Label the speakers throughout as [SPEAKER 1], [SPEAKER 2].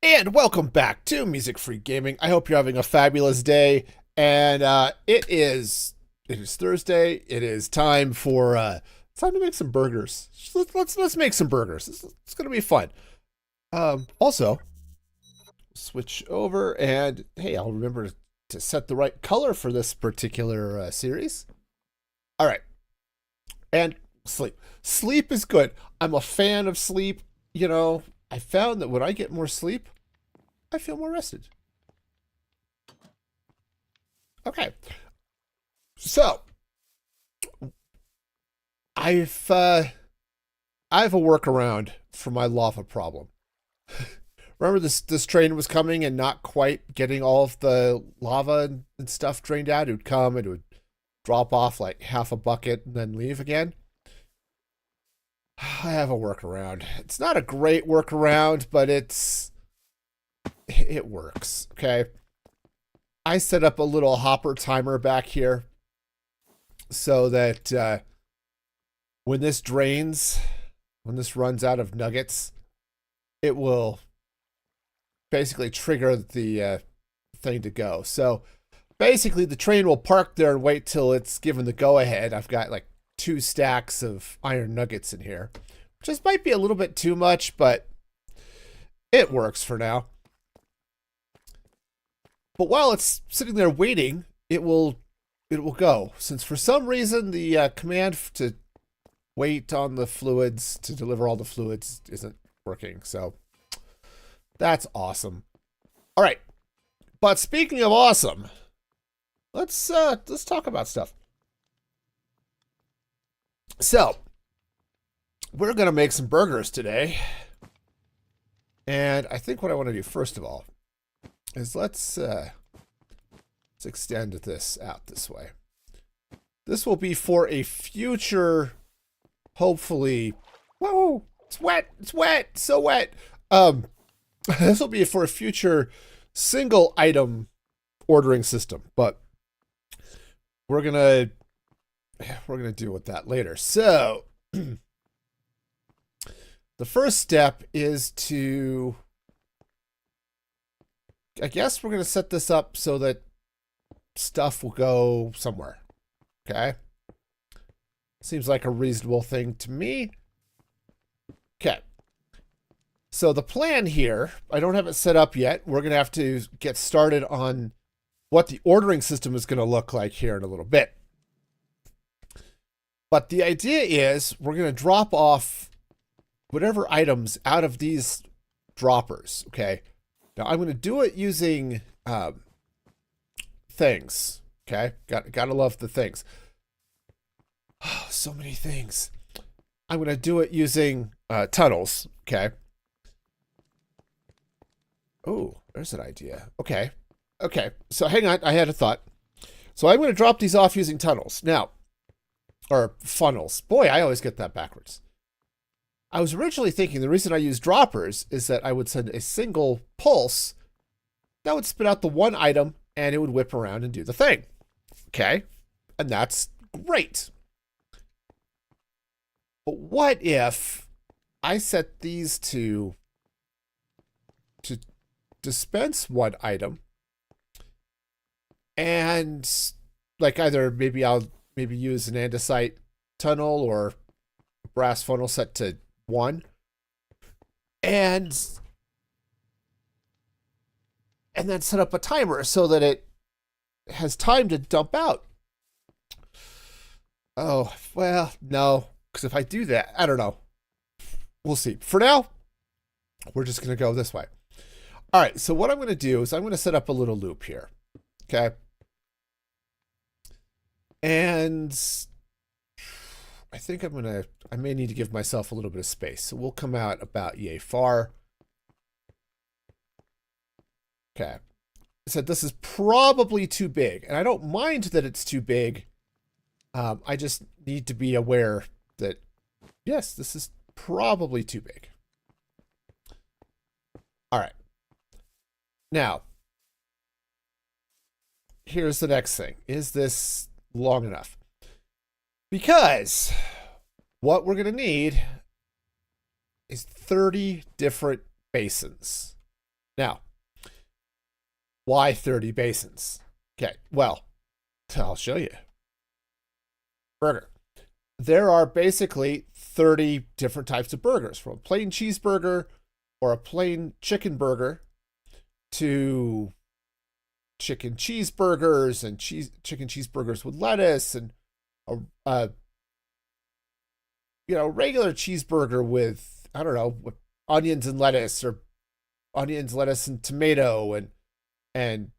[SPEAKER 1] And welcome back to Music Free Gaming. I hope you're having a fabulous day. And it is Thursday. It is time for it's time to make some burgers. Let's make some burgers. It's gonna be fun. Also switch over and hey, I'll remember to set the right color for this particular series. All right, and sleep. Sleep is good. I'm a fan of sleep. I found that when I get more sleep, I feel more rested. Okay, so I've uh, I have a workaround for my lava problem. Remember this train was coming and not quite getting all of the lava and stuff drained out. It would come and it would drop off like half a bucket and then leave again. I have a workaround. It's not a great workaround, but it works. Okay, I set up a little hopper timer back here so that when this drains, when this runs out of nuggets, it will basically trigger the thing to go. So basically, the train will park there and wait till it's given the go ahead. I've got like 2 stacks of iron nuggets in here, which just might be a little bit too much, but it works for now. But while it's sitting there waiting, it will go. Since for some reason the command to wait on the fluids to deliver all the fluids isn't working. So that's awesome. All right. But speaking of awesome, let's talk about stuff. So, we're going to make some burgers today. And I think what I want to do first of all is let's extend this out this way. This will be for a future, hopefully. Whoa, it's wet. It's wet. So wet. This will be for a future single item ordering system, but we're gonna deal with that later. So the first step is to, I guess we're gonna set this up so that stuff will go somewhere. Okay, seems like a reasonable thing to me. Okay, so the plan here, I don't have it set up yet. We're gonna have to get started on what the ordering system is gonna look like here in a little bit. But the idea is we're going to drop off whatever items out of these droppers, okay? Now, I'm going to do it using things, okay? Gotta love the things. Oh, so many things. I'm going to do it using tunnels, okay? Oh, there's an idea. Okay. Okay, so hang on. I had a thought. So I'm going to drop these off using tunnels. Now, or funnels. Boy, I always get that backwards. I was originally thinking the reason I use droppers is that I would send a single pulse that would spit out the one item and it would whip around and do the thing. Okay, and that's great. But what if I set these to dispense one item and like either I'll use an andesite tunnel or brass funnel set to 1 and then set up a timer so that it has time to dump out. Oh, well, no, because if I do that, I don't know. We'll see. For now, we're just going to go this way. All right, so what I'm going to do is I'm going to set up a little loop here. Okay. And I think I may need to give myself a little bit of space. So we'll come out about yay far. Okay. I said this is probably too big. And I don't mind that it's too big. I just need to be aware that, yes, this is probably too big. All right. Now, here's the next thing. Is this long enough? Because what we're going to need is 30 different basins. Now, why 30 basins? Okay, well, I'll show you. Burger. There are basically 30 different types of burgers, from a plain cheeseburger or a plain chicken burger to chicken cheeseburgers and chicken cheeseburgers with lettuce and a regular cheeseburger with, I don't know, with onions and lettuce, or onions, lettuce, and tomato and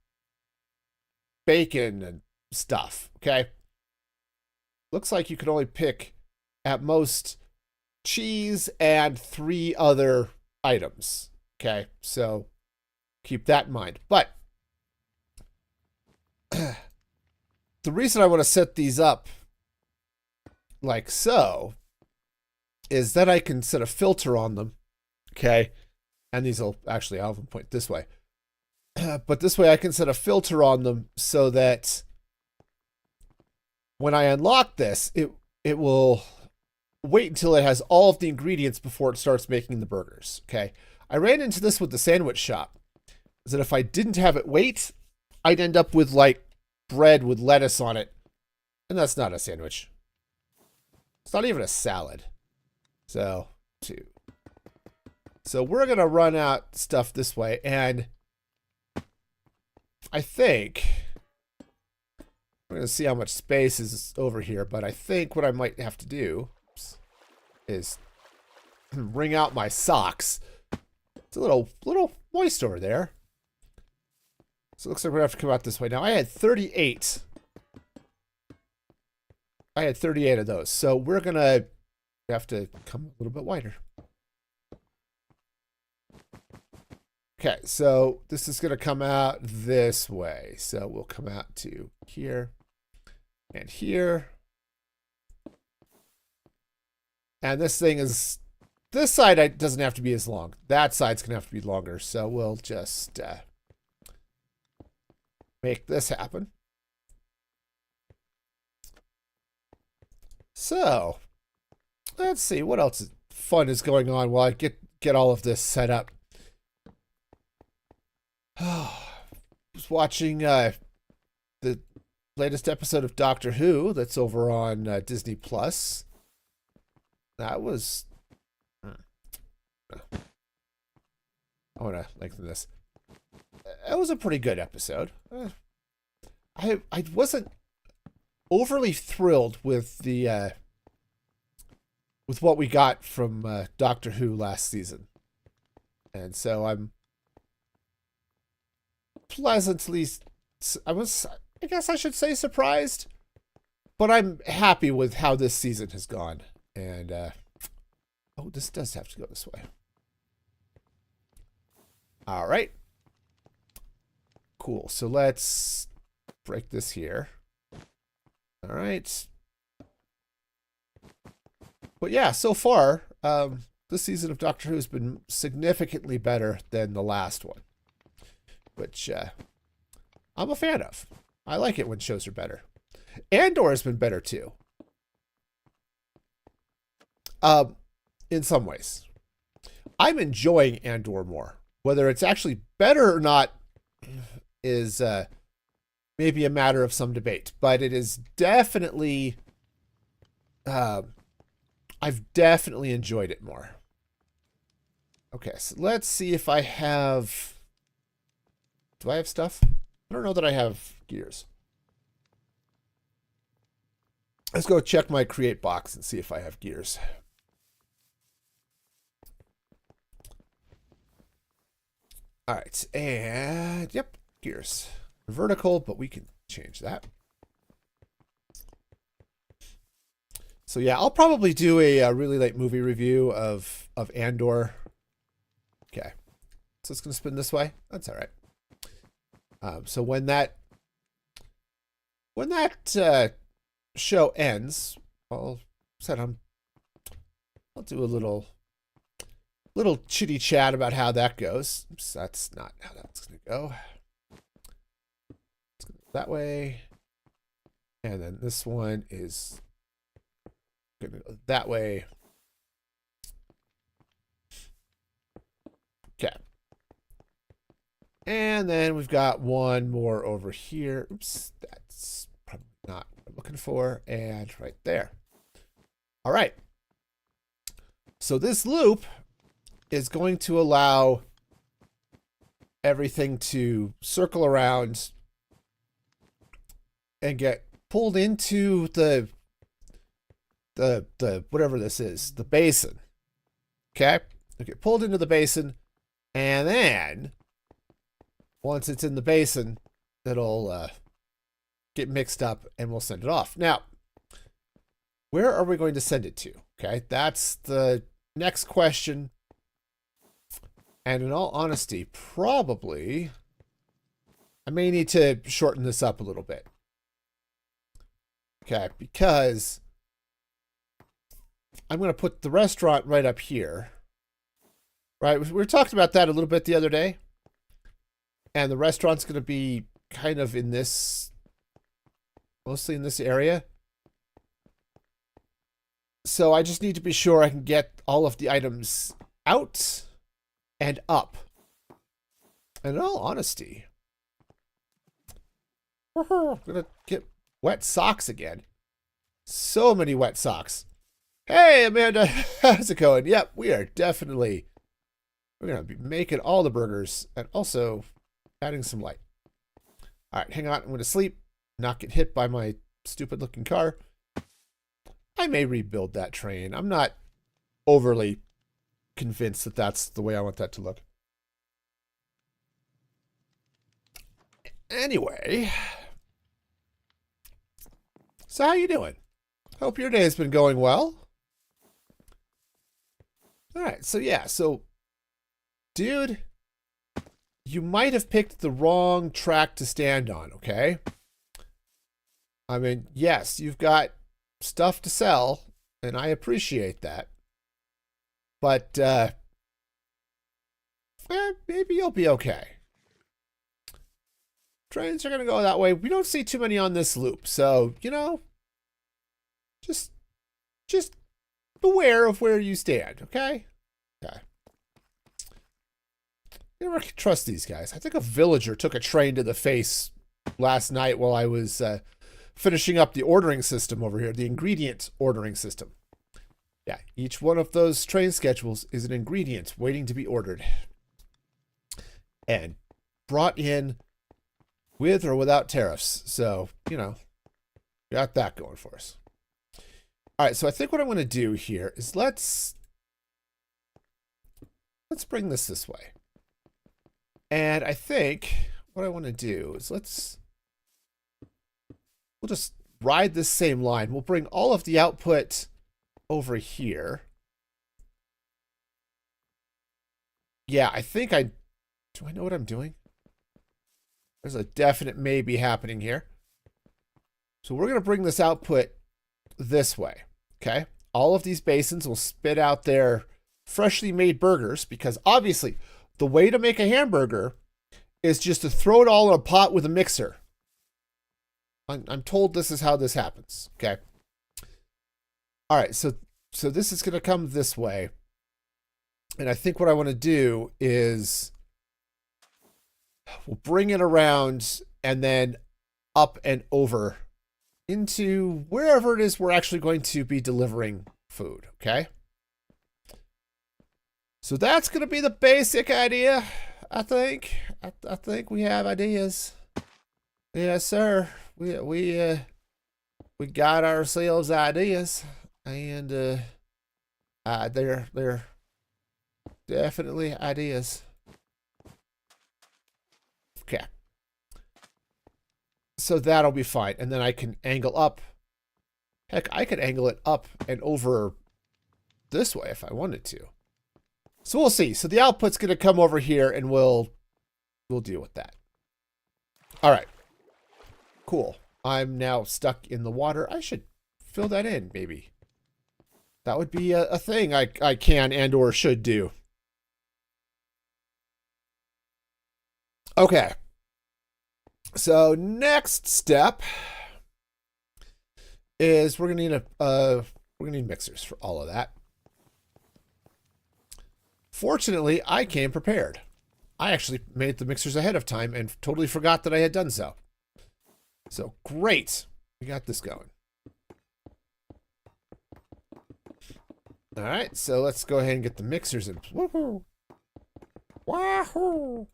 [SPEAKER 1] bacon and stuff. Okay. Looks like you can only pick at most cheese and 3 other items. Okay. So keep that in mind. But the reason I want to set these up like so is that I can set a filter on them. Okay. And these will actually, I'll have them point this way. But this way I can set a filter on them so that when I unlock this, it will wait until it has all of the ingredients before it starts making the burgers. Okay. I ran into this with the sandwich shop. Is that if I didn't have it wait, I'd end up with like bread with lettuce on it. And that's not a sandwich. It's not even a salad. So, 2. So we're going to run out stuff this way. And I think we're going to see how much space is over here. But I think what I might have to do is wring out my socks. It's a little moist over there. So it looks like we're going to have to come out this way. Now, I had 38. I had 38 of those. So we're going to have to come a little bit wider. Okay, so this is going to come out this way. So we'll come out to here and here. And this thing is, this side doesn't have to be as long. That side's going to have to be longer. So we'll just make this happen. So let's see what else fun is going on while I get all of this set up. I was watching the latest episode of Doctor Who that's over on Disney Plus. That was, I want to lengthen this. It was a pretty good episode. I wasn't overly thrilled with the with what we got from Doctor Who last season, and so I'm pleasantly, I guess I should say surprised, but I'm happy with how this season has gone. And oh, this does have to go this way. All right. Cool. So let's break this here. All right. But yeah, so far, this season of Doctor Who has been significantly better than the last one, which I'm a fan of. I like it when shows are better. Andor has been better too. In some ways. I'm enjoying Andor more. Whether it's actually better or not is maybe a matter of some debate, but it is definitely, I've definitely enjoyed it more. Okay, so let's see if I have, do I have stuff? I don't know that I have gears. Let's go check my create box and see if I have gears. All right, and yep, gears. Vertical, but we can change that. So yeah, I'll probably do a really late movie review of Andor. Okay, so it's gonna spin this way. That's all right. So when that show ends, I'll do a little chitty chat about how that goes. Oops, that's not how that's gonna go. It's gonna go that way, and then this one is gonna go that way. Okay. And then we've got one more over here. Oops, that's probably not what I'm looking for. And right there. All right. So this loop is going to allow everything to circle around and get pulled into the whatever this is, the basin. Okay? Get pulled into the basin, and then once it's in the basin, it'll get mixed up and we'll send it off. Now, where are we going to send it to? Okay, that's the next question. And in all honesty, probably I may need to shorten this up a little bit. Okay, because I'm going to put the restaurant right up here. Right, we were talking about that a little bit the other day. And the restaurant's going to be kind of in this, mostly in this area. So I just need to be sure I can get all of the items out and up. And in all honesty, I'm going to get wet socks again. So many wet socks. Hey, Amanda, how's it going? Yep, we are definitely, we're going to be making all the burgers and also adding some light. All right, hang on. I'm going to sleep, not get hit by my stupid looking car. I may rebuild that train. I'm not overly convinced that that's the way I want that to look. Anyway, so how you doing? Hope your day has been going well. All right, so yeah, so dude, you might have picked the wrong track to stand on, okay? I mean, yes, you've got stuff to sell, and I appreciate that. But maybe you'll be okay. Trains are going to go that way. We don't see too many on this loop, so, you know, just beware of where you stand, okay? Okay. You never can trust these guys. I think a villager took a train to the face last night while I was finishing up the ordering system over here, the ingredient ordering system. Yeah, each one of those train schedules is an ingredient waiting to be ordered and brought in with or without tariffs. So, you know, got that going for us. All right, so I think what I'm going to do here is let's bring this way. And I think what I want to do is we'll just ride this same line. We'll bring all of the output over here. Yeah, I think do I know what I'm doing? There's a definite maybe happening here. So we're going to bring this output this way, okay? All of these basins will spit out their freshly made burgers because obviously the way to make a hamburger is just to throw it all in a pot with a mixer. I'm told this is how this happens, okay? All right, so this is going to come this way. And I think what I want to do is we'll bring it around and then up and over into wherever it is we're actually going to be delivering food, okay? So that's going to be the basic idea, I think. I think we have ideas. Yes, sir. We got ourselves ideas, and they're definitely ideas. Okay. So that'll be fine, and then I can angle up. Heck, I could angle it up and over this way if I wanted to. So we'll see. So the output's going to come over here, and we'll deal with that. All right. Cool. I'm now stuck in the water. I should fill that in, maybe. That would be a thing I can and or should do. Okay. So next step is we're gonna need mixers for all of that. Fortunately, I came prepared. I actually made the mixers ahead of time and totally forgot that I had done so. So great. We got this going. All right, so let's go ahead and get the mixers in. Woohoo! Wahoo!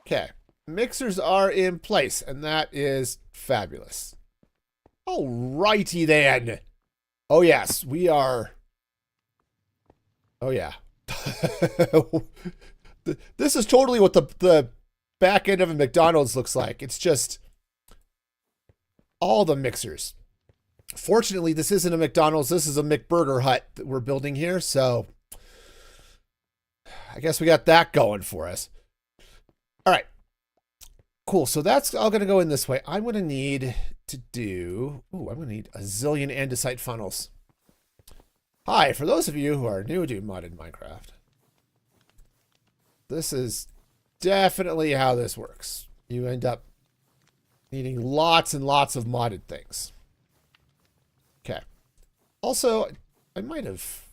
[SPEAKER 1] Okay, mixers are in place, and that is fabulous. Alrighty then. Oh yes, we are. Oh yeah. This is totally what the back end of a McDonald's looks like. It's just all the mixers. Fortunately, this isn't a McDonald's. This is a McBurger Hut that we're building here. So I guess we got that going for us. All right. Cool. So that's all going to go in this way. I'm going to need to do... Ooh, I'm going to need a zillion andesite funnels. Hi, for those of you who are new to modded Minecraft, this is definitely how this works. You end up needing lots and lots of modded things. Okay. Also, I might have...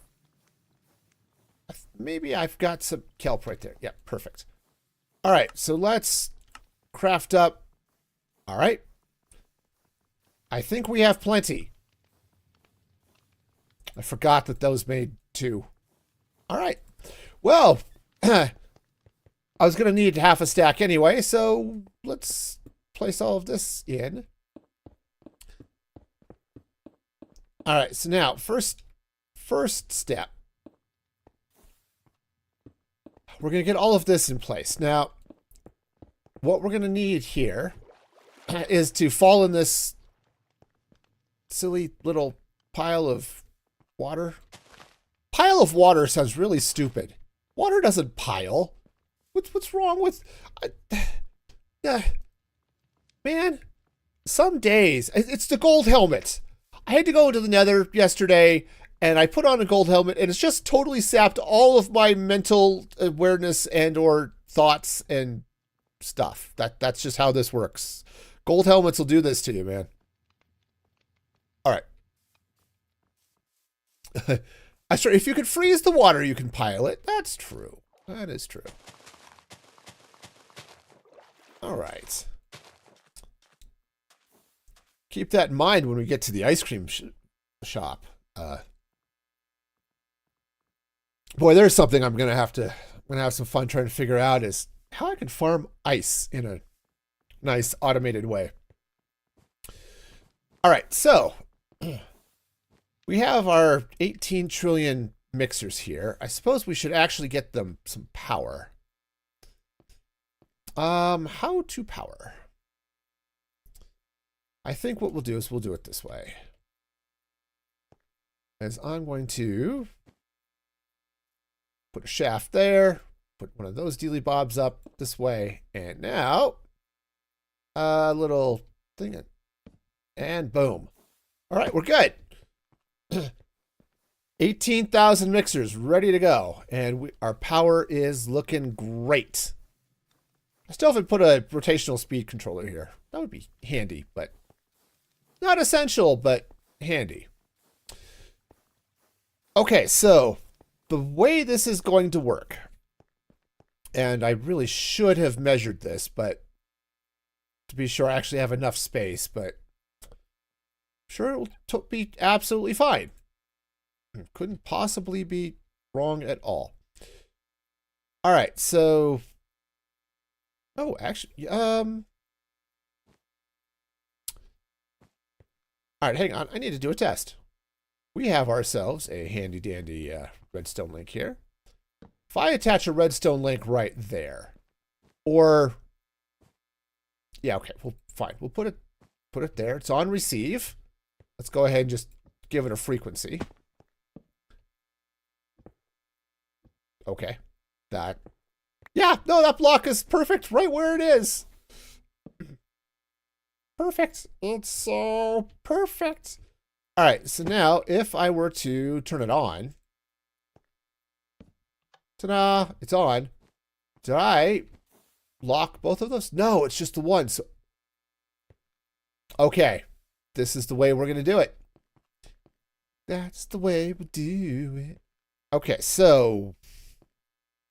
[SPEAKER 1] Maybe I've got some kelp right there. Yeah, perfect. All right, so let's craft up. All right. I think we have plenty. I forgot that those made 2. All right. Well, I was going to need half a stack anyway, so let's place all of this in. All right, so now, first step. We're going to get all of this in place. Now, what we're going to need here is to fall in this silly little pile of water. Pile of water sounds really stupid. Water doesn't pile. What's wrong with... man, some days... It's the gold helmet. I had to go into the nether yesterday, and I put on a gold helmet, and it's just totally sapped all of my mental awareness and or thoughts and stuff. That's just how this works. Gold helmets will do this to you, man. All right. I swear, if you could freeze the water, you can pile it. That's true. That is true. All right. Keep that in mind when we get to the ice cream shop. Boy, there's something I'm gonna have some fun trying to figure out is how I can farm ice in a nice automated way. All right, so we have our 18 trillion mixers here. I suppose we should actually get them some power. How to power? I think what we'll do is we'll do it this way. As I'm going to put a shaft there, put one of those dealy bobs up this way, and now a little thing, and boom. All right, we're good. 18,000 mixers ready to go, and our power is looking great. I still haven't put a rotational speed controller here. That would be handy, but not essential, but handy. Okay, so the way this is going to work, and I really should have measured this, but to be sure I actually have enough space, but I'm sure it will be absolutely fine. Couldn't possibly be wrong at all. All right, so... Oh, actually, all right, hang on. I need to do a test. We have ourselves a handy-dandy redstone link here. If I attach a redstone link right there, or... Yeah, okay, well, fine. We'll put it there. It's on receive. Let's go ahead and just give it a frequency. Okay. That... Yeah, no, that block is perfect right where it is. Perfect. It's so perfect. All right, so now if I were to turn it on, ta-da, it's on. Did I lock both of those? No, it's just the one. So, okay, this is the way we're going to do it. That's the way we do it. Okay, so,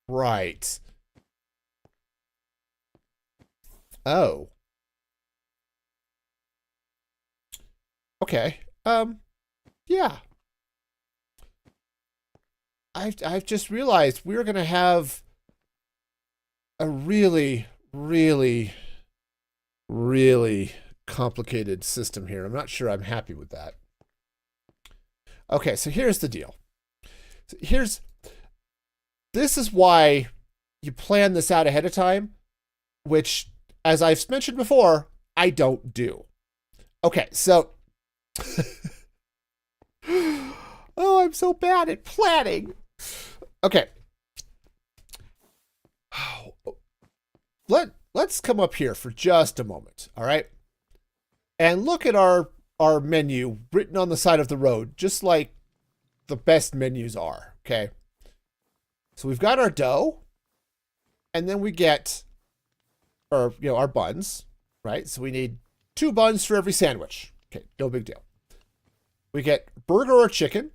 [SPEAKER 1] right. Oh. Okay. Yeah. I've just realized we're gonna have a really, really, really complicated system here. I'm not sure I'm happy with that. Okay, so here's the deal. This is why you plan this out ahead of time, which, as I've mentioned before, I don't do. Okay, so oh, I'm so bad at planning. Okay. Let's come up here for just a moment, all right? And look at our menu written on the side of the road, just like the best menus are, okay? So we've got our dough, and then we get our buns, right? So we need 2 buns for every sandwich. Okay, no big deal. We get burger or chicken,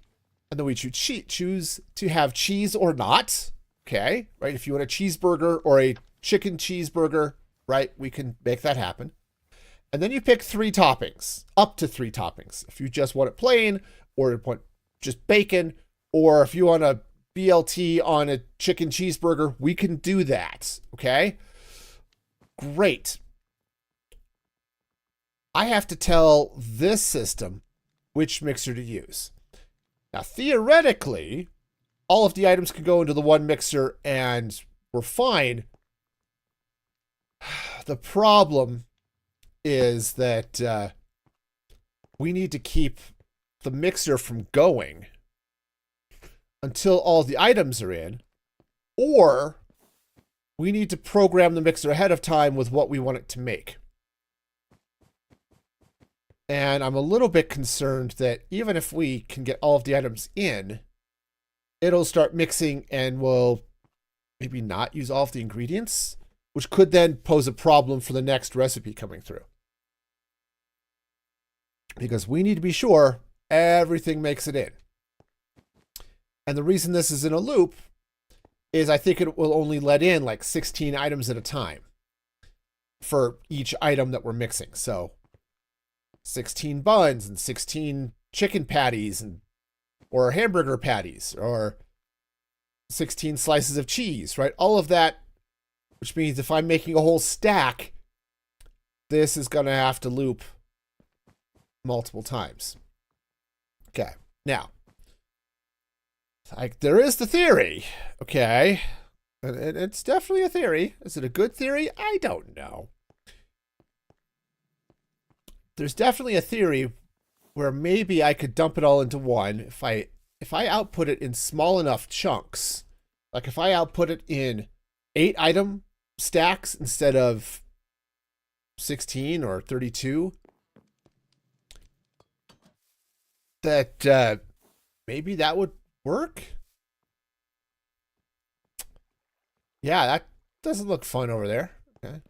[SPEAKER 1] and then we choose to have cheese or not. Okay, right? If you want a cheeseburger or a chicken cheeseburger, right, we can make that happen. And then you pick 3 toppings, up to 3 toppings. If you just want it plain, or want just bacon, or if you want a BLT on a chicken cheeseburger, we can do that. Okay, great. I have to tell this system which mixer to use. Now, theoretically, all of the items can go into the one mixer and we're fine. The problem is that we need to keep the mixer from going until all the items are in, or we need to program the mixer ahead of time with what we want it to make. And I'm a little bit concerned that even if we can get all of the items in, it'll start mixing and we'll maybe not use all of the ingredients, which could then pose a problem for the next recipe coming through. Because we need to be sure everything makes it in. And the reason this is in a loop is I think it will only let in like 16 items at a time for each item that we're mixing. So 16 buns and 16 chicken patties or hamburger patties or 16 slices of cheese, right? All of that, which means if I'm making a whole stack, this is going to have to loop multiple times. Okay, now, there is the theory, okay? And it's definitely a theory. Is it a good theory? I don't know. There's definitely a theory where maybe I could dump it all into one if I output it in small enough chunks. Like if I output it in 8 item stacks instead of 16 or 32, that maybe that would work. Yeah, that doesn't look fun over there. Okay.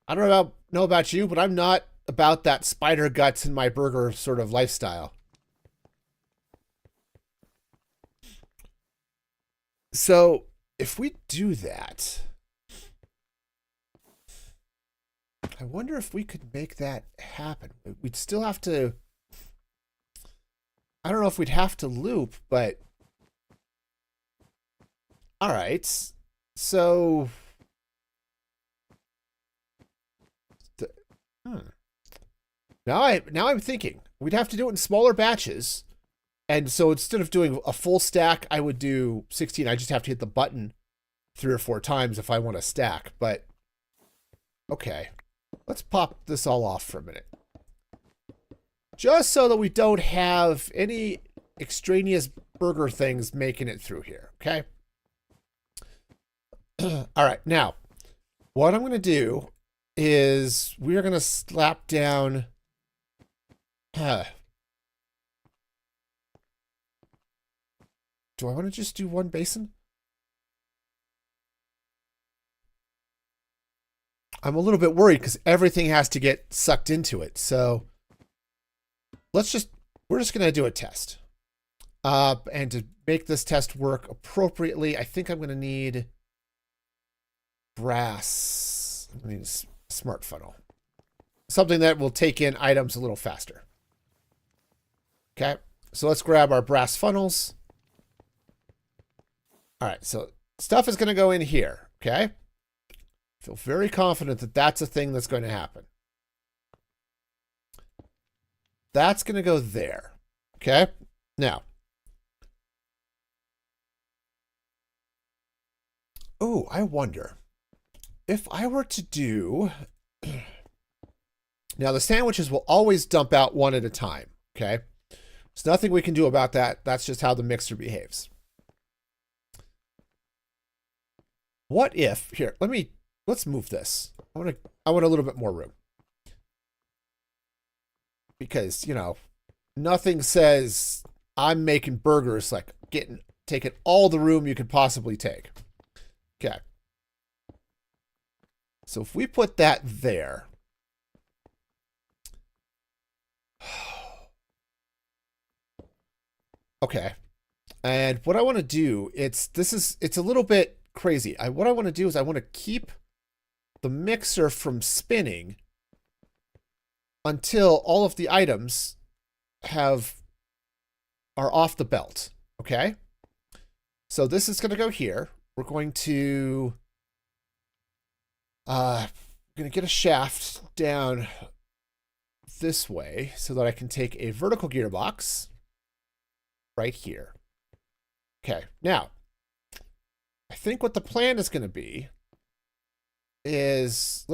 [SPEAKER 1] I don't know about you, but I'm not about that spider guts in my burger sort of lifestyle. So if we do that, I wonder if we could make that happen. We'd still have to, I don't know if we'd have to loop, but all right. So now I'm thinking we'd have to do it in smaller batches. And so instead of doing a full stack, I would do 16. I just have to hit the button 3 or 4 times if I want to stack. But okay, let's pop this all off for a minute. Just so that we don't have any extraneous burger things making it through here, okay? All right, now, what I'm going to do is we're going to slap down... do I want to just do one basin? I'm a little bit worried because everything has to get sucked into it. So we're just going to do a test. And to make this test work appropriately, I think I'm going to need brass. I need Smart funnel. Something that will take in items a little faster. Okay, so let's grab our brass funnels. All right, so stuff is going to go in here, okay? Feel very confident that that's a thing that's going to happen. That's going to go there, okay? Now, oh, I wonder if I were to do... Now, the sandwiches will always dump out one at a time, okay? There's nothing we can do about that. That's just how the mixer behaves. What if... Here, let's move this. I want a little bit more room. Because, you know, nothing says I'm making burgers like taking all the room you could possibly take. Okay. So if we put that there. Okay. And what I want to do, it's a little bit crazy. What I want to do is I want to keep the mixer from spinning until all of the items are off the belt. Okay? So this is going to go here. We're going to get a shaft down this way so that I can take a vertical gearbox right here. Okay, now, I think what the plan is going to be is,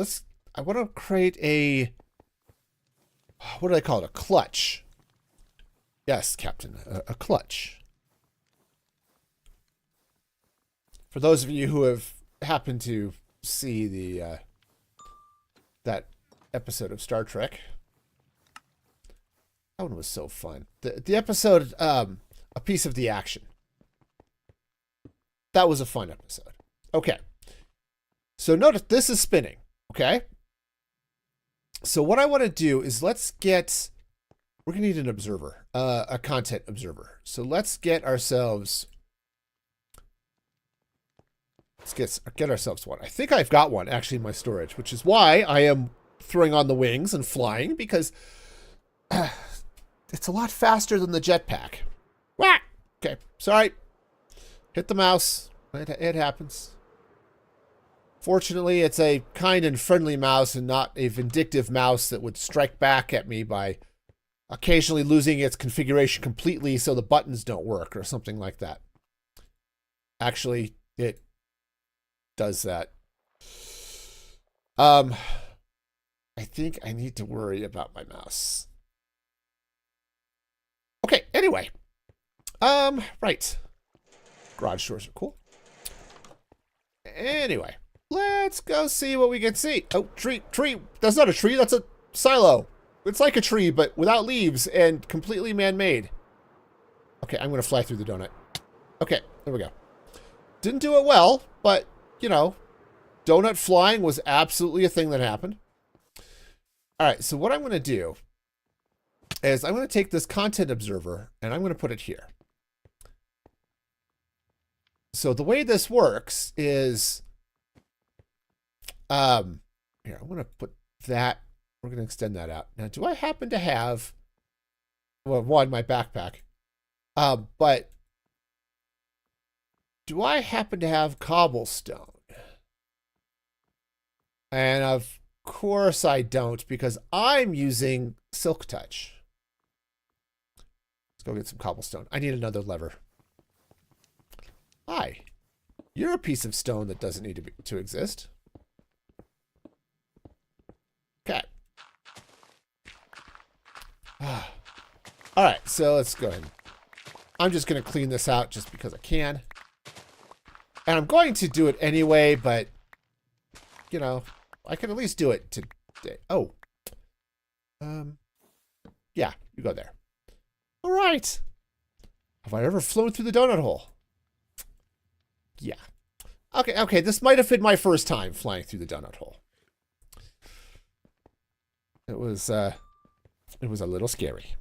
[SPEAKER 1] I want to create what do they call it? A clutch. Yes, Captain, a clutch. For those of you who have happened to see that episode of Star Trek, that one was so fun. The episode, A Piece of the Action. That was a fun episode. Okay. So notice this is spinning. Okay. So what I want to do is we're going to need an observer, a content observer. So let's get ourselves one. I think I've got one actually in my storage, which is why I am throwing on the wings and flying, because it's a lot faster than the jetpack. Wah! Okay, sorry. Hit the mouse. It happens. Fortunately, it's a kind and friendly mouse and not a vindictive mouse that would strike back at me by occasionally losing its configuration completely so the buttons don't work or something like that. Actually, it does that. I think I need to worry about my mouse. Okay, anyway. Right. Garage doors are cool. Anyway, let's go see what we can see. Oh, tree. That's not a tree, that's a silo. It's like a tree, but without leaves and completely man-made. Okay, I'm going to fly through the donut. Okay, there we go. Didn't do it well, but, you know, donut flying was absolutely a thing that happened. All right, so what I'm going to do is I'm going to take this content observer and I'm going to put it here. So the way this works is, here, I'm going to put that, we're going to extend that out. Now, do I happen to have, well, one, my backpack, but do I happen to have cobblestone? And of course I don't, because I'm using Silk Touch. Let's go get some cobblestone. I need another lever. Hi. You're a piece of stone that doesn't need to exist. Okay. All right, so let's go ahead. I'm just going to clean this out just because I can. And I'm going to do it anyway, but, you know, I can at least do it today. Oh. Yeah, you go there. All right. Have I ever flown through the donut hole? Yeah. Okay, this might have been my first time flying through the donut hole. It was a little scary.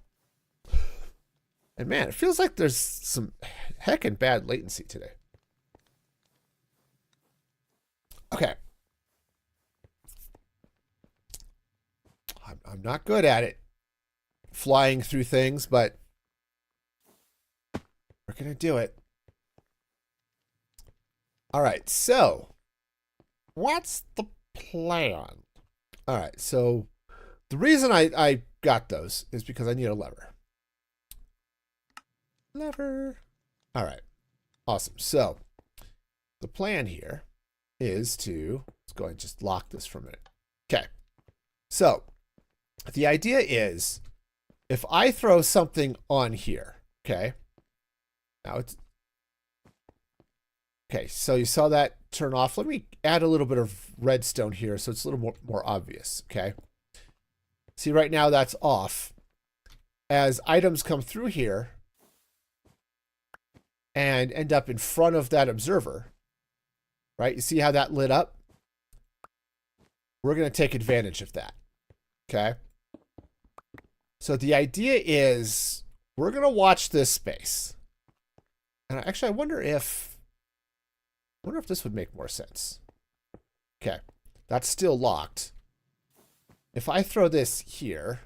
[SPEAKER 1] And man, it feels like there's some heckin' bad latency today. Okay. I'm not good at it, flying through things, but we're going to do it. All right, so what's the plan? All right, so the reason I got those is because I need a lever. Lever. All right, awesome. So the plan here is to, let's go ahead and just lock this for a minute. Okay, so the idea is if I throw something on here, okay, now it's, okay, so you saw that turn off. Let me add a little bit of redstone here so it's a little more obvious, okay? See, right now that's off. As items come through here and end up in front of that observer, right? You see how that lit up? We're going to take advantage of that, okay? So the idea is we're going to watch this space. And actually, I wonder if this would make more sense. Okay, that's still locked. If I throw this here,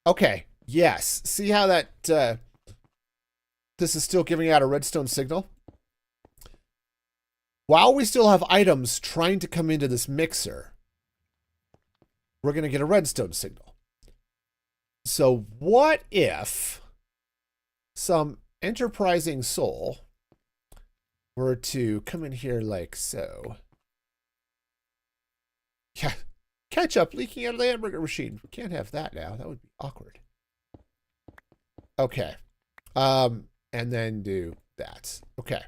[SPEAKER 1] okay, yes. See how that this is still giving out a redstone signal? While we still have items trying to come into this mixer, we're going to get a redstone signal. So what if some enterprising soul were to come in here like so? Yeah, ketchup leaking out of the hamburger machine. Can't have that now. That would be awkward. Okay. And then do that. Okay.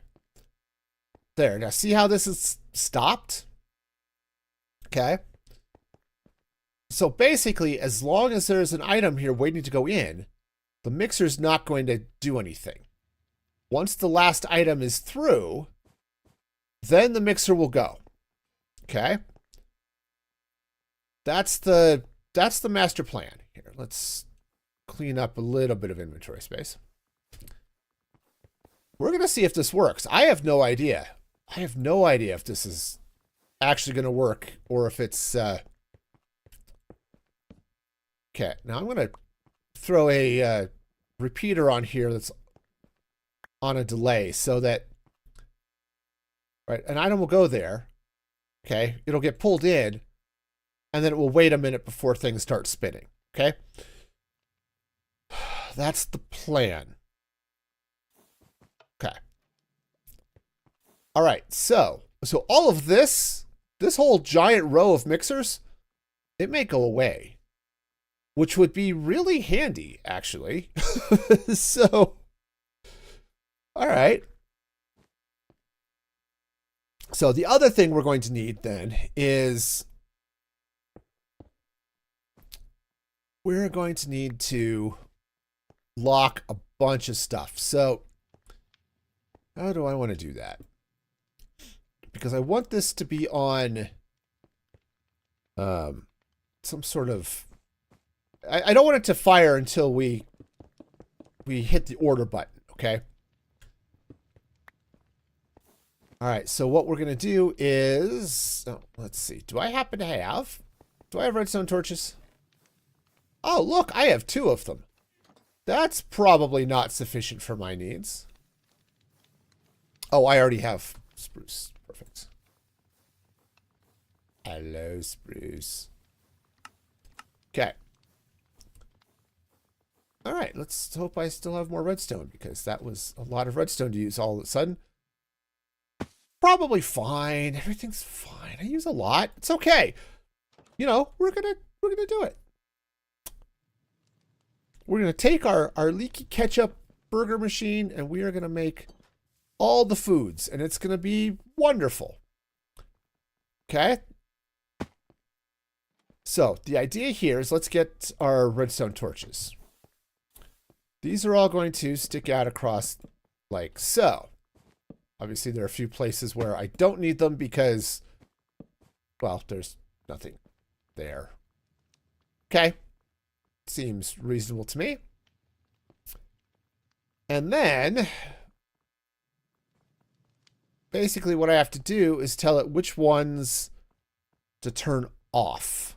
[SPEAKER 1] There. Now see how this is stopped? Okay. So basically, as long as there's an item here waiting to go in, the mixer's not going to do anything. Once the last item is through, then the mixer will go. Okay? That's the master plan. Here, let's clean up a little bit of inventory space. We're going to see if this works. I have no idea. I have no idea if this is actually going to work or if it's... Okay, now I'm going to throw a repeater on here that's on a delay so that, right, an item will go there. Okay, it'll get pulled in, and then it will wait a minute before things start spinning. Okay, that's the plan. Okay. All right, so all of this whole giant row of mixers, it may go away, which would be really handy, actually. So, all right. So the other thing we're going to need then is we're going to need to lock a bunch of stuff. So how do I want to do that? Because I want this to be on some sort of... I don't want it to fire until we hit the order button, okay? All right, so what we're going to do is... Oh, let's see. Do I have redstone torches? Oh, look, I have 2 of them. That's probably not sufficient for my needs. Oh, I already have spruce. Perfect. Hello, spruce. Okay. All right, let's hope I still have more redstone because that was a lot of redstone to use all of a sudden. Probably fine. Everything's fine. I use a lot. It's okay. You know, we're gonna do it. We're gonna take our leaky ketchup burger machine and we are gonna make all the foods and it's gonna be wonderful. Okay. So the idea here is let's get our redstone torches. These are all going to stick out across like so. Obviously, there are a few places where I don't need them because, well, there's nothing there. Okay. Seems reasonable to me. And then, basically what I have to do is tell it which ones to turn off.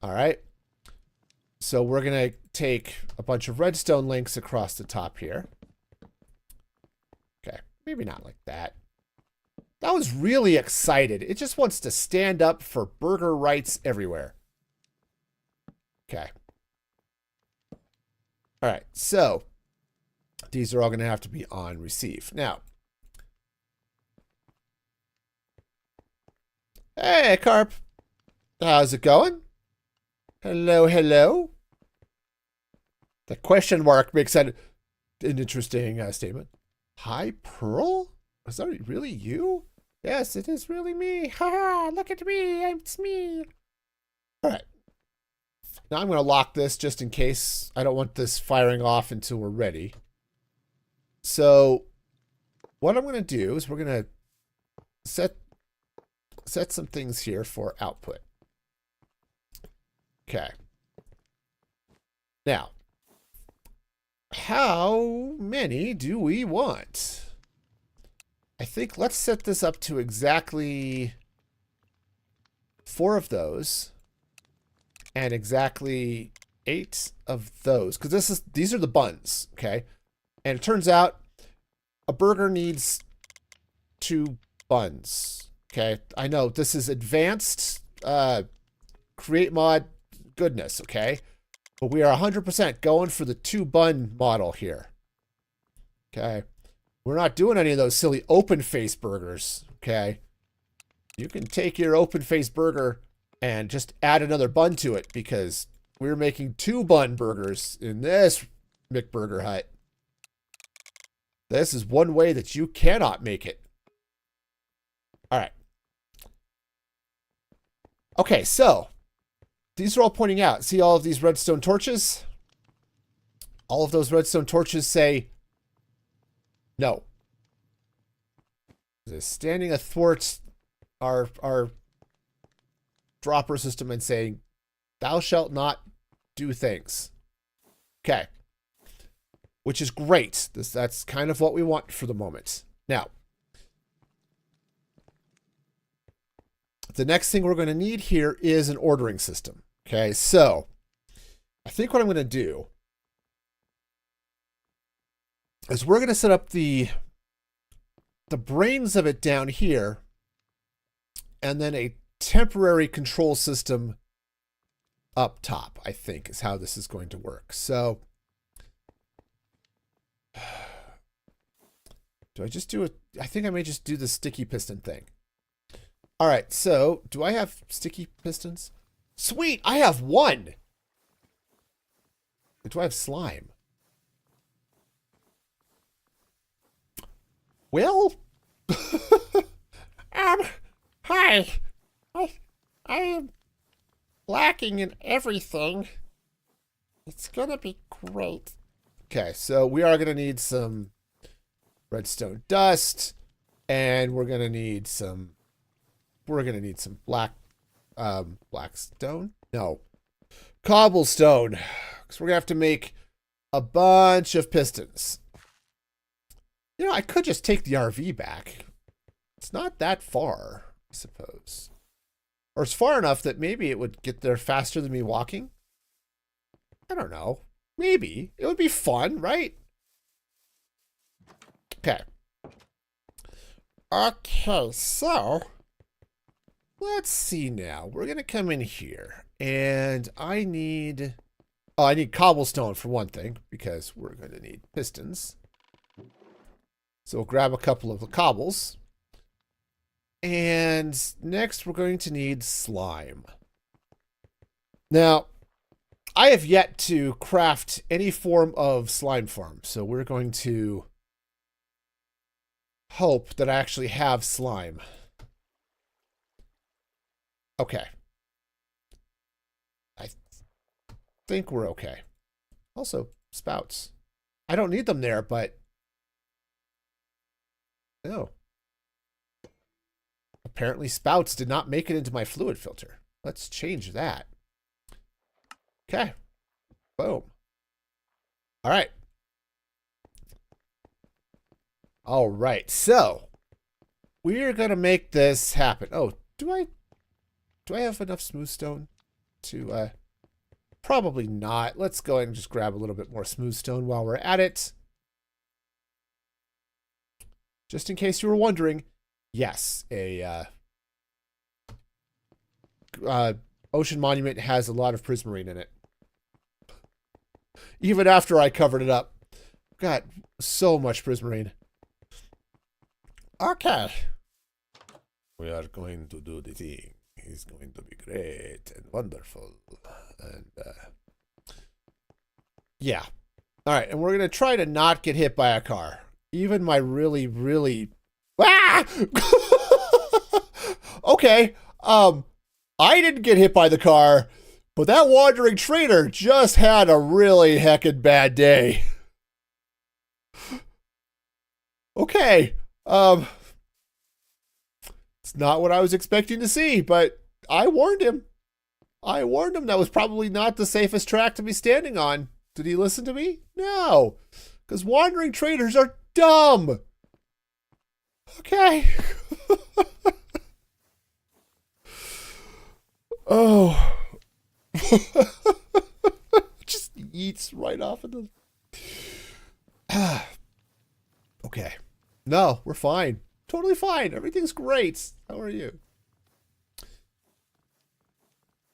[SPEAKER 1] All right. So we're going to take a bunch of redstone links across the top here. Okay, maybe not like that. That was really excited. It just wants to stand up for burger rights everywhere. Okay. All right, so these are all going to have to be on receive. Now, hey, Carp. How's it going? Hello, hello. The question mark makes that an interesting statement. Hi, Pearl? Is that really you? Yes, it is really me. Ha! Look at me. It's me. All right. Now I'm going to lock this just in case. I don't want this firing off until we're ready. So what I'm going to do is we're going to set some things here for output. Okay. Now, how many do we want? I think let's set this up to exactly 4 of those and exactly 8 of those, because these are the buns, okay? And it turns out a burger needs 2 buns, okay? I know this is advanced create mod goodness, okay? But we are 100% going for the 2 bun model here, okay? We're not doing any of those silly open face burgers, okay? You can take your open face burger and just add another bun to it because we're making 2 bun burgers in this McBurger Hut. This is one way that you cannot make it. All right. Okay, so these are all pointing out. See all of these redstone torches? All of those redstone torches say no. They're standing athwart our dropper system and saying, thou shalt not do things. Okay. Which is great. That's kind of what we want for the moment. Now, the next thing we're going to need here is an ordering system. Okay, so I think what I'm going to do is we're going to set up the brains of it down here and then a temporary control system up top, I think, is how this is going to work. So do I just do it? I think I may just do the sticky piston thing. All right, so do I have sticky pistons? Sweet, I have 1. Do I have slime? Well, hi. I am lacking in everything. It's gonna be great. Okay, so we are gonna need some redstone dust, and we're gonna need some blackstone? No. Cobblestone. Because we're gonna have to make a bunch of pistons. You know, I could just take the RV back. It's not that far, I suppose. Or it's far enough that maybe it would get there faster than me walking. I don't know. Maybe. It would be fun, right? Okay. Okay, so let's see now. We're going to come in here. And I need cobblestone for one thing, because we're going to need pistons. So we'll grab a couple of the cobbles. And next we're going to need slime. Now, I have yet to craft any form of slime farm, so we're going to hope that I actually have slime. Okay. I think we're okay. Also, spouts. I don't need them there, but no. Apparently spouts did not make it into my fluid filter. Let's change that. Okay. Boom. All right. All right. So we're going to make this happen. Oh, do I have enough smooth stone to Probably not. Let's go ahead and just grab a little bit more smooth stone while we're at it. Just in case you were wondering, yes, a ocean monument has a lot of prismarine in it. Even after I covered it up. Got so much prismarine. Okay. We are going to do the thing. It's going to be great and wonderful. And, yeah. All right, and we're going to try to not get hit by a car. Even my really, really... Ah! Okay, I didn't get hit by the car, but that wandering trader just had a really heckin' bad day. Okay, it's not what I was expecting to see, but I warned him. I warned him that was probably not the safest track to be standing on. Did he listen to me? No, because wandering traders are dumb. Okay. Oh. Just eats right off of the... Okay. No, we're fine. Totally fine. Everything's great. How are you?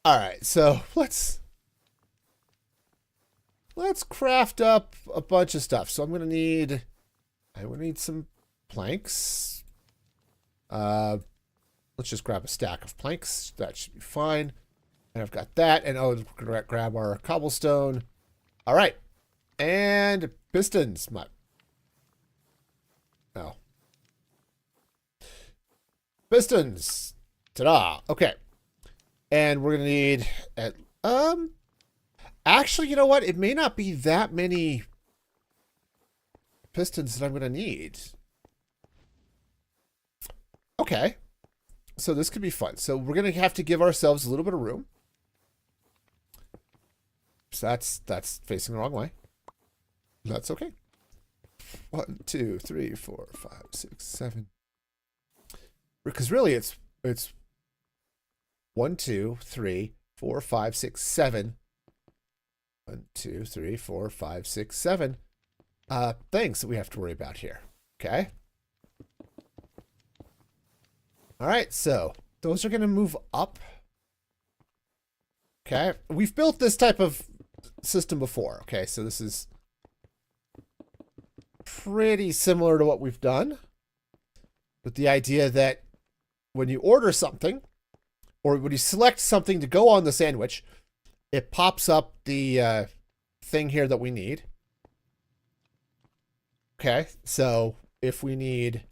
[SPEAKER 1] All right, so let's craft up a bunch of stuff. So I'm gonna need some planks. Let's just grab a stack of planks. That should be fine. And I've got that. And oh, grab our cobblestone. All right, and pistons. No. Pistons. Ta-da. Okay. And we're gonna need actually, you know what? It may not be that many pistons that I'm gonna need. Okay. So this could be fun. So we're gonna have to give ourselves a little bit of room. So that's facing the wrong way. That's okay. 1, 2, 3, 4, 5, 6, 7. Because really it's 1, 2, 3, 4, 5, 6, 7. 1, 2, 3, 4, 5, 6, 7 things that we have to worry about here. Okay. All right, so those are going to move up. Okay, we've built this type of system before. Okay, so this is pretty similar to what we've done, with the idea that when you order something, or when you select something to go on the sandwich, it pops up the thing here that we need. Okay, so if we need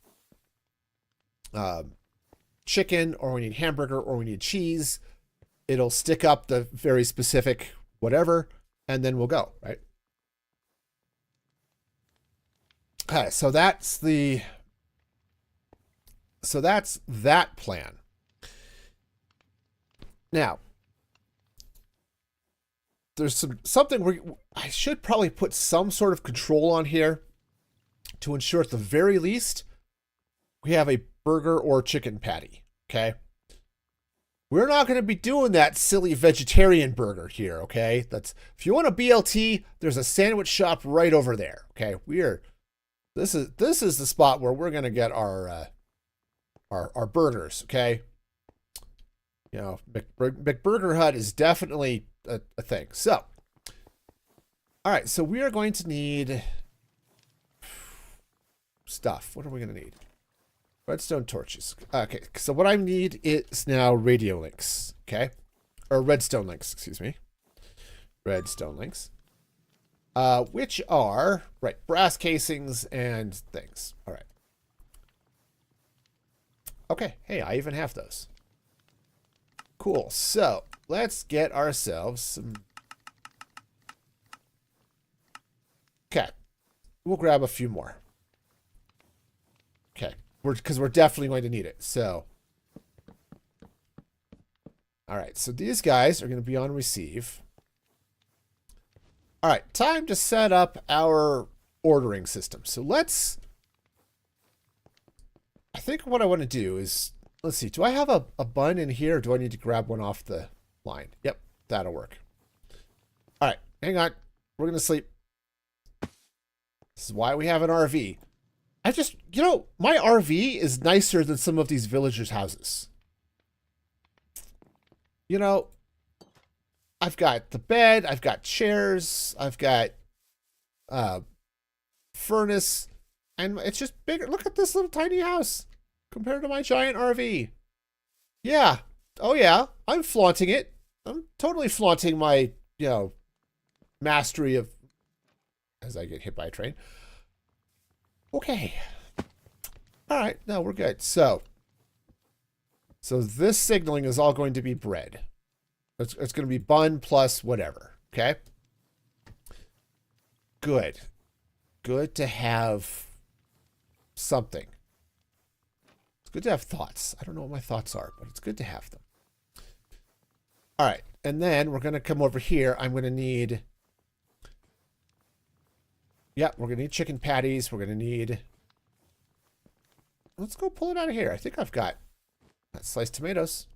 [SPEAKER 1] chicken, or we need hamburger, or we need cheese, it'll stick up the very specific whatever, and then we'll go, right? Okay, so that's that plan. Now, there's something I should probably put some sort of control on here to ensure at the very least we have a burger or chicken patty, okay? We're not going to be doing that silly vegetarian burger here, okay? If you want a BLT, there's a sandwich shop right over there, okay? This is the spot where we're going to get our burgers, okay? You know, McBurger Hut is definitely a thing. So, all right, so we are going to need stuff. What are we going to need? Redstone torches. Okay, so what I need is now radio links, okay? Or redstone links, excuse me. Redstone links. Which are, right, brass casings and things. All right. Okay, hey, I even have those. Cool, so let's get ourselves some... Okay, we'll grab a few more. Okay, because we're definitely going to need it, so... All right, so these guys are going to be on receive. All right, time to set up our ordering system. So I think what I want to do is, let's see, do I have a bun in here, or do I need to grab one off the line? Yep, that'll work. Hang on. We're going to sleep. This is why we have an RV. I just, my RV is nicer than some of these villagers' houses. I've got the bed, I've got chairs, I've got furnace, and it's just bigger. Look at this little tiny house compared to my giant RV. Yeah. Oh, yeah. I'm flaunting it. I'm totally flaunting my, mastery of, as I get hit by a train. Okay. All right. No, we're good. So this signaling is all going to be bread. It's going to be bun plus whatever. Okay. Good. Good to have something. It's good to have thoughts. I don't know what my thoughts are, but it's good to have them. All right. And then we're going to come over here. I'm going to need... Yeah, we're going to need chicken patties. We're going to need... Let's go pull it out of here. I think I've got sliced tomatoes.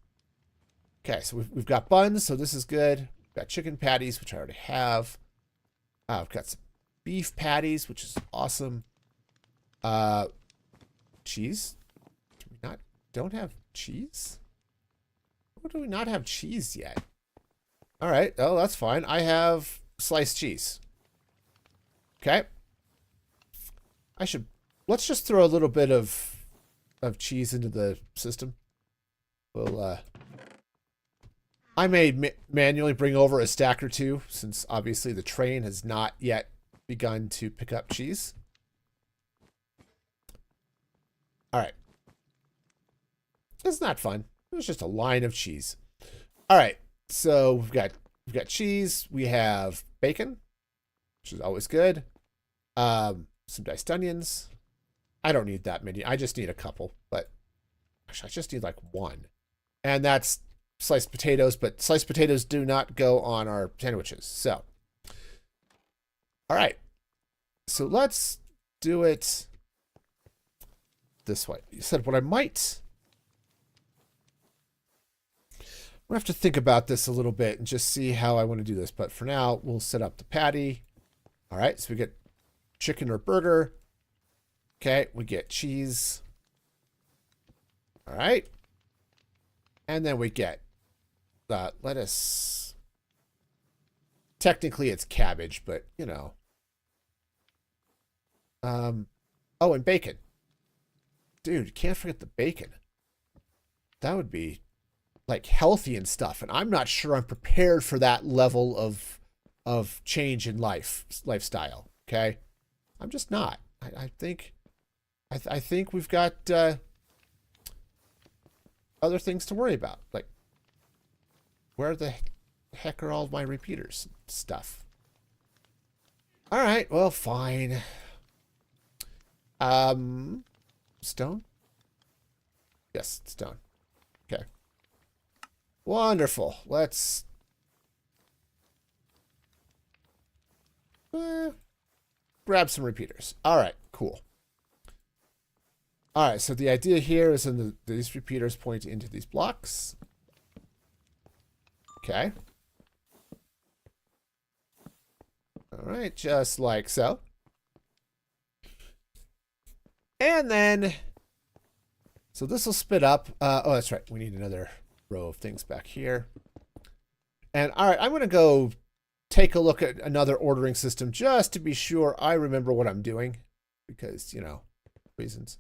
[SPEAKER 1] Okay, so we've got buns, so this is good. We've got chicken patties, which I already have. I've got some beef patties, which is awesome. Cheese? Do we don't have cheese? Or do we not have cheese yet? All right. Oh, that's fine. I have sliced cheese. Okay. Let's just throw a little bit of cheese into the system. We'll, I may manually bring over a stack or two, since obviously the train has not yet begun to pick up cheese. All right. It's not fun. It's just a line of cheese. All right. So we've got cheese. We have bacon, which is always good. Some diced onions. I don't need that many. I just need a couple, but actually I just need like one. And that's sliced potatoes, but sliced potatoes do not go on our sandwiches. So, all right. So let's do it this way. You said what I might... We'll have to think about this a little bit and just see how I want to do this. But for now, we'll set up the patty. All right, so we get chicken or burger. Okay, we get cheese. All right. And then we get lettuce. Technically, it's cabbage, but, Oh, and bacon. Dude, you can't forget the bacon. That would be... like healthy and stuff, and I'm not sure I'm prepared for that level of change in lifestyle. Okay, I'm just not. I think we've got other things to worry about. Like, where the heck are all of my repeaters stuff? All right, well, fine. Stone. Yes, stone. Okay. Wonderful. Let's grab some repeaters. All right, cool. All right, so the idea here is these repeaters point into these blocks. Okay. All right, just like so. And then, so this will spit up. Oh, that's right. We need another row of things back here. And all right, I'm going to go take a look at another ordering system just to be sure I remember what I'm doing, because, reasons.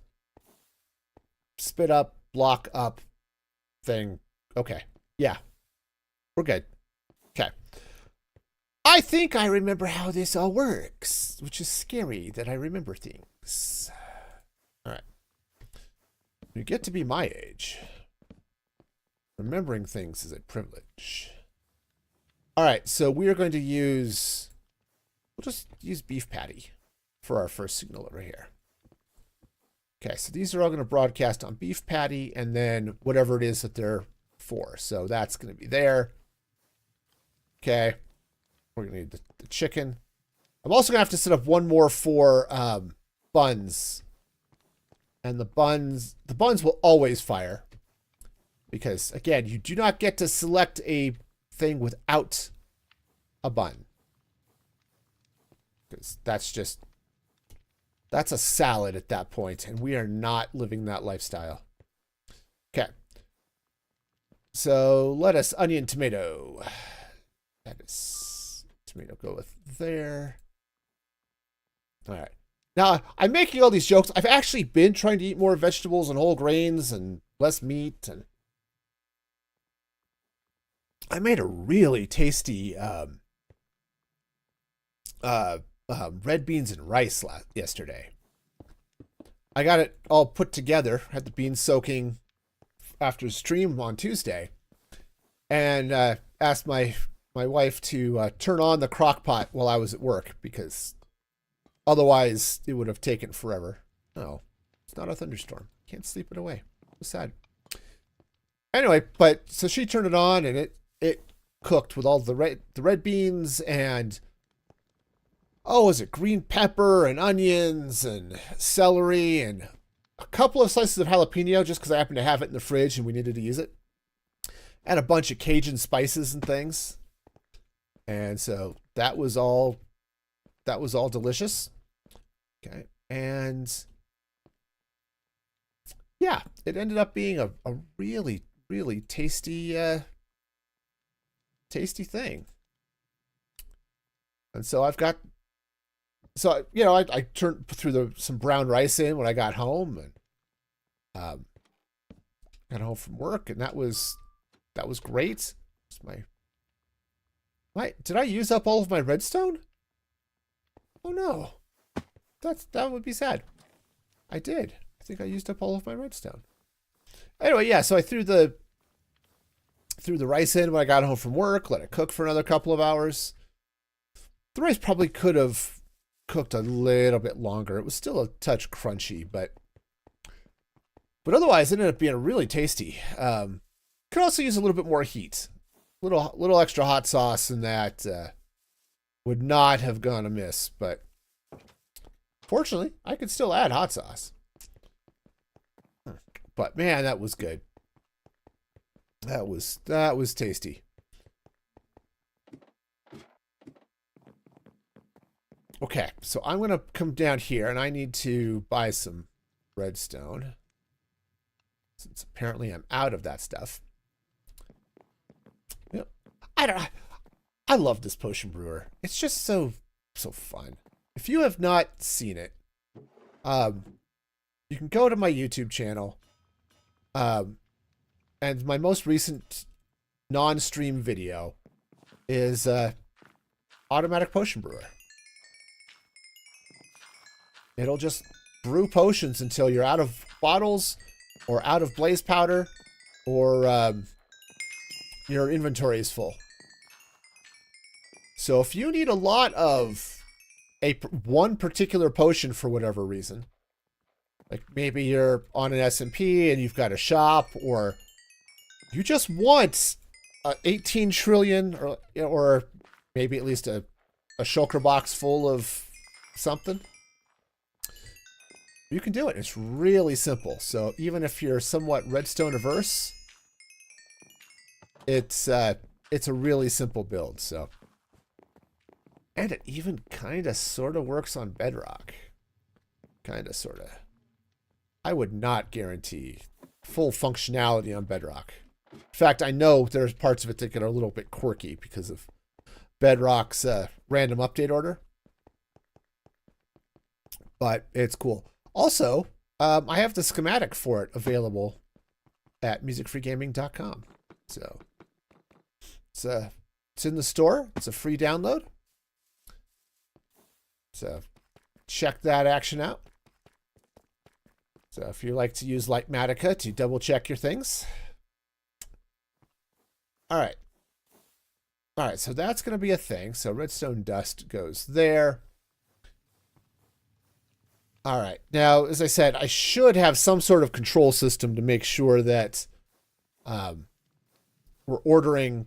[SPEAKER 1] Spit up, block up, thing. Okay. Yeah. We're good. Okay. I think I remember how this all works, which is scary that I remember things. All right. You get to be my age. Remembering things is a privilege. All right, so we are going to we'll just use beef patty for our first signal over here. Okay, so these are all going to broadcast on beef patty and then whatever it is that they're for. So that's going to be there. Okay, we're going to need the chicken. I'm also going to have to set up one more for buns. And the buns will always fire. Because, again, you do not get to select a thing without a bun. because that's a salad at that point, and we are not living that lifestyle. Okay. So lettuce, onion, tomato. Lettuce, tomato, go with there. All right. Now, I'm making all these jokes. I've actually been trying to eat more vegetables and whole grains and less meat. And I made a really tasty red beans and rice yesterday. I got it all put together. Had the beans soaking after stream on Tuesday, and asked my wife to turn on the crock pot while I was at work, because otherwise it would have taken forever. No, it's not a thunderstorm. Can't sleep it away. It's sad. Anyway, but so she turned it on, and it cooked with all the red beans and, oh, was it green pepper and onions and celery and a couple of slices of jalapeno, just because I happened to have it in the fridge and we needed to use it, and a bunch of Cajun spices and things. And so that was all delicious. Okay. And yeah, it ended up being a really, really tasty thing. And so I turned through some brown rice in when I got home, and got home from work, and that was great. Did I use up all of my redstone? Oh no, that would be sad. I did. I think I used up all of my redstone. Anyway, yeah. So I threw the rice in when I got home from work. Let it cook for another couple of hours. The rice probably could have cooked a little bit longer. It was still a touch crunchy, but otherwise it ended up being really tasty. Could also use a little bit more heat. Little extra hot sauce, and that would not have gone amiss, but fortunately I could still add hot sauce. But man, that was good. That was tasty. Okay, so I'm going to come down here, and I need to buy some redstone, since apparently I'm out of that stuff. Yep. I love this potion brewer. It's just so fun. If you have not seen it, you can go to my YouTube channel, and my most recent non-stream video is automatic potion brewer. It'll just brew potions until you're out of bottles, or out of blaze powder, or your inventory is full. So if you need a lot of one particular potion for whatever reason, like maybe you're on an SMP and you've got a shop, or you just want 18 trillion, or maybe at least a shulker box full of something, you can do it. It's really simple. So even if you're somewhat redstone averse, it's a really simple build. So, and it even kind of sort of works on bedrock. Kind of sort of. I would not guarantee full functionality on bedrock. In fact, I know there's parts of it that get a little bit quirky because of bedrock's random update order. But it's cool. Also, I have the schematic for it available at musicfreegaming.com. So it's in the store. It's a free download. So check that action out. So if you like to use Lightmatica to double check your things. All right. All right, so that's going to be a thing. So redstone dust goes there. All right. Now, as I said, I should have some sort of control system to make sure that we're ordering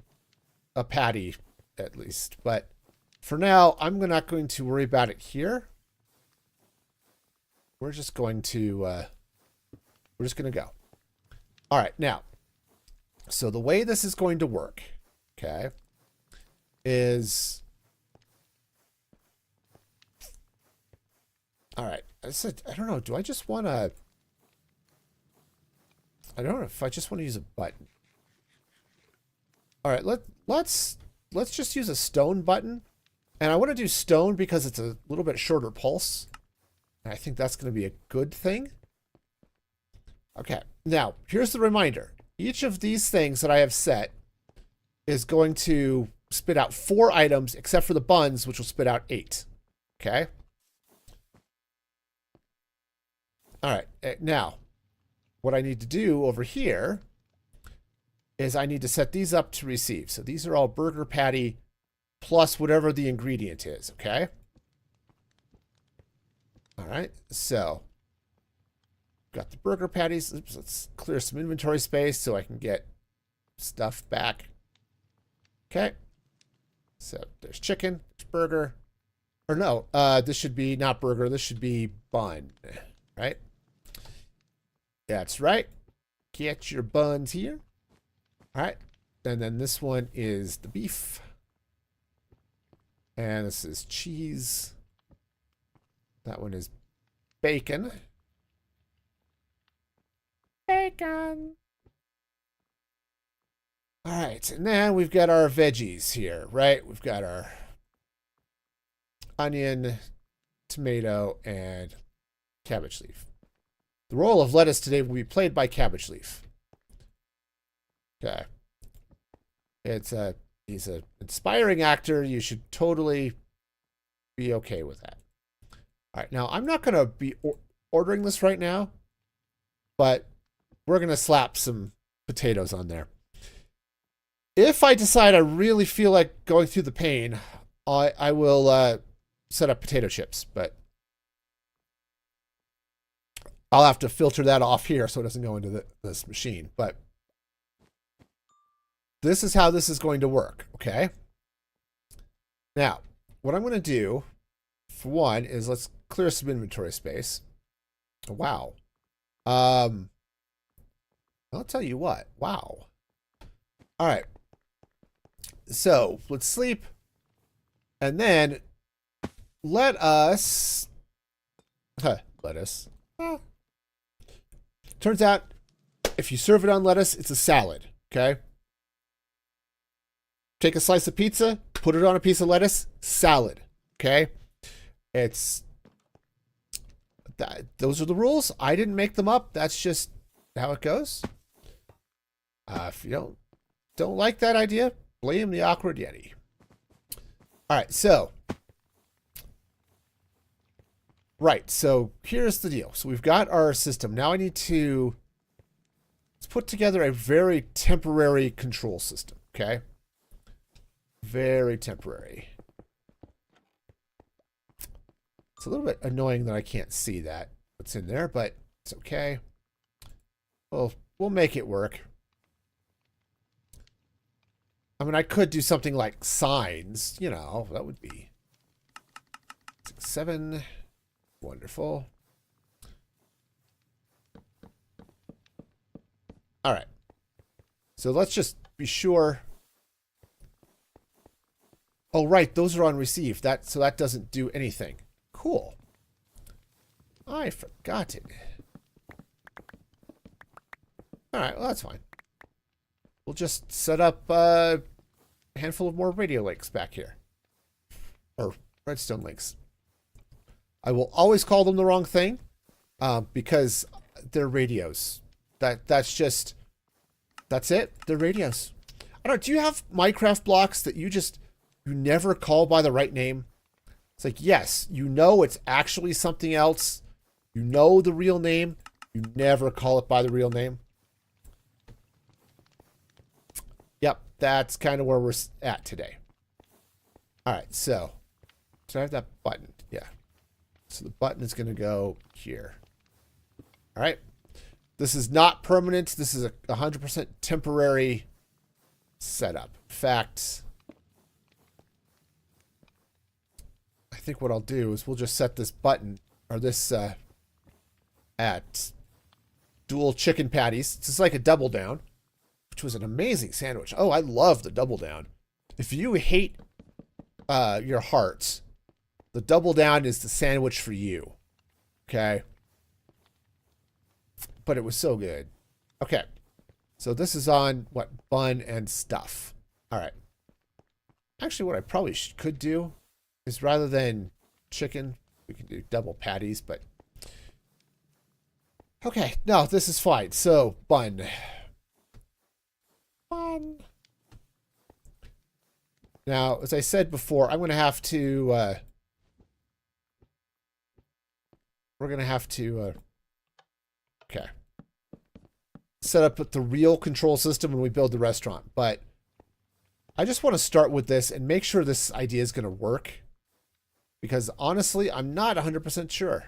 [SPEAKER 1] a patty, at least. But for now, I'm not going to worry about it here. We're just going to go. All right. Now, so the way this is going to work, okay, is All right. I said, I don't know. Do I just want to... I don't know if I just want to use a button. All right, let's just use a stone button. And I want to do stone because it's a little bit shorter pulse. And I think that's going to be a good thing. Okay, now, here's the reminder. Each of these things that I have set is going to spit out 4 items, except for the buns, which will spit out 8. Okay? All right, now, what I need to do over here is I need to set these up to receive. So these are all burger patty plus whatever the ingredient is, okay? All right, so got the burger patties. Oops, let's clear some inventory space so I can get stuff back. Okay, so there's chicken, there's burger. Or no, this should be not burger, this should be bun, right? That's right. Get your buns here. All right, and then this one is the beef. And this is cheese. That one is bacon. Bacon. All right, and then we've got our veggies here, right? We've got our onion, tomato, and cabbage leaf. The role of lettuce today will be played by cabbage leaf. Okay. He's an inspiring actor. You should totally be okay with that. All right, now I'm not going to be ordering this right now, but we're going to slap some potatoes on there. If I decide I really feel like going through the pain, I will set up potato chips, but I'll have to filter that off here so it doesn't go into this machine. But this is how this is going to work, okay? Now, what I'm going to do, for one, is let's clear some inventory space. Wow. I'll tell you what. Wow. All right. So, let's sleep. And then, let us... lettuce. Turns out, if you serve it on lettuce, it's a salad, okay? Take a slice of pizza, put it on a piece of lettuce, salad, okay? It's that. Those are the rules. I didn't make them up. That's just how it goes. If you don't like that idea, blame the awkward Yeti. All right, so here's the deal. So we've got our system. Now I need to let's put together a very temporary control system, okay? Very temporary. It's a little bit annoying that I can't see that what's in there, but it's okay. Well, we'll make it work. I mean, I could do something like signs, you know, that would be 6, 7. Wonderful. All right. So let's just be sure. Oh, right. Those are on receive. So that doesn't do anything. Cool. I forgot it. All right. Well, that's fine. We'll just set up a handful of more radio links back here. Or redstone links. I will always call them the wrong thing because they're radios. That's it. They're radios. I don't know. Do you have Minecraft blocks that you never call by the right name? It's like, yes, you know it's actually something else. You know the real name. You never call it by the real name. Yep, that's kind of where we're at today. All right, so I have that button? Yeah. So the button is going to go here. All right. This is not permanent. This is a 100% temporary setup. In fact, I think what I'll do is we'll just set this button or this at dual chicken patties. It's just like a double down, which was an amazing sandwich. Oh, I love the double down. If you hate your hearts, the double down is the sandwich for you. Okay. But it was so good. Okay. So this is on, what, bun and stuff. All right. Actually, what I probably could do is rather than chicken, we can do double patties, but... Okay, no, this is fine. So, bun. Bun. Now, as I said before, I'm going to have to... we're going to have to... okay. Set up the real control system when we build the restaurant, but... I just want to start with this and make sure this idea is going to work. Because honestly, I'm not 100% sure.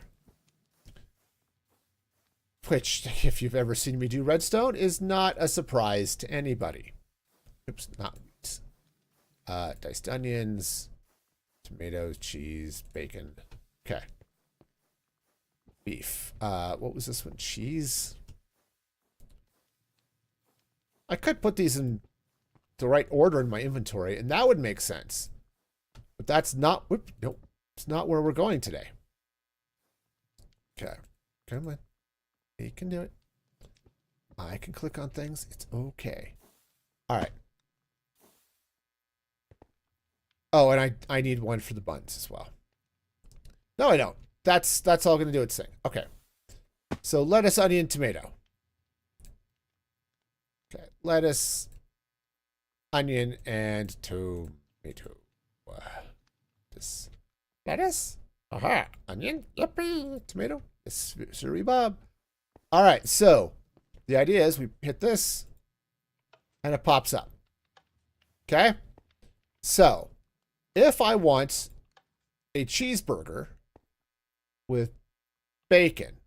[SPEAKER 1] Which, if you've ever seen me do redstone, is not a surprise to anybody. Oops, not wheat. Diced onions, tomatoes, cheese, bacon. Okay. Beef. What was this one? Cheese? I could put these in the right order in my inventory, and that would make sense. But that's not... Whoop, nope. It's not where we're going today. Okay. Come on. You can do it. I can click on things. It's okay. All right. Oh, and I need one for the buns as well. No, I don't. That's all going to do its thing. Okay. So lettuce, onion, tomato. Okay. Lettuce, onion, and tomato. This lettuce. Aha. Onion. Yippee. Tomato. Yes, sirree bob. All right. So the idea is we hit this and it pops up. Okay. So if I want a cheeseburger with bacon,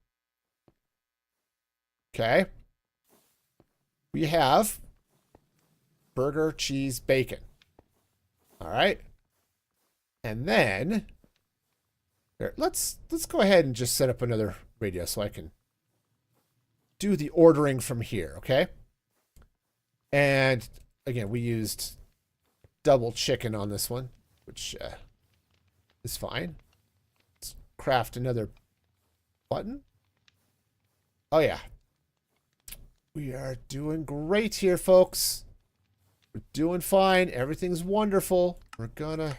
[SPEAKER 1] okay, we have burger, cheese, bacon. All right. And then here, let's go ahead and just set up another radio so I can do the ordering from here, okay? And again, we used double chicken on this one, which is fine. Let's craft another button. Oh yeah. We are doing great here, folks. We're doing fine. Everything's wonderful. We're gonna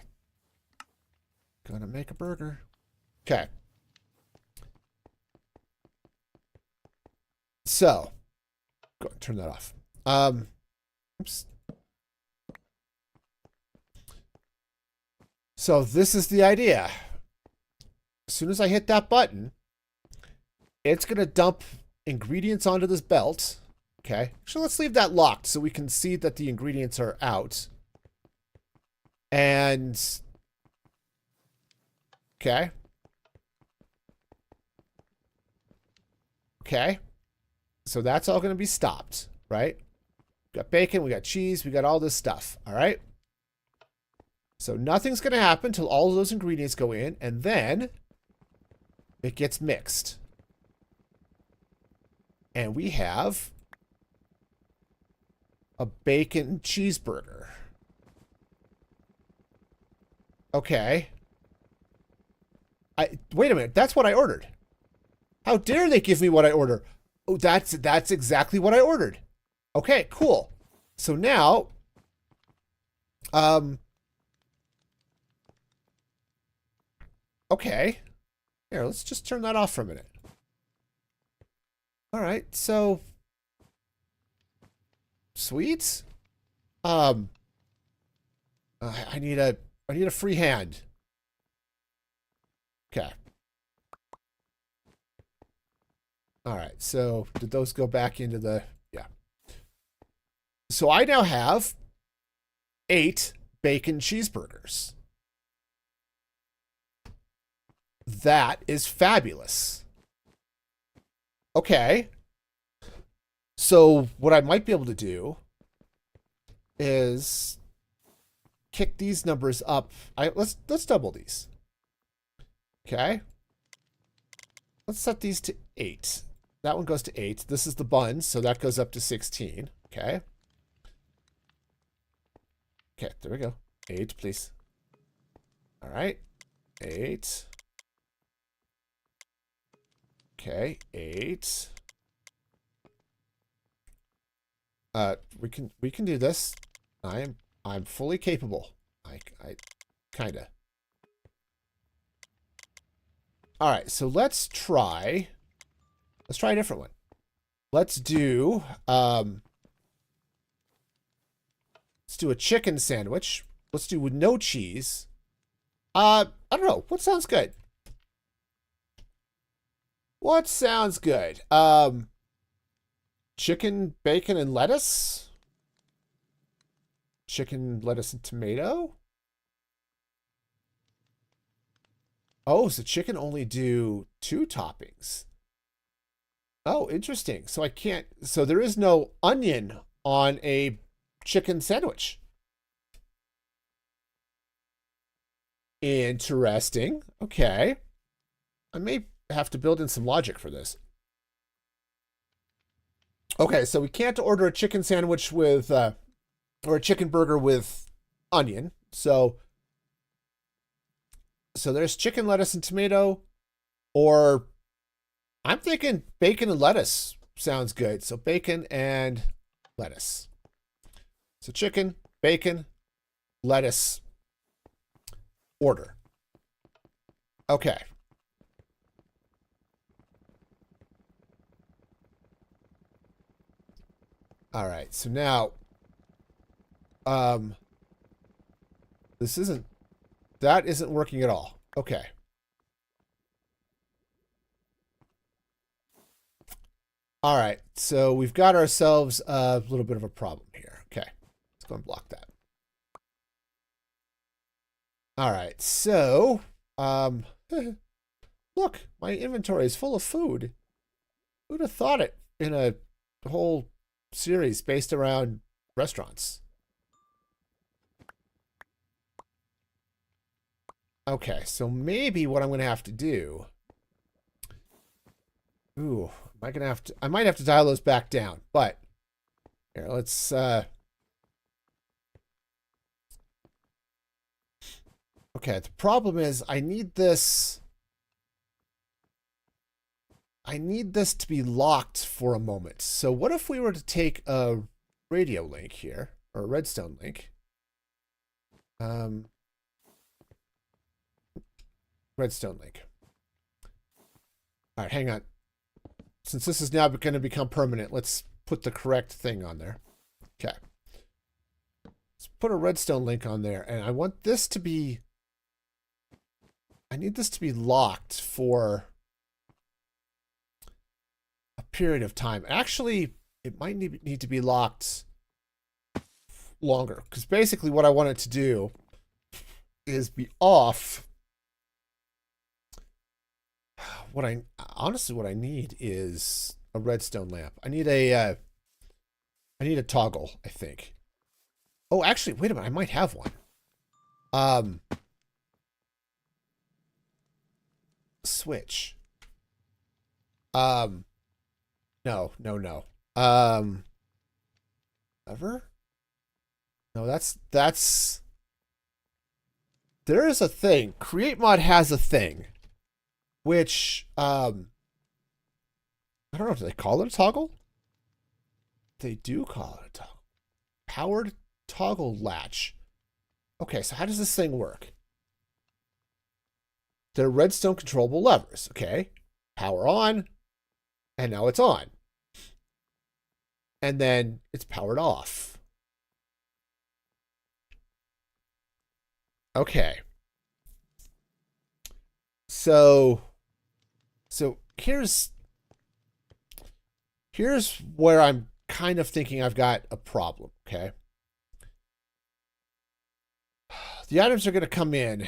[SPEAKER 1] make a burger. Okay. So, go turn that off. Oops. So this is the idea. As soon as I hit that button, it's gonna dump ingredients onto this belt. Okay. So let's leave that locked so we can see that the ingredients are out. And okay. Okay. So that's all going to be stopped, right? We got bacon, we got cheese, we got all this stuff, all right? So nothing's going to happen until all of those ingredients go in, and then it gets mixed. And we have a bacon cheeseburger. Okay. Wait a minute, that's what I ordered. How dare they give me what I order? Oh, that's exactly what I ordered. Okay, cool. So now, okay. Here, let's just turn that off for a minute. All right, so sweet. I need a free hand. Okay. All right, so did those go back into the... Yeah. So I now have 8 bacon cheeseburgers. That is fabulous. Okay. So what I might be able to do is kick these numbers up. Let's double these. Okay. Let's set these to 8. That one goes to 8. This is the buns, so that goes up to 16. Okay. Okay, there we go. 8, please. All right. 8. Okay, 8. We can do this. I'm fully capable. I kinda. All right, so let's try a different one. Let's do a chicken sandwich. Let's do with no cheese. I don't know. What sounds good? What sounds good? Chicken, bacon, and lettuce? Chicken, lettuce, and tomato? Oh, so chicken only do 2 toppings. Oh, interesting. So I can't, so there is no onion on a chicken sandwich. Interesting. Okay. I may have to build in some logic for this. Okay, so we can't order a chicken sandwich with, or a chicken burger with onion. So there's chicken, lettuce, and tomato, or I'm thinking bacon and lettuce sounds good. So bacon and lettuce. So chicken, bacon, lettuce, order. Okay. All right. So now, that isn't working at all. Okay. All right. So we've got ourselves a little bit of a problem here. Okay. Let's go and block that. All right. So, look, my inventory is full of food. Who'd have thought it in a whole series based around restaurants? Okay, so maybe what I'm going to have to do... Ooh, am I going to have to... I might have to dial those back down, but... Here, let's... Okay, the problem is I need this... I need this to be locked for a moment. So what if we were to take a radio link here, or a redstone link? Redstone link. All right, hang on. Since this is now going to become permanent, let's put the correct thing on there. Okay. Let's put a redstone link on there, and I want this to be... I need this to be locked for a period of time. Actually, it might need to be locked longer, because basically what I want it to do is be off. What I need is a redstone lamp. I need a toggle, I think. Oh, actually, wait a minute, I might have one. Switch. No. Ever? No, that's there is a thing. Create Mod has a thing, which I don't know. Do they call it a toggle? They do call it a toggle. Powered toggle latch. Okay, so how does this thing work? They're redstone controllable levers. Okay, power on, and now it's on, and then it's powered off. Okay. So here's where I'm kind of thinking I've got a problem, okay? The items are going to come in,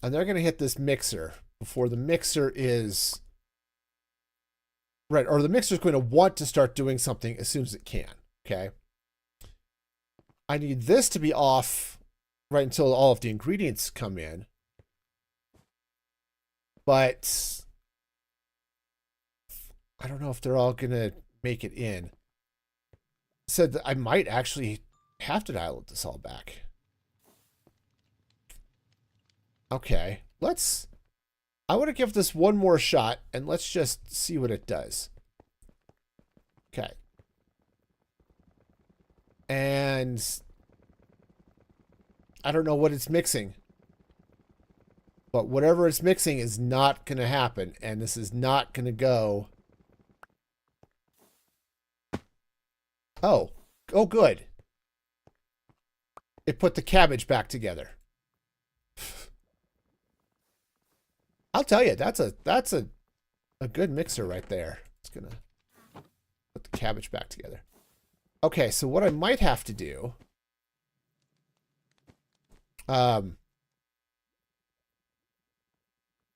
[SPEAKER 1] and they're going to hit this mixer before the mixer is... Right, or the mixer is going to want to start doing something as soon as it can, okay? I need this to be off right until all of the ingredients come in. But I don't know if they're all going to make it in. Said that I might actually have to dial this all back. Okay, let's I want to give this one more shot, and let's just see what it does. Okay. And I don't know what it's mixing. But whatever it's mixing is not going to happen. And this is not going to go. Oh. Oh, good. It put the cabbage back together. I'll tell you, that's a good mixer right there. It's going to put the cabbage back together. Okay, so what I might have to do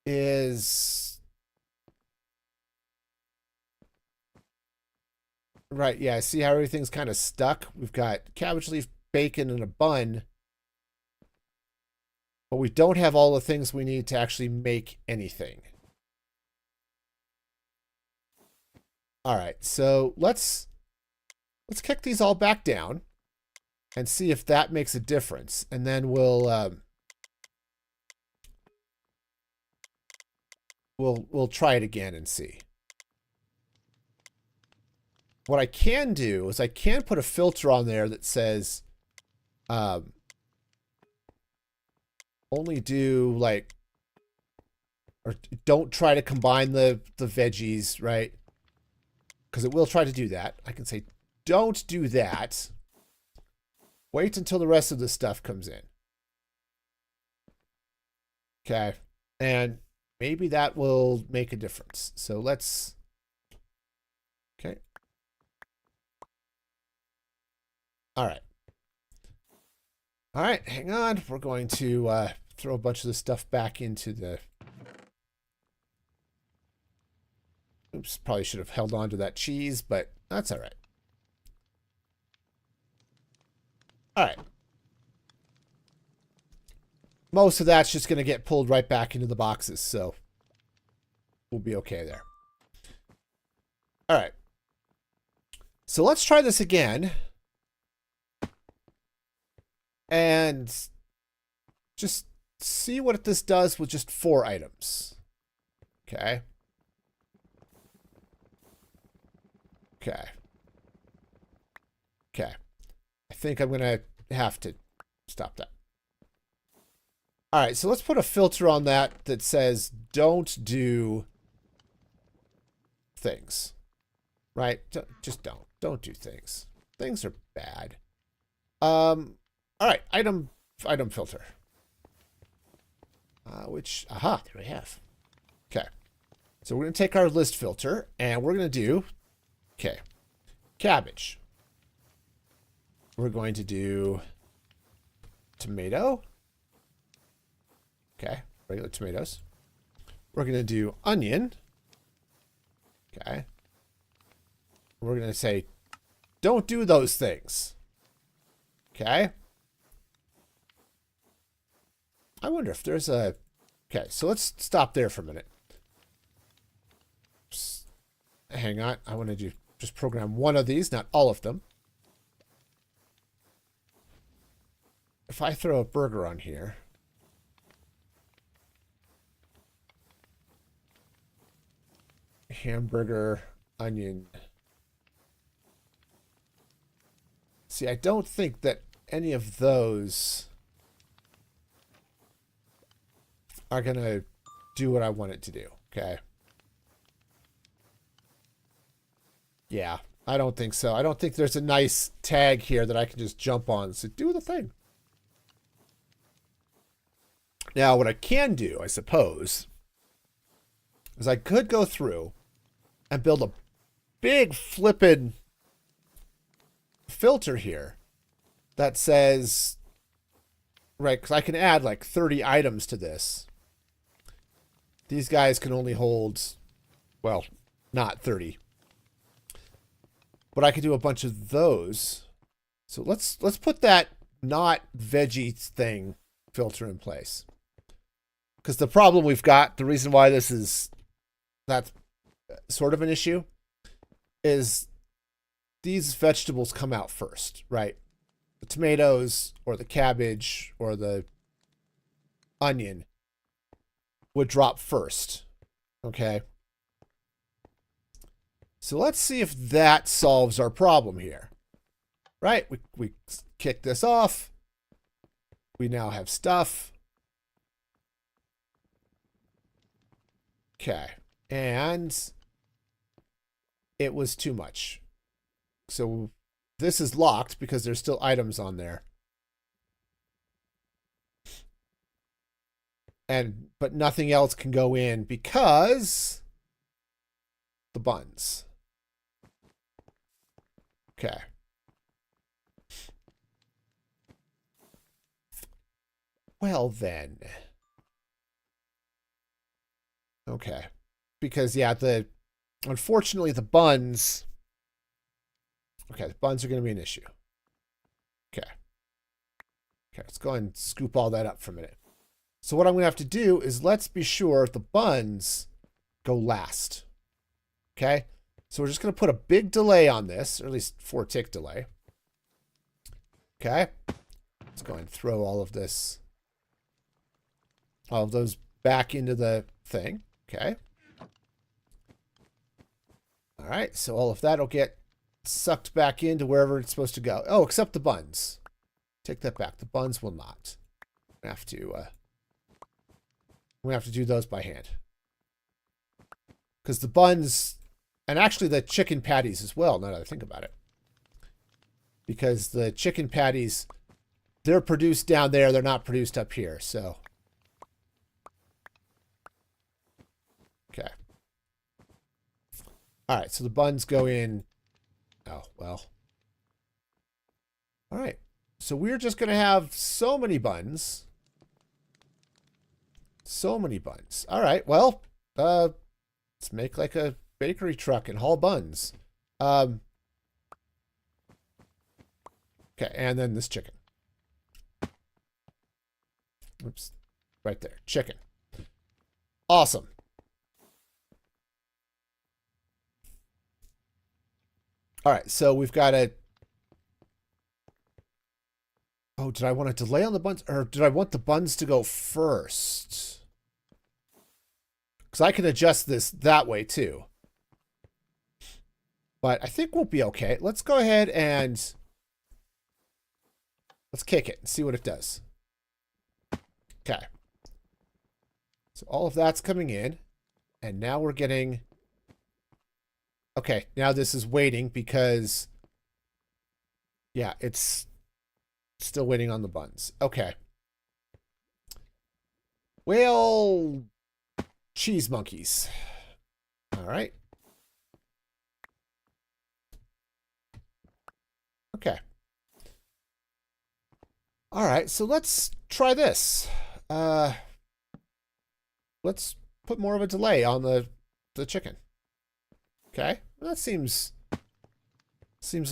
[SPEAKER 1] is right, yeah, see how everything's kind of stuck? We've got cabbage leaf, bacon, and a bun. But we don't have all the things we need to actually make anything. All right, so let's kick these all back down and see if that makes a difference. And then we'll try it again and see. What I can do is I can put a filter on there that says only do like, or don't try to combine the veggies, right? Because it will try to do that. I can say, don't do that. Wait until the rest of the stuff comes in. Okay. And maybe that will make a difference. So let's, okay. All right. All right, hang on. We're going to throw a bunch of this stuff back into the... Oops, probably should have held on to that cheese, but that's all right. All right. Most of that's just going to get pulled right back into the boxes, so we'll be okay there. All right. So let's try this again. And just see what this does with just 4 items. Okay. Okay. Okay. I think I'm going to have to stop that. All right, so let's put a filter on that that says don't do things. Right? Just don't. Don't do things. Things are bad. All right, item filter. Aha, there we have. Okay. So we're going to take our list filter and we're going to do, okay, cabbage. We're going to do tomato. Okay, regular tomatoes. We're going to do onion. Okay. We're going to say, don't do those things. Okay. I wonder if there's a... Okay, so let's stop there for a minute. Just hang on. I want to just program one of these, not all of them. If I throw a burger on here... Hamburger, onion... See, I don't think that any of those... are going to do what I want it to do, okay? Yeah, I don't think so. I don't think there's a nice tag here that I can just jump on and say, do the thing. Now, what I can do, I suppose, is I could go through and build a big flippin' filter here that says, right, because I can add like 30 items to this. These guys can only hold, well, not 30. But I could do a bunch of those. So let's put that not veggie thing filter in place. Because the problem we've got, the reason why this is that's sort of an issue, is these vegetables come out first, right? The tomatoes or the cabbage or the onion would drop first. Okay. So let's see if that solves our problem here. Right? We kick this off. We now have stuff. Okay. And it was too much. So this is locked because there's still items on there. But nothing else can go in because the buns. Okay. Well then. Okay. Because yeah, unfortunately the buns. Okay, the buns are going to be an issue. Okay. Okay, let's go and scoop all that up for a minute. So what I'm going to have to do is let's be sure the buns go last. Okay? So we're just going to put a big delay on this, or at least 4-tick delay. Okay? Let's go and throw all of those back into the thing. Okay? All right, so all of that will get sucked back into wherever it's supposed to go. Oh, except the buns. Take that back. The buns will not. We have to do those by hand. Because the buns, and actually the chicken patties as well, now that I think about it. Because the chicken patties, they're produced down there, they're not produced up here, so. Okay. Alright, so the buns go in. Oh, well. Alright. So we're just going to have so many buns. So many buns. Alright, well, let's make like a bakery truck and haul buns. Okay, and then this chicken. Oops. Right there. Chicken. Awesome. Alright, so we've got a... Oh, did I want to delay on the buns? Or did I want the buns to go first? Because I can adjust this that way too. But I think we'll be okay. Let's go ahead and... let's kick it and see what it does. Okay. So all of that's coming in. And now we're getting... Okay, now this is waiting because... yeah, it's still waiting on the buns. Okay. Well... cheese monkeys. All right. Okay. All right, so let's try this. Let's put more of a delay on the chicken. Okay, that seems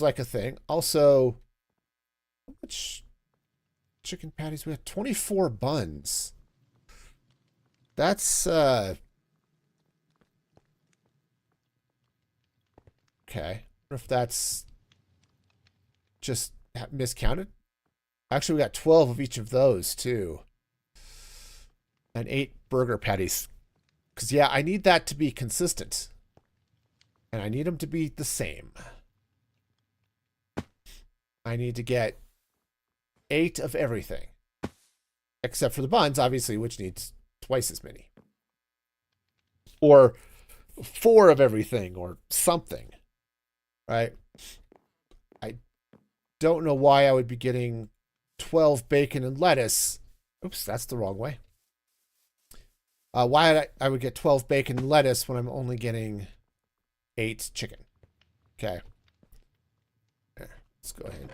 [SPEAKER 1] like a thing. Also, how much chicken patties we have? 24 buns. That's okay. I wonder if that's just miscounted. Actually, we got 12 of each of those too, and 8 burger patties. Because yeah, I need that to be consistent, and I need them to be the same. I need to get 8 of everything, except for the buns, obviously, which needs twice as many, or 4 of everything, or something. Right? I don't know why I would be getting 12 bacon and lettuce. Oops, that's the wrong way. Why I would get 12 bacon and lettuce when I'm only getting 8 chicken. Okay. There, let's go ahead and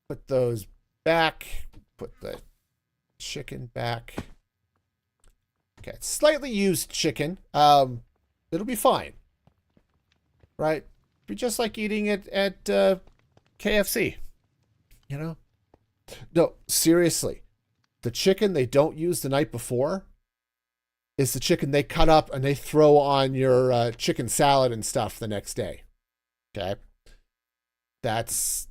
[SPEAKER 1] put those back. Put the chicken back. Okay, slightly used chicken. It'll be fine. Right? Be just like eating it at KFC. You know? No, seriously. The chicken they don't use the night before is the chicken they cut up and they throw on your chicken salad and stuff the next day. Okay? That's...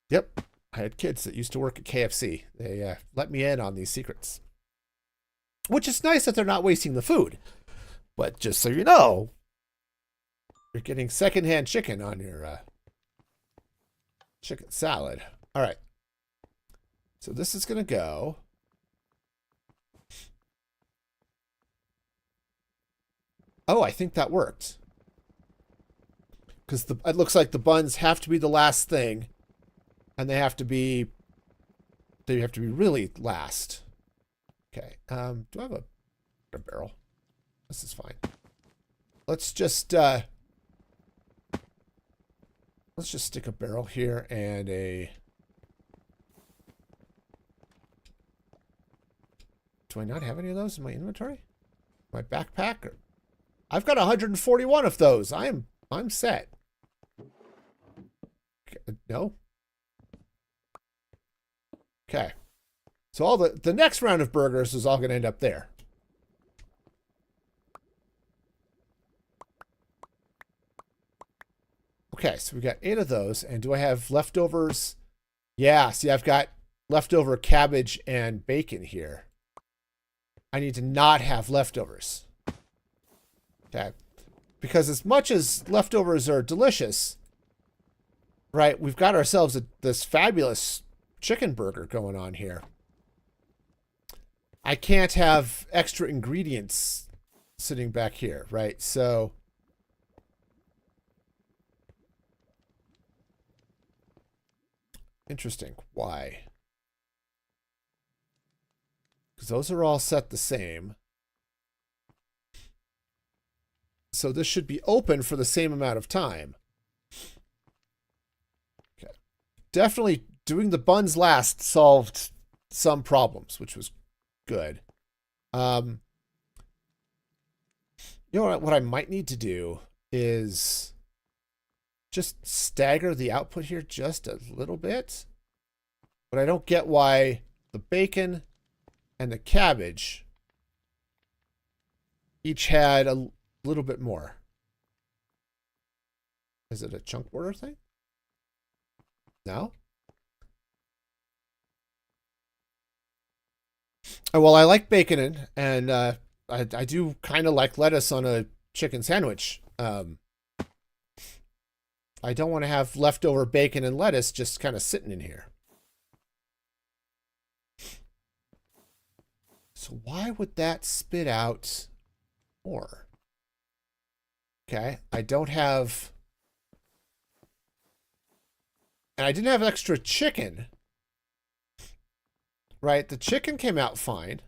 [SPEAKER 1] yep. I had kids that used to work at KFC. They let me in on these secrets. Which is nice that they're not wasting the food. But just so you know, you're getting secondhand chicken on your chicken salad. All right. So this is going to go. Oh, I think that worked. Because it looks like the buns have to be the last thing. And they have to be really last. Okay. Do I have a barrel? This is fine. Let's just stick a barrel here and a. Do I not have any of those in my inventory? My backpack? I've got 141 of those. I'm set. Okay, no. Okay. So all the next round of burgers is all going to end up there. Okay, so we got 8 of those. And do I have leftovers? Yeah, see, I've got leftover cabbage and bacon here. I need to not have leftovers. Okay. Because as much as leftovers are delicious, right, we've got ourselves this fabulous chicken burger going on here. I can't have extra ingredients sitting back here, right? So interesting. Why? Because those are all set the same. So this should be open for the same amount of time. Okay. Definitely doing the buns last solved some problems, which was good. You know what I might need to do is just stagger the output here just a little bit. But I don't get why the bacon and the cabbage each had a little bit more. Is it a chunk order thing? No? Oh, well, I like bacon and I do kind of like lettuce on a chicken sandwich. I don't want to have leftover bacon and lettuce just kind of sitting in here. So why would that spit out more? Okay, I don't have... And I didn't have extra chicken. Right, the chicken came out fine.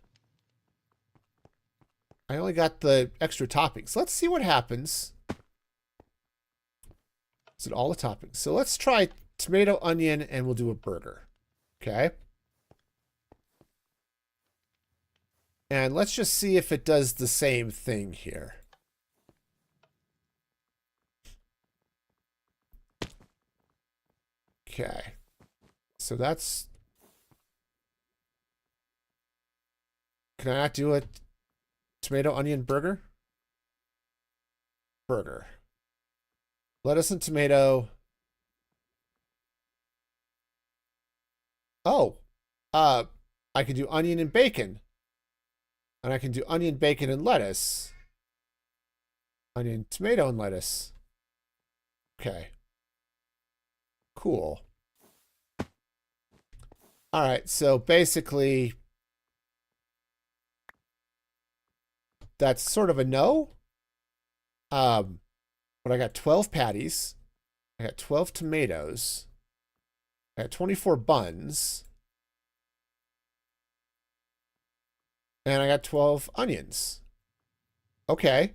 [SPEAKER 1] I only got the extra toppings. Let's see what happens. Is it all the toppings? So let's try tomato, onion, and we'll do a burger. Okay. And let's just see if it does the same thing here. Okay. So that's... Can I not do a tomato onion burger? Burger. Lettuce and tomato. Oh. I can do onion and bacon. And I can do onion, bacon, and lettuce. Onion, tomato, and lettuce. Okay. Cool. All right, so basically... That's sort of a no. But I got 12 patties. I got 12 tomatoes. I got 24 buns. And I got 12 onions. Okay.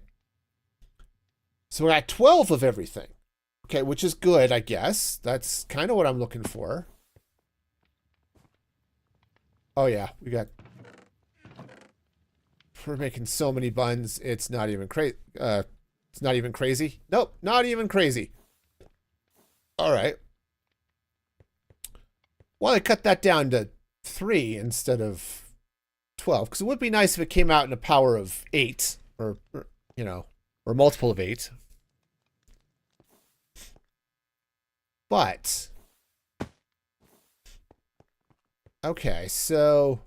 [SPEAKER 1] So I got 12 of everything. Okay, which is good, I guess. That's kind of what I'm looking for. Oh yeah, we're making so many buns, it's not even crazy. It's not even crazy. Nope, not even crazy. All right. Well, I cut that down to 3 instead of 12, because it would be nice if it came out in a power of 8, or you know, or multiple of 8. But Okay, so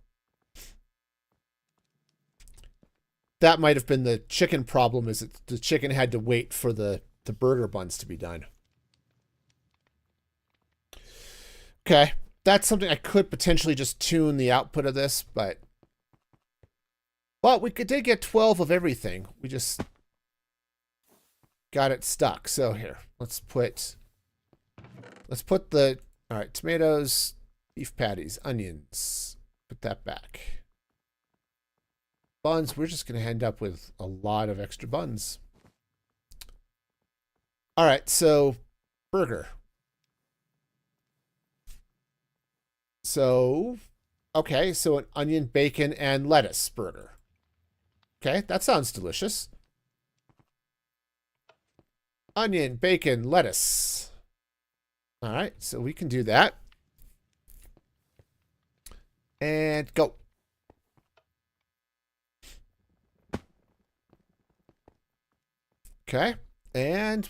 [SPEAKER 1] that might have been the chicken problem, is that the chicken had to wait for the burger buns to be done. Okay, that's something I could potentially just tune the output of this, but... Well, did get 12 of everything. We just got it stuck. So here, let's put the... All right, tomatoes, beef patties, onions. Put that back. Buns, we're just going to end up with a lot of extra buns. All right, so burger. So, okay, so an onion, bacon, and lettuce burger. Okay, that sounds delicious. Onion, bacon, lettuce. All right, so we can do that. And go. Okay, and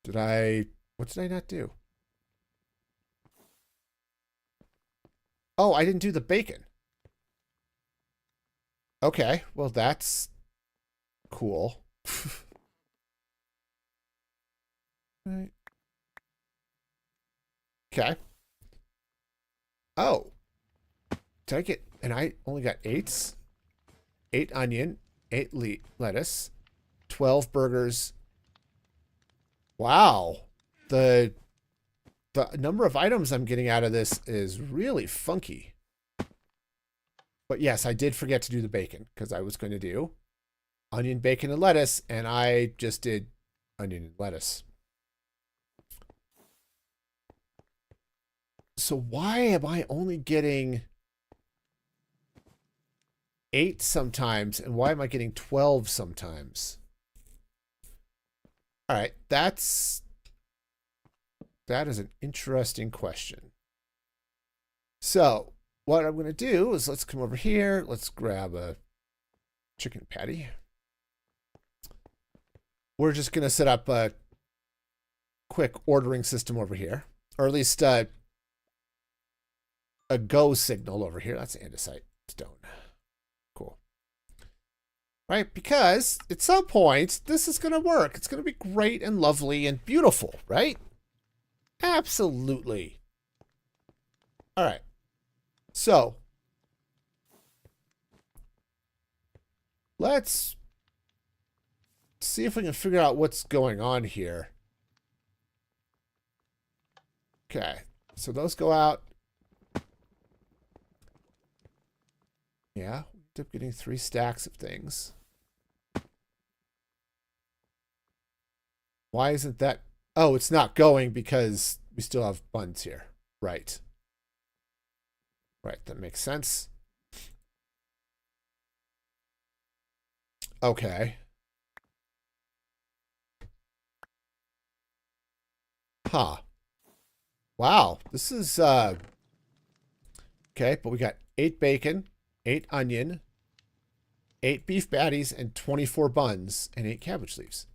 [SPEAKER 1] what did I not do? Oh, I didn't do the bacon. Okay, well, that's cool. Right. Okay. Oh. Did I get... And I only got 8s? 8 onion, 8 lettuce, 12 burgers. Wow. The number of items I'm getting out of this is really funky. But yes, I did forget to do the bacon, because I was going to do onion, bacon, and lettuce, and I just did onion and lettuce. So why am I only getting 8 sometimes, and why am I getting 12 sometimes? All right, that is an interesting question. So what I'm going to do is let's come over here. Let's grab a chicken patty. We're just going to set up a quick ordering system over here, or at least a go signal over here. That's andesite stone. Cool. Right, because at some point, this is going to work. It's going to be great and lovely and beautiful, right? Absolutely. All right. So, let's see if we can figure out what's going on here. Okay, so those go out. Yeah, we end up getting 3 stacks of things. Why isn't that? Oh, it's not going because we still have buns here. Right. Right, that makes sense. Okay. Huh. Wow, this is okay, but we got 8 bacon, 8 onion, 8 beef patties, and 24 buns, and 8 cabbage leaves.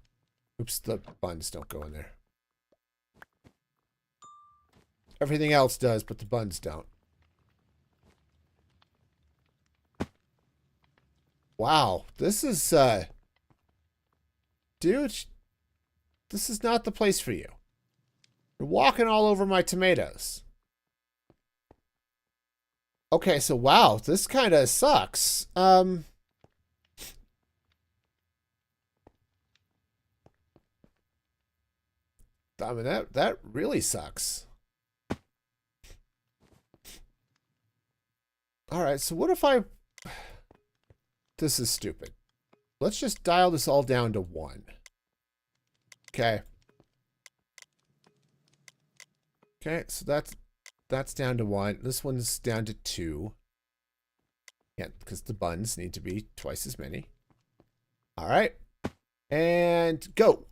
[SPEAKER 1] Oops, the buns don't go in there. Everything else does, but the buns don't. Wow, this is dude, this is not the place for you. You're walking all over my tomatoes. Okay, so wow, this kind of sucks. I mean, that really sucks. All right, so what if I... This is stupid. Let's just dial this all down to 1. Okay. Okay, so that's down to 1. This one's down to 2. Yeah, because the buns need to be twice as many. All right. And go.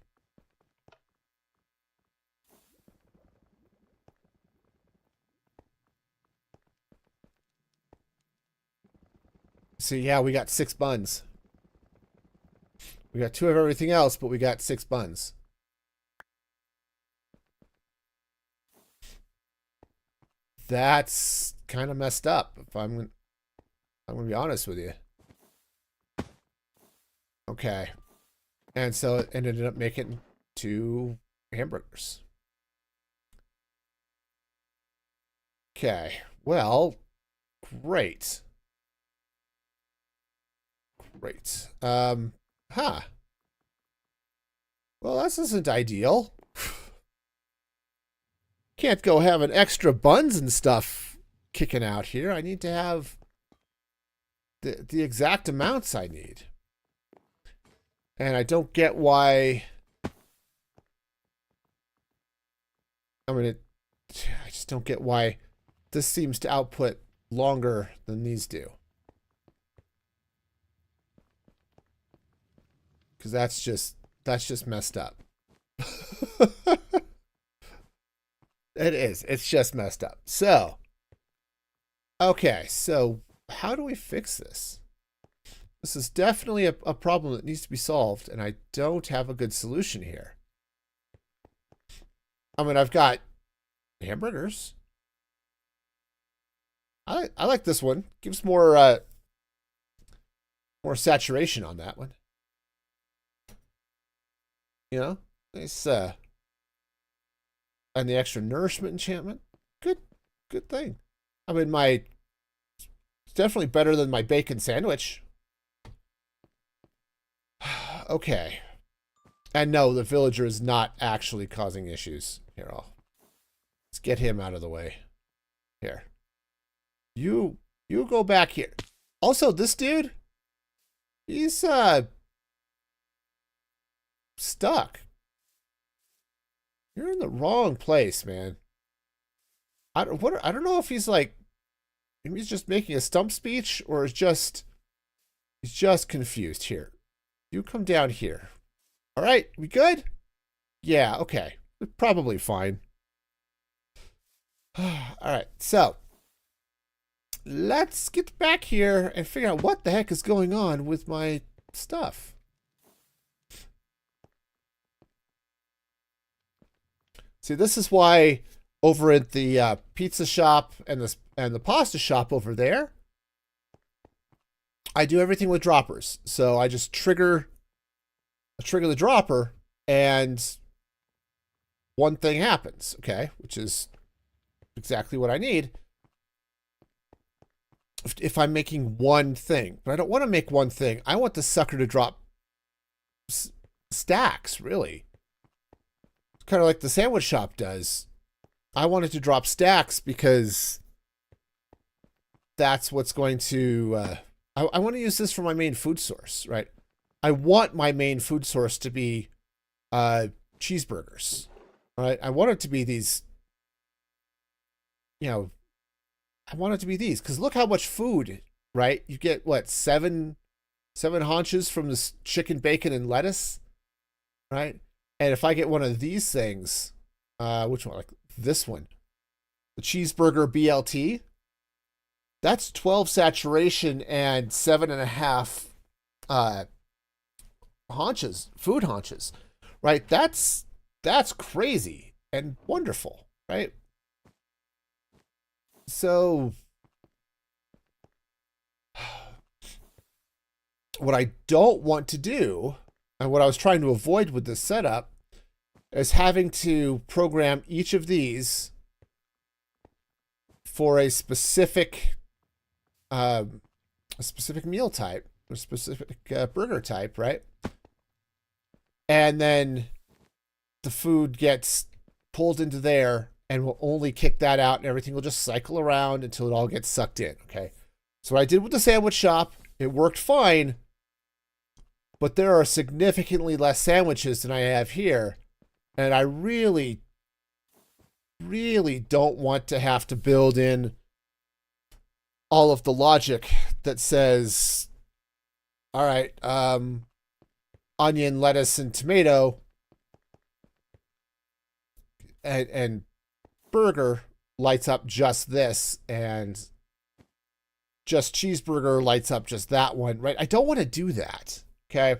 [SPEAKER 1] So yeah, we got 6 buns. We got 2 of everything else, but we got 6 buns. That's kind of messed up, if I'm going to be honest with you. Okay. And so it ended up making 2 hamburgers. Okay. Well, great. Great. Huh. Well, this isn't ideal. Can't go having extra buns and stuff kicking out here. I need to have the exact amounts I need. And I don't get why. I just don't get why this seems to output longer than these do. Because that's just messed up. It is. It's just messed up. So, okay. So, how do we fix this? This is definitely a problem that needs to be solved, and I don't have a good solution here. I mean, I've got hamburgers. I like this one. Gives more saturation on that one. You know, nice. And the extra nourishment enchantment. Good thing. I mean, it's definitely better than my bacon sandwich. Okay. And no, the villager is not actually causing issues. Here, let's get him out of the way. Here. You go back here. Also, this dude, he's stuck. You're in the wrong place, man. I don't know if he's like, maybe he's just making a stump speech, or he's just confused. Here, you come down here. All right, we good? Yeah, okay, probably fine. All right, so let's get back here and figure out what the heck is going on with my stuff. See, this is why over at the pizza shop and the pasta shop over there, I do everything with droppers. So I just trigger the dropper, and one thing happens, okay, which is exactly what I need. If I'm making one thing, but I don't want to make one thing. I want the sucker to drop stacks, really. Kind of like the sandwich shop does. I want it to drop stacks because that's what's going to... I want to use this for my main food source, right? I want my main food source to be cheeseburgers, right? I want it to be these, I want it to be these, because look how much food, right? You get, what, seven haunches from this chicken, bacon, and lettuce, right? And if I get one of these things, which one? Like this one, the cheeseburger BLT, that's 12 saturation and 7.5 haunches, food haunches, right? That's crazy and wonderful, right? So what I don't want to do, and what I was trying to avoid with this setup, is having to program each of these for a specific meal type, or specific burger type, right? And then the food gets pulled into there, and we'll only kick that out, and everything will just cycle around until it all gets sucked in, okay? So what I did with the sandwich shop, it worked fine, but there are significantly less sandwiches than I have here, and I really, really don't want to have to build in all of the logic that says, all right, onion, lettuce, and tomato, and burger lights up just this, and just cheeseburger lights up just that one, right? I don't want to do that, okay?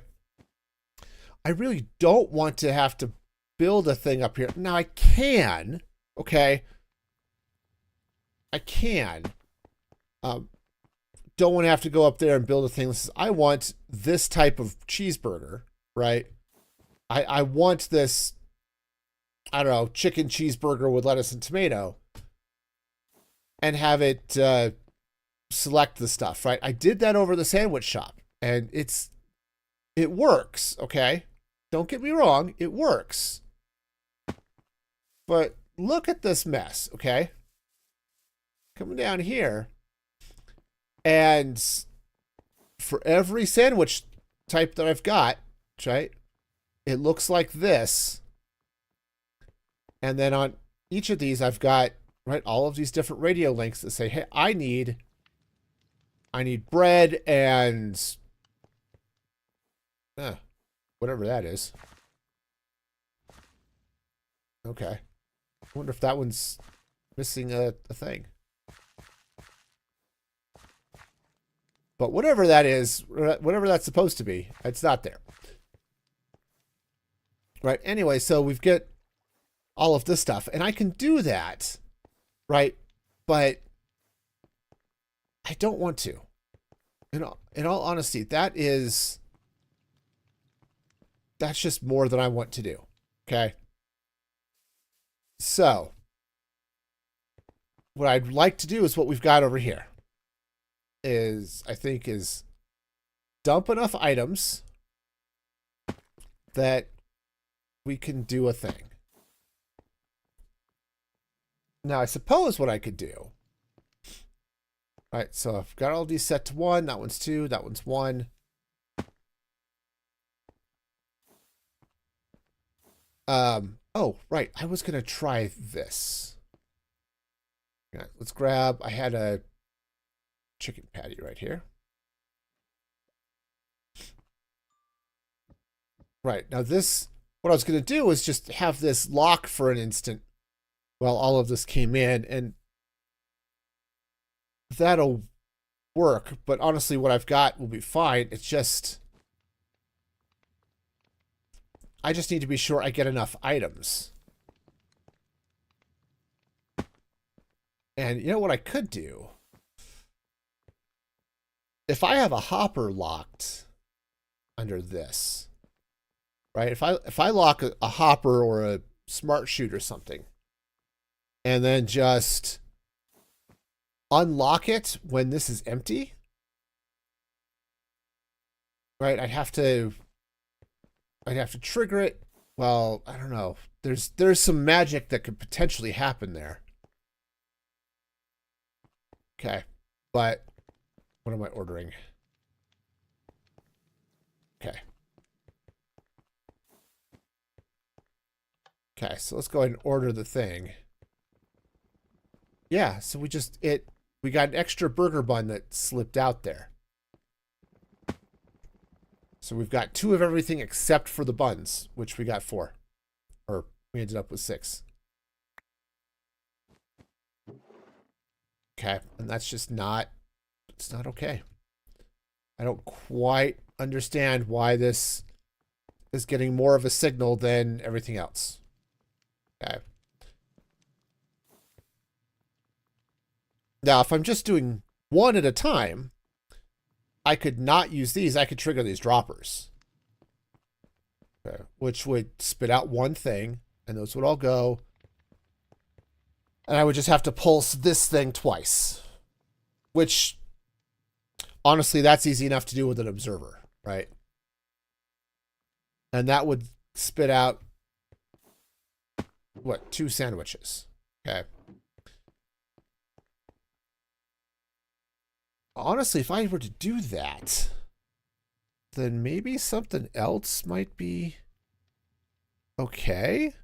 [SPEAKER 1] I really don't want to have to build a thing up here. Now I can, okay? I can. Don't want to have to go up there and build a thing that says, I want this type of cheeseburger, right? I want this, I don't know, chicken cheeseburger with lettuce and tomato, and have it select the stuff, right? I did that over the sandwich shop, and it works, okay? Don't get me wrong, it works. But look at this mess, okay? Coming down here, and for every sandwich type that I've got, right, it looks like this. And then on each of these, I've got, right, all of these different radio links that say, hey, I need bread and whatever that is. Okay. I wonder if that one's missing a thing. But whatever that is, whatever that's supposed to be, it's not there. Right. Anyway, so we've got all of this stuff, and I can do that, right? But I don't want to. In all honesty, that's just more than I want to do. Okay. So what I'd like to do is what we've got over here is dump enough items that we can do a thing. Now, I suppose what I could do. All right, so I've got all these set to 1. That one's 2. That one's 1. Oh, right. I was going to try this. Yeah, let's grab, I had a chicken patty right here. Right, now this, what I was going to do is just have this lock for an instant while all of this came in, and that'll work. But honestly, what I've got will be fine. It's just, I just need to be sure I get enough items. And you know what I could do? If I have a hopper locked under this, right? If I lock a hopper or a smart chute or something, and then just unlock it when this is empty, right? I'd have to trigger it. Well, I don't know. There's some magic that could potentially happen there. Okay, but what am I ordering? Okay. Okay, so let's go ahead and order the thing. Yeah, so we got an extra burger bun that slipped out there. So we've got 2 of everything except for the buns, which we got 4. Or we ended up with 6. Okay, and that's just not, it's not okay. I don't quite understand why this is getting more of a signal than everything else. Okay. Now, if I'm just doing 1 at a time, I could not use these. I could trigger these droppers. Okay, which would spit out 1 thing, and those would all go. And I would just have to pulse this thing twice. Which, honestly, that's easy enough to do with an observer, right? And that would spit out, what, 2 sandwiches. Okay. Honestly, if I were to do that, then maybe something else might be okay.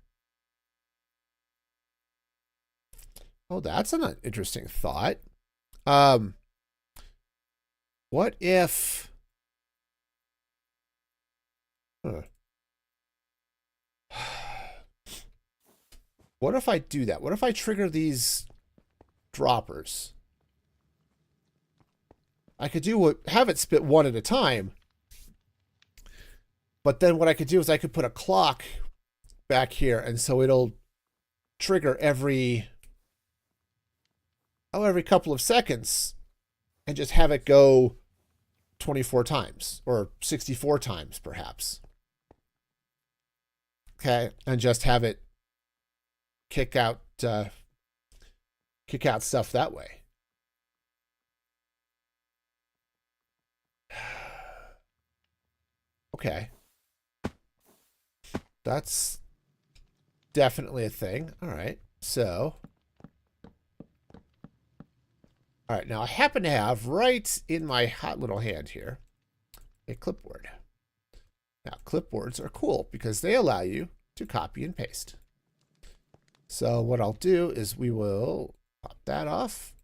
[SPEAKER 1] Oh, that's an interesting thought. What if... What if I do that? What if I trigger these droppers? I could have it spit 1 at a time. But then what I could do is I could put a clock back here, and so it'll trigger every every couple of seconds and just have it go 24 times or 64 times perhaps. Okay, and just have it kick out stuff that way. Okay. That's definitely a thing. All right. So, all right. Now I happen to have right in my hot little hand here a clipboard. Now, clipboards are cool because they allow you to copy and paste. So what I'll do is we will pop that off.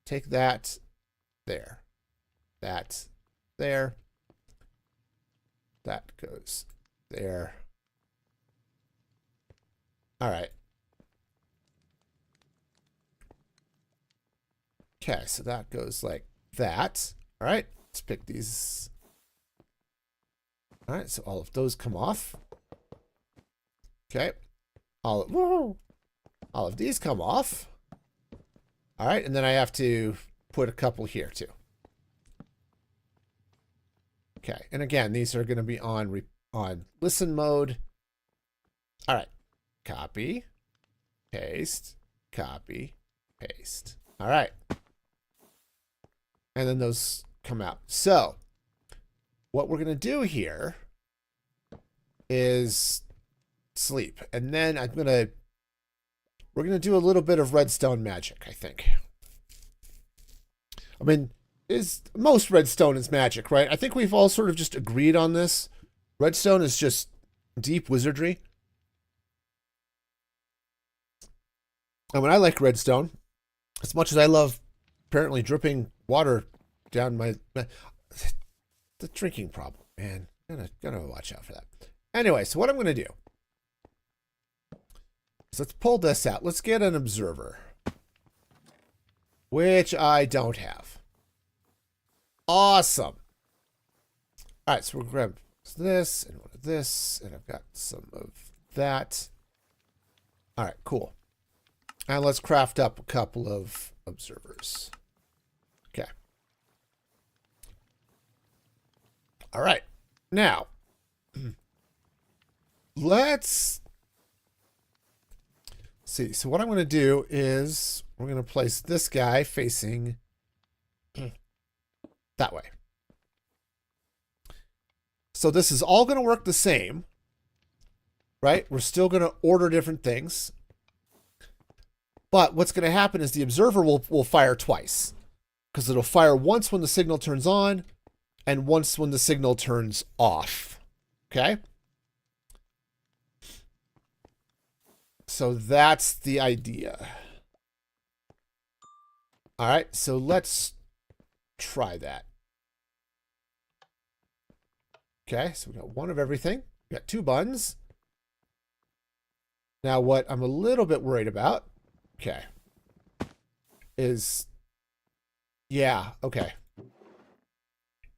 [SPEAKER 1] Take that there. That there. That goes there. All right. Okay, so that goes like that. All right, let's pick these. All right, so all of those come off. Okay, all of these come off. All right, and then I have to put a couple here too. Okay, and again, these are going to be on listen mode. All right, copy, paste, copy, paste. All right, and then those come out. So what we're going to do here is sleep, and then we're going to do a little bit of redstone magic, I think. I mean, most redstone is magic, right? I think we've all sort of just agreed on this. Redstone is just deep wizardry. I mean, I like redstone as much as I love apparently dripping water down the drinking problem, man. Gotta watch out for that. Anyway, so what I'm gonna do is let's pull this out. Let's get an observer, which I don't have. Awesome. All right, so we'll grab this and one of this, and I've got some of that. All right, cool. And let's craft up a couple of observers. Okay. All right. Now, let's see. So what I'm going to do is we're going to place this guy facing that way. So this is all going to work the same, right? We're still going to order different things. But what's going to happen is the observer will fire twice, because it'll fire once when the signal turns on and once when the signal turns off. Okay? So that's the idea. All right, so let's try that. Okay, so we got one of everything. We got 2 buns. Now what I'm a little bit worried about, okay, is, yeah, okay.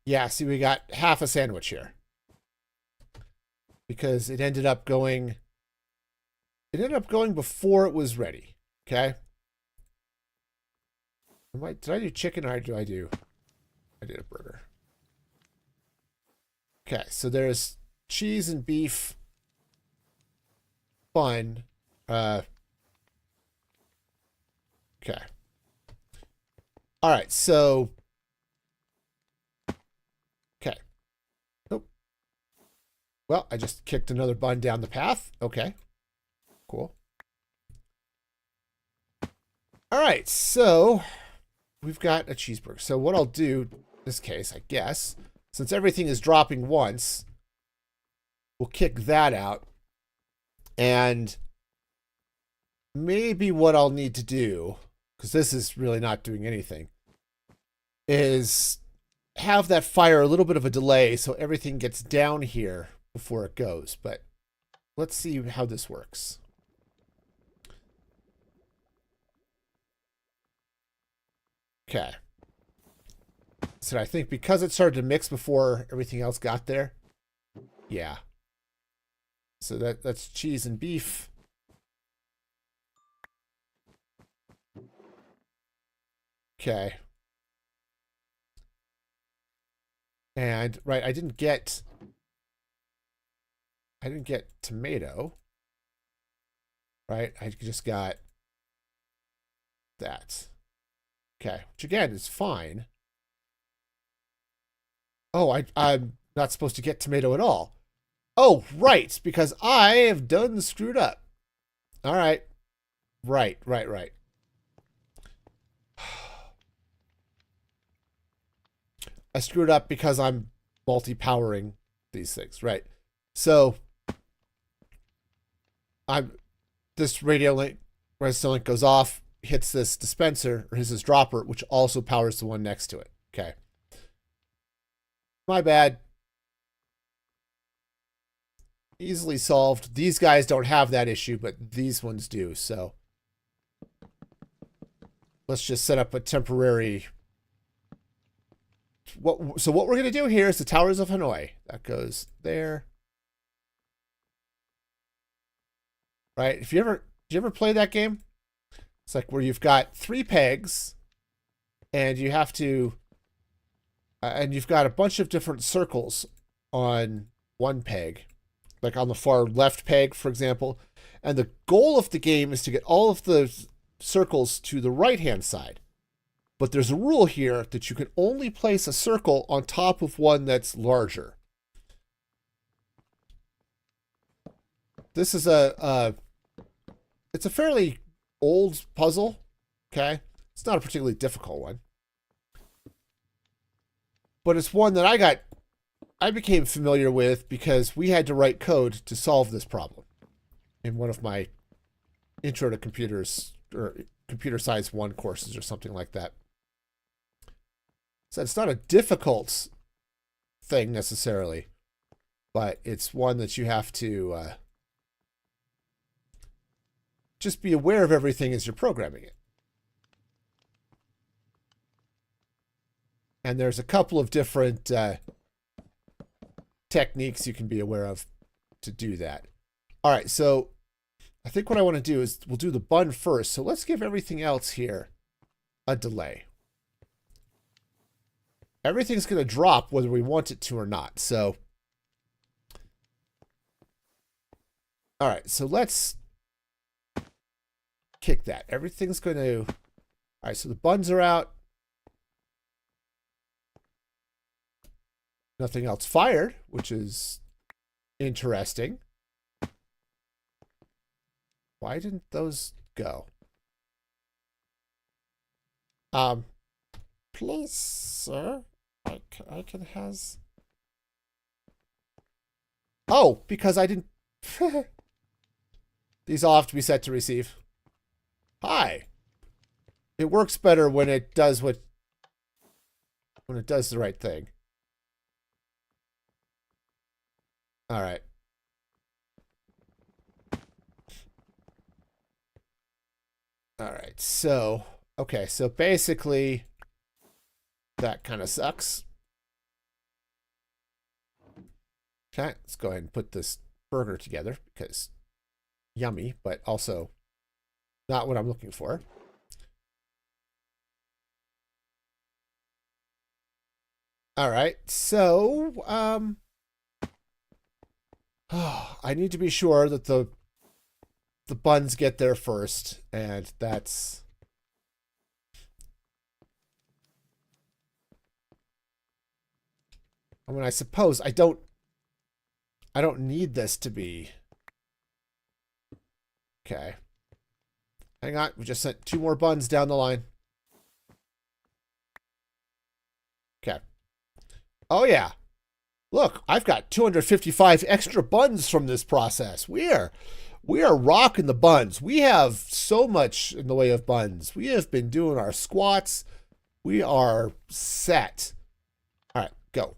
[SPEAKER 1] Yeah, see, we got half a sandwich here. Because it ended up going before it was ready, okay? Did I do chicken or I did a burger. Okay, so there's cheese and beef bun. Okay. All right, so. Okay. Nope. Well, I just kicked another bun down the path. Okay. Cool. All right, so we've got a cheeseburger. So what I'll do in this case, I guess, since everything is dropping once, we'll kick that out. And maybe what I'll need to do, because this is really not doing anything, is have that fire a little bit of a delay so everything gets down here before it goes. But let's see how this works. Okay. So I think because it started to mix before everything else got there. Yeah. So that's cheese and beef. Okay. And right, I didn't get tomato. Right? I just got that. Okay. Which again is fine. Oh, I'm not supposed to get tomato at all. Oh, right, because I have done screwed up. All right. Right. I screwed up because I'm multi-powering these things. Right. So this radio link, redstone link goes off, hits this dispenser, or hits this dropper, which also powers the one next to it. Okay. My bad. Easily solved. These guys don't have that issue, but these ones do. So let's just set up a temporary. So what we're going to do here is the Towers of Hanoi. That goes there. Right? Did you ever play that game? It's like where you've got 3 pegs, and you have to, and you've got a bunch of different circles on one peg, like on the far left peg, for example. And the goal of the game is to get all of the circles to the right-hand side. But there's a rule here that you can only place a circle on top of one that's larger. This is it's a fairly old puzzle, okay? It's not a particularly difficult one. But it's one that I became familiar with because we had to write code to solve this problem in one of my intro to computers or computer science 1 courses or something like that. So it's not a difficult thing necessarily, but it's one that you have to just be aware of everything as you're programming it. And there's a couple of different techniques you can be aware of to do that. All right, so I think what I want to do is we'll do the bun first. So let's give everything else here a delay. Everything's going to drop whether we want it to or not. So, all right, so let's kick that. Everything's going to, all right, so the buns are out. Nothing else fired, which is interesting. Why didn't those go? Please, sir, I can has. Oh, because I didn't. These all have to be set to receive. Hi. It works better when it does when it does the right thing. All right. All right. So, okay. So basically, that kind of sucks. Okay. Let's go ahead and put this burger together because yummy, but also not what I'm looking for. All right. So, I need to be sure that the buns get there first, and that's I mean, I suppose I don't need this to be okay. Hang on, we just sent 2 more buns down the line. Okay. Oh yeah. Look, I've got 255 extra buns from this process. We are rocking the buns. We have so much in the way of buns. We have been doing our squats. We are set. All right, go.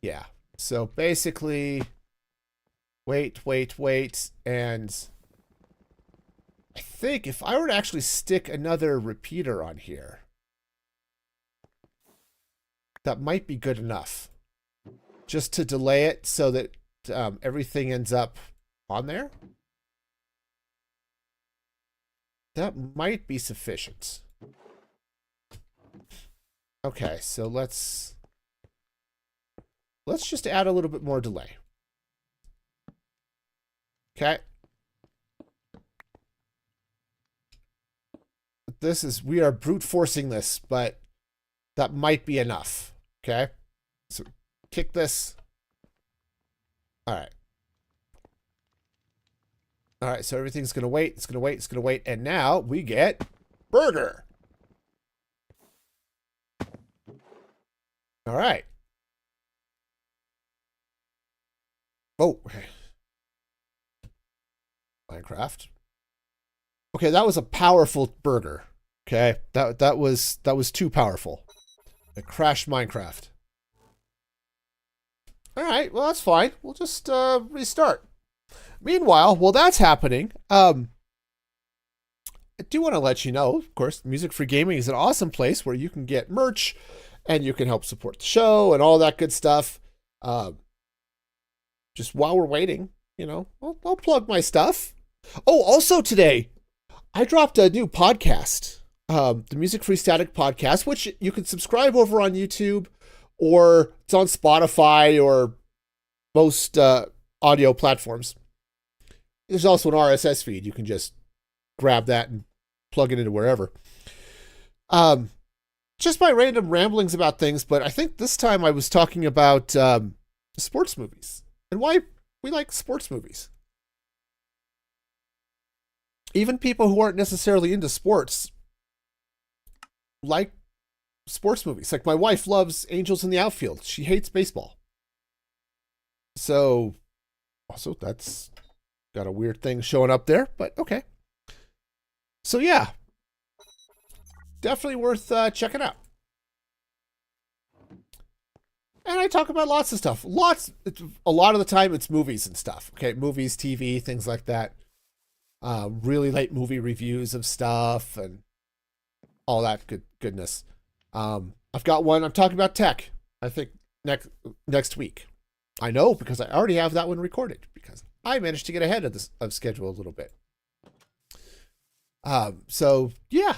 [SPEAKER 1] Yeah. So basically, wait, and I think if I were to actually stick another repeater on here, that might be good enough. Just to delay it so that everything ends up on there. That might be sufficient. Okay, so let's just add a little bit more delay. Okay. We are brute forcing this, but that might be enough. Okay. So kick this. All right. All right. So everything's going to wait. It's going to wait. It's going to wait. And now we get burger. All right. Oh. Minecraft. Okay, that was a powerful burger. Okay, that was too powerful. It crashed Minecraft. All right, well that's fine. We'll just restart. Meanwhile, while that's happening, I do want to let you know, of course, Music Free Gaming is an awesome place where you can get merch and you can help support the show and all that good stuff. Just while we're waiting, you know, I'll plug my stuff. Oh, also today, I dropped a new podcast, the Music Free Static podcast, which you can subscribe over on YouTube, or it's on Spotify or most audio platforms. There's also an RSS feed. You can just grab that and plug it into wherever. Just my random ramblings about things, but I think this time I was talking about sports movies and why we like sports movies. Even people who aren't necessarily into sports like sports movies. Like my wife loves Angels in the Outfield. She hates baseball. So, also that's got a weird thing showing up there, but okay. So yeah, definitely worth checking out. And I talk about lots of stuff. A lot of the time it's movies and stuff. Okay, movies, TV, things like that. Really late movie reviews of stuff and all that goodness. I've got one. I'm talking about tech. I think next week. I know because I already have that one recorded because I managed to get ahead of schedule a little bit. So yeah,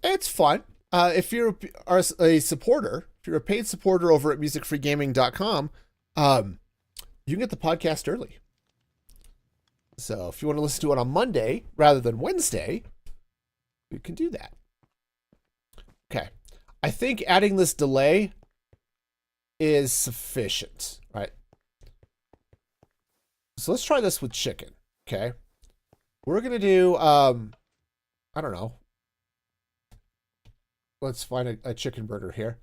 [SPEAKER 1] it's fun. If you're a supporter, if you're a paid supporter over at musicfreegaming.com, you can get the podcast early. So if you want to listen to it on Monday rather than Wednesday, you can do that. Okay. I think adding this delay is sufficient, right? So let's try this with chicken, okay? We're going to do, I don't know. Let's find a chicken burger here.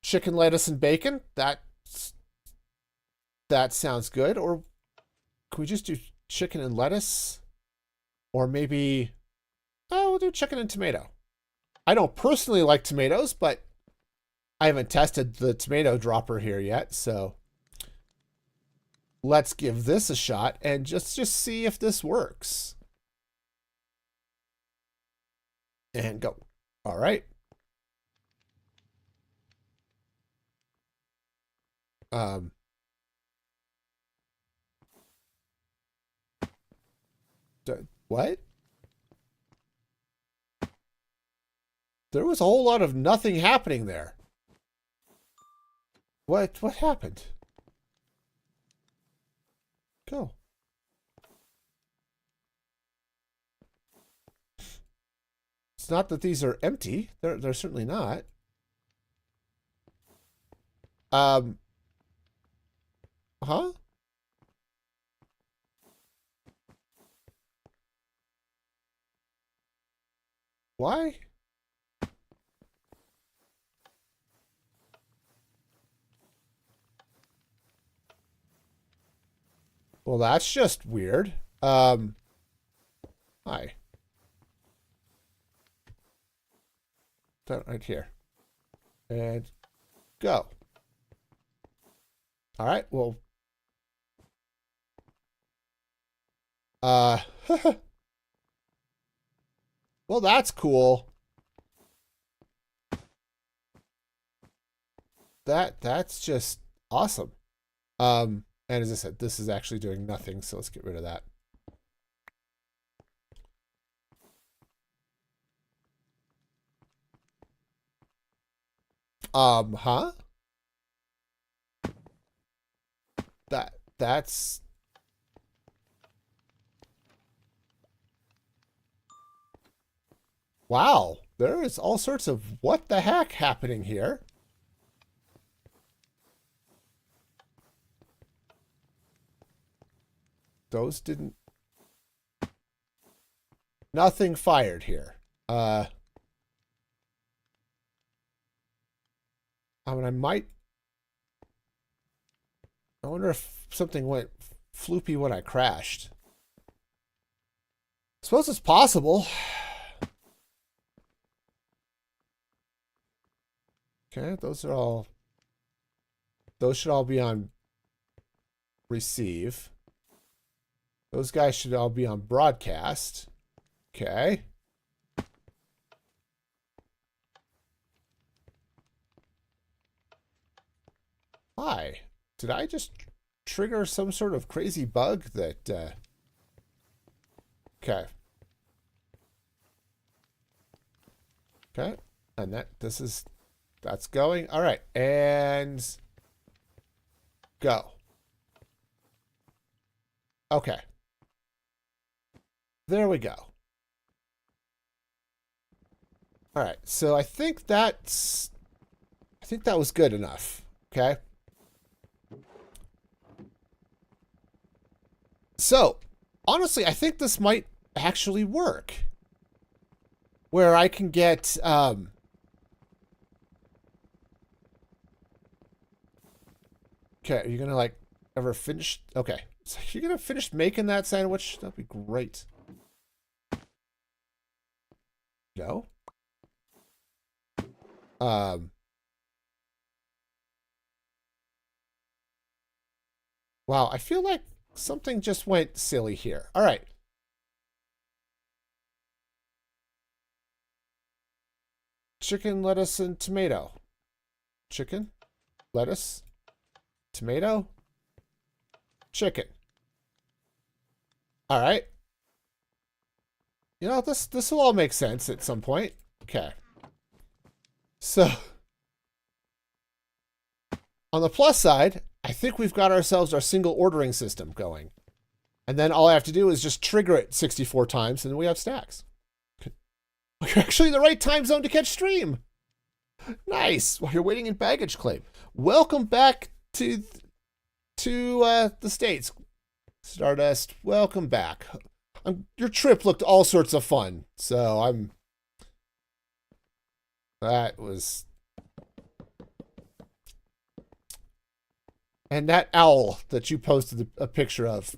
[SPEAKER 1] Chicken, lettuce, and bacon. That sounds good. Or can we just do chicken and lettuce? Or maybe, we'll do chicken and tomato. I don't personally like tomatoes, but I haven't tested the tomato dropper here yet, so let's give this a shot and just see if this works. And go. All right. What? There was a whole lot of nothing happening there. What happened? Go. It's not that these are empty. They're certainly not. Huh? Why? Well, that's just weird. Hi. That right here. And go. All right, well. Well, that's cool. That's just awesome. And as I said, this is actually doing nothing, so let's get rid of that. Huh? That's... Wow. There is all sorts of what the heck happening here. Those didn't... Nothing fired here. I mean, I wonder if something went floopy when I crashed. I suppose it's possible. Okay, those should all be on receive. Those guys should all be on broadcast. Okay. Hi. Did I just trigger some sort of crazy bug that, okay. Okay. And that's going. All right. And go. Okay. There we go. All right. So I think that was good enough. Okay. So, honestly, I think this might actually work. Where I can get, okay, are you gonna, like, ever finish? Okay. So you're gonna finish making that sandwich? That'd be great. No? Wow, I feel like something just went silly here. All right. Chicken, lettuce, and tomato. Chicken, lettuce, tomato, chicken. All right. You know, this will all make sense at some point. Okay. So, on the plus side, I think we've got ourselves our single ordering system going. And then all I have to do is just trigger it 64 times, and then we have stacks. You're actually in the right time zone to catch stream. Nice. While you're waiting in baggage claim. Welcome back to the States. Stardust, welcome back. Your trip looked all sorts of fun. So that was... And that owl that you posted a picture of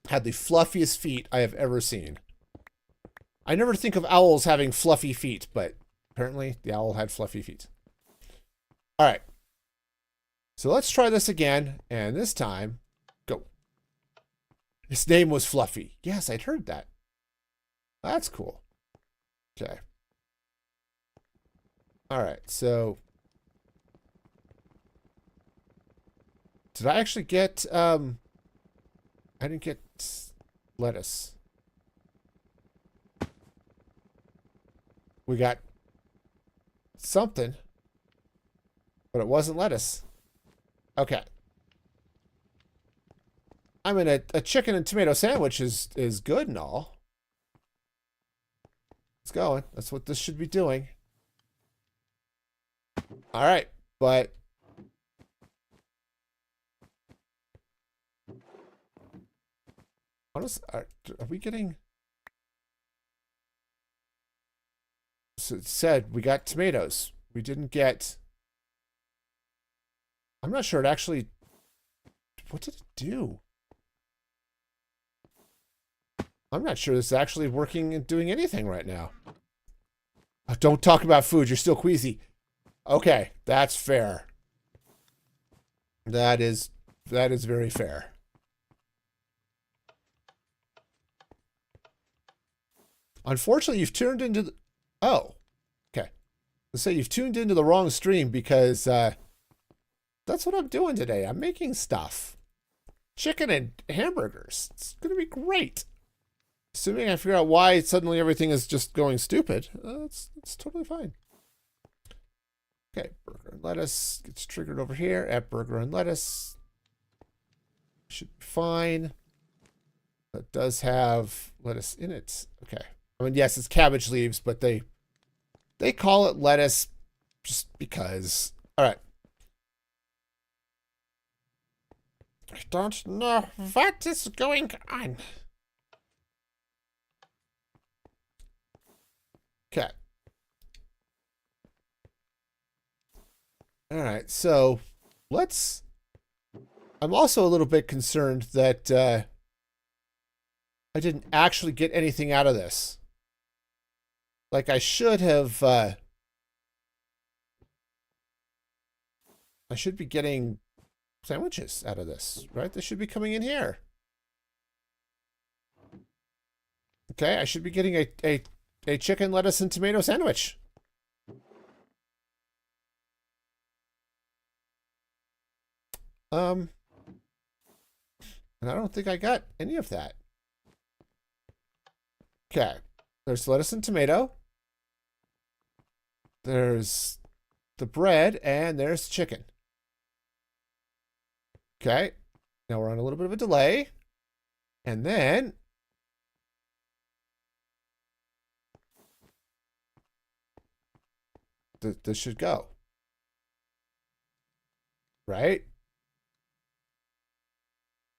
[SPEAKER 1] had the fluffiest feet I have ever seen. I never think of owls having fluffy feet, but apparently the owl had fluffy feet. All right. So let's try this again, and this time, go. His name was Fluffy. Yes, I'd heard that. That's cool. Okay. All right, so... Did I actually get, I didn't get lettuce. We got something, but it wasn't lettuce. Okay. I mean, a chicken and tomato sandwich is good and all. It's going. That's what this should be doing. All right, but... Are we getting... So it said we got tomatoes. We didn't get... I'm not sure it actually... What did it do? I'm not sure this is actually working and doing anything right now. Oh, don't talk about food. You're still queasy. Okay, that's fair. That is very fair. Unfortunately, you've turned into the... Oh, okay. Let's say you've tuned into the wrong stream because that's what I'm doing today. I'm making stuff. Chicken and hamburgers. It's going to be great. Assuming I figure out why suddenly everything is just going stupid. It's totally fine. Okay, burger and lettuce gets triggered over here. Add burger and lettuce. Should be fine. It does have lettuce in it. Okay. I mean, yes, it's cabbage leaves, but they call it lettuce just because. All right. I don't know what is going on. Okay. All right. So let's. I'm also a little bit concerned that I didn't actually get anything out of this. Like I should have. I should be getting sandwiches out of this, right? They should be coming in here. Okay, I should be getting a chicken, lettuce, and tomato sandwich. And I don't think I got any of that. Okay, there's lettuce and tomato. There's the bread, and there's chicken. Okay, now we're on a little bit of a delay. And then this should go. Right?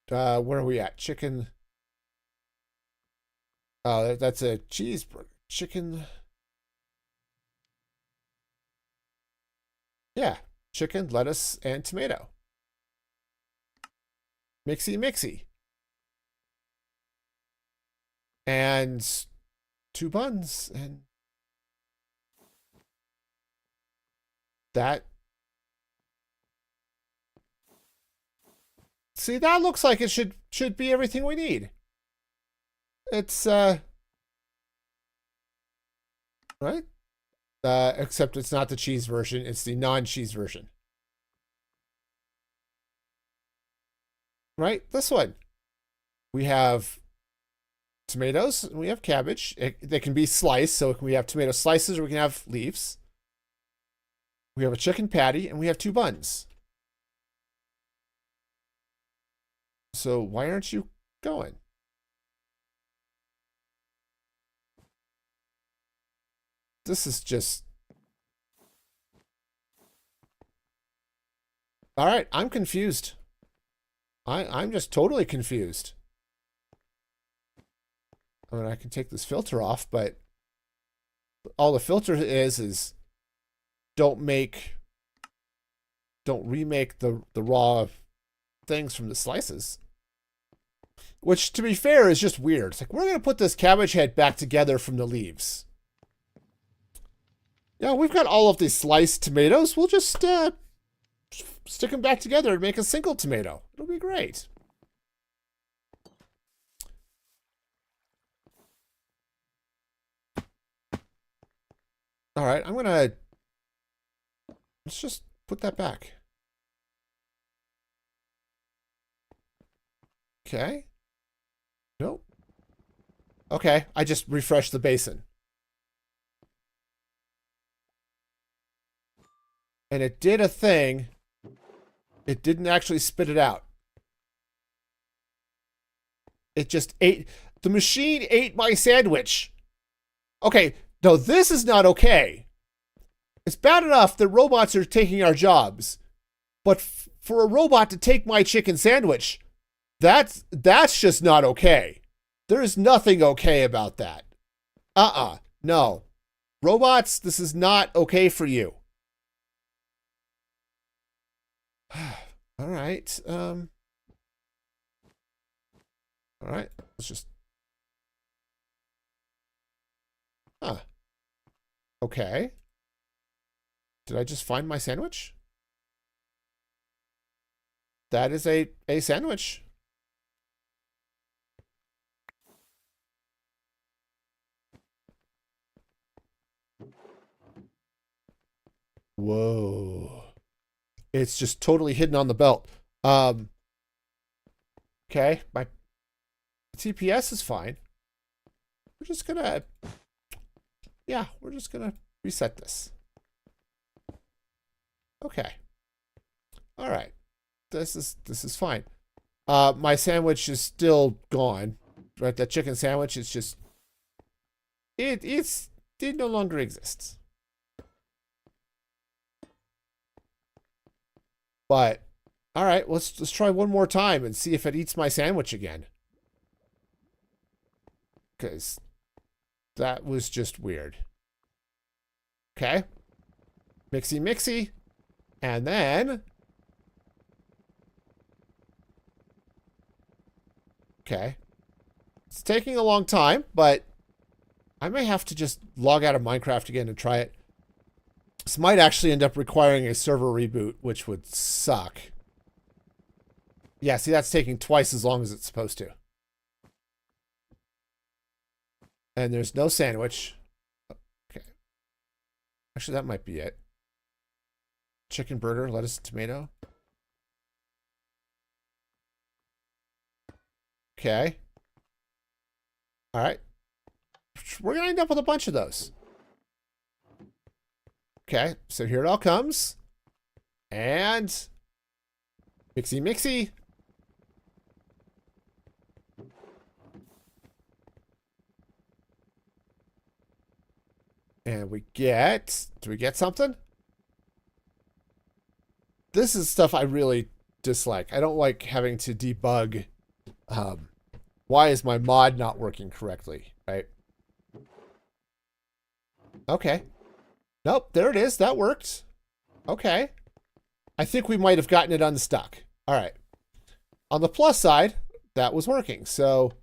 [SPEAKER 1] Where are we at? Chicken. Oh, that's a cheeseburger. Chicken. Yeah, chicken, lettuce, and tomato. Mixy, mixy. And 2 buns, and that. See, that looks like it should be everything we need. It's right? Except it's not the cheese version, it's the non-cheese version. Right? This one. We have tomatoes and we have cabbage. They can be sliced, so we have tomato slices or we can have leaves. We have a chicken patty and we have 2 buns. So why aren't you going? This is just... All right, I'm confused. I'm just totally confused. I mean, I can take this filter off, but all the filter is don't remake the raw things from the slices. Which, to be fair, is just weird. It's like, we're going to put this cabbage head back together from the leaves. Yeah, we've got all of these sliced tomatoes. We'll just stick them back together and make a single tomato. It'll be great. All right, let's just put that back. Okay. Nope. Okay, I just refreshed the basin. And it did a thing. It didn't actually spit it out. It just ate. The machine ate my sandwich. Okay, no, this is not okay. It's bad enough that robots are taking our jobs. But for a robot to take my chicken sandwich, that's just not okay. There's nothing okay about that. No. Robots, this is not okay for you. All right. All right. Let's just. Okay. Did I just find my sandwich? That is a sandwich. Whoa. It's just totally hidden on the belt. Okay, my TPS is fine. We're just gonna, yeah, we're just gonna reset this. Okay. All right. This is fine. My sandwich is still gone. Right, that chicken sandwich is just it no longer exists. But all right, let's try one more time and see if it eats my sandwich again. Because that was just weird. Okay. Mixy mixy. And then okay. It's taking a long time, but I may have to just log out of Minecraft again and try it. This might actually end up requiring a server reboot, which would suck. Yeah, see, that's taking twice as long as it's supposed to. And there's no sandwich. Okay. Actually, that might be it. Chicken burger, lettuce, tomato. Okay. All right. We're going to end up with a bunch of those. Okay, so here it all comes. And mixy mixy. And we get, do we get something? This is stuff I really dislike. I don't like having to debug. Why is my mod not working correctly, right? Okay. Nope, there it is. That worked. Okay. I think we might have gotten it unstuck. All right. On the plus side, that was working. So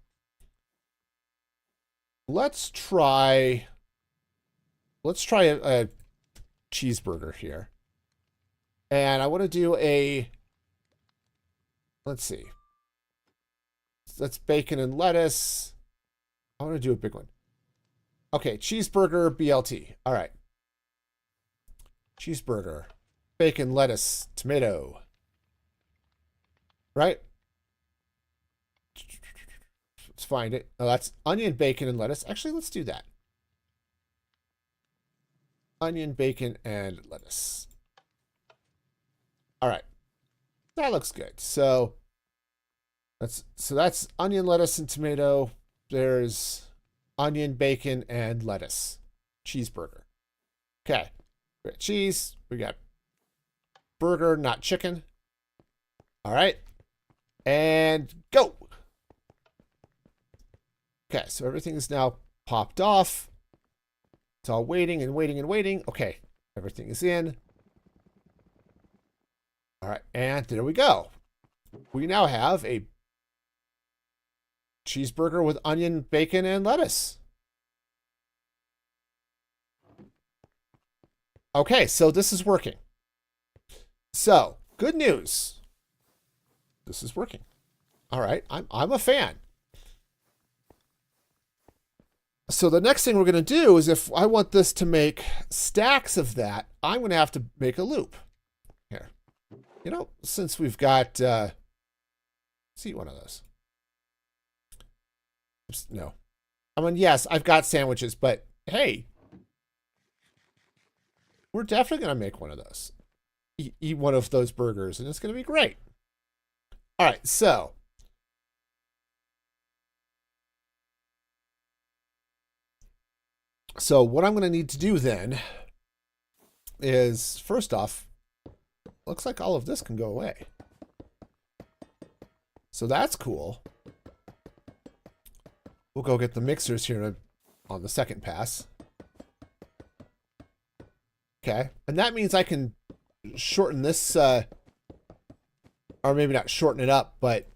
[SPEAKER 1] let's try a cheeseburger here. And I want to do a, let's see. That's bacon and lettuce. I want to do a big one. Okay, cheeseburger BLT. All right. Cheeseburger, bacon, lettuce, tomato. Right? Let's find it. Oh, that's onion, bacon, and lettuce. Actually, let's do that. Onion, bacon, and lettuce. All right. That looks good. So that's onion, lettuce, and tomato. There's onion, bacon, and lettuce. Cheeseburger. Okay. We got cheese. We got burger, not chicken. All right. And go. Okay, so everything is now popped off. It's all waiting and waiting and waiting. Okay, everything is in. All right, and there we go. We now have a cheeseburger with onion, bacon, and lettuce. Okay, so this is working. So, good news. This is working. All right, I'm a fan. So the next thing we're going to do is if I want this to make stacks of that, I'm going to have to make a loop. Here. You know, since we've got, let's eat one of those. Oops, no. I mean, yes, I've got sandwiches, but hey, we're definitely going to make one of those. Eat one of those burgers, and it's going to be great. All right, so what I'm going to need to do then is, first off, looks like all of this can go away. So that's cool. We'll go get the mixers here on the second pass. Okay, and that means I can shorten this, or maybe not shorten it up, but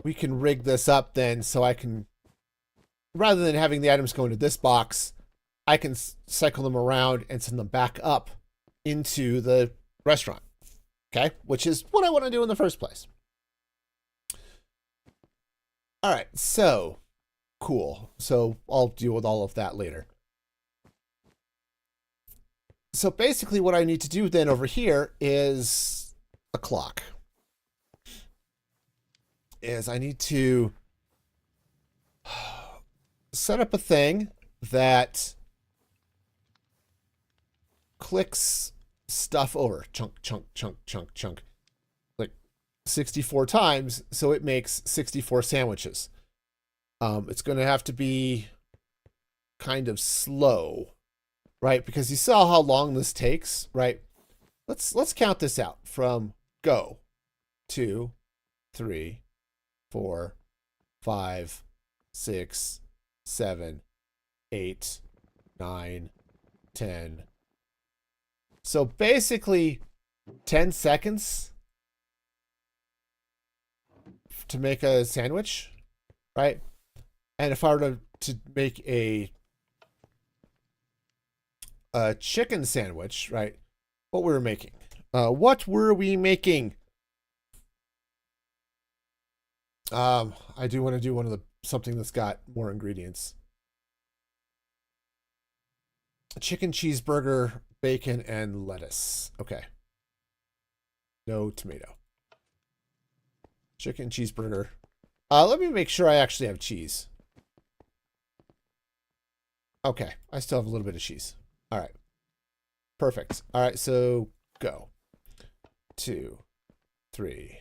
[SPEAKER 1] we can rig this up then so I can, rather than having the items go into this box, I can cycle them around and send them back up into the restaurant. Okay, which is what I want to do in the first place. All right, so cool. So I'll deal with all of that later. So basically what I need to do then over here is a clock. Is I need to set up a thing that clicks stuff over. Chunk, chunk, chunk, chunk, chunk. Like 64 times, so it makes 64 sandwiches. It's going to have to be kind of slow, right? Because you saw how long this takes, right? Let's count this out from go. 2, 3, 4, 5, 6, 7, 8, 9, 10. So basically 10 seconds to make a sandwich, right? And if I were to make a chicken sandwich, right? What we were making. What were we making? I do want to do something that's got more ingredients. Chicken cheeseburger, bacon, and lettuce. Okay. No tomato. Chicken cheeseburger. Let me make sure I actually have cheese. Okay. I still have a little bit of cheese. All right. Perfect. All right. So go. 2, 3,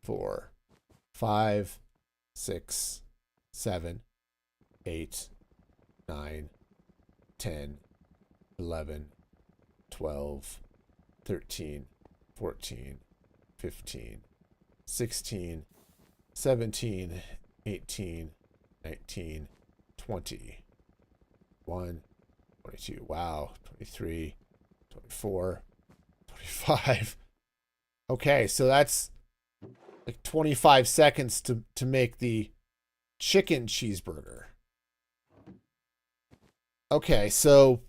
[SPEAKER 1] 4, 5, 6, 7, 8, 9, 10, 11, 12, 13, 14, 15, 16, 17, 18, 19, 20, 21, 22, wow, 23, 24, 25. Okay, so that's like 25 seconds to make the chicken cheeseburger. Okay, so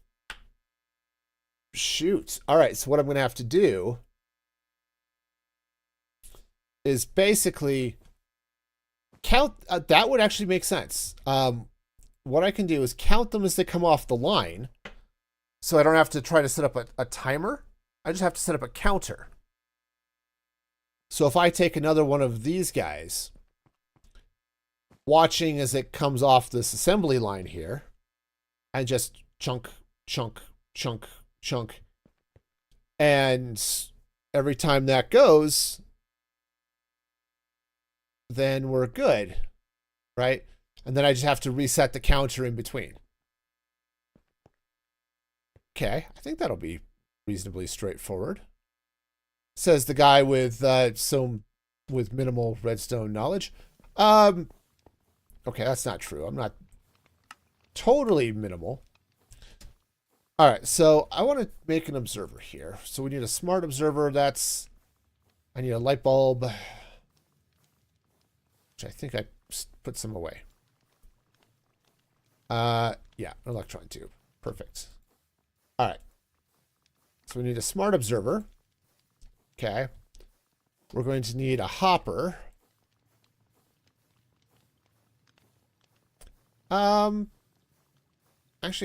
[SPEAKER 1] shoot. All right, so what I'm going to have to do is basically count. That would actually make sense. What I can do is count them as they come off the line, so I don't have to try to set up a timer. I just have to set up a counter. So if I take another one of these guys, watching as it comes off this assembly line here, and just chunk, chunk, chunk, chunk, and every time that goes, then we're good, right? And then I just have to reset the counter in between. Okay, I think that'll be reasonably straightforward. Says the guy with minimal redstone knowledge. Okay, that's not true. I'm not totally minimal. All right, so I want to make an observer here. So we need a smart observer. I need a light bulb, which I think I put some away. Yeah, an electron tube. Perfect. All right. So we need a smart observer. Okay. We're going to need a hopper. Actually,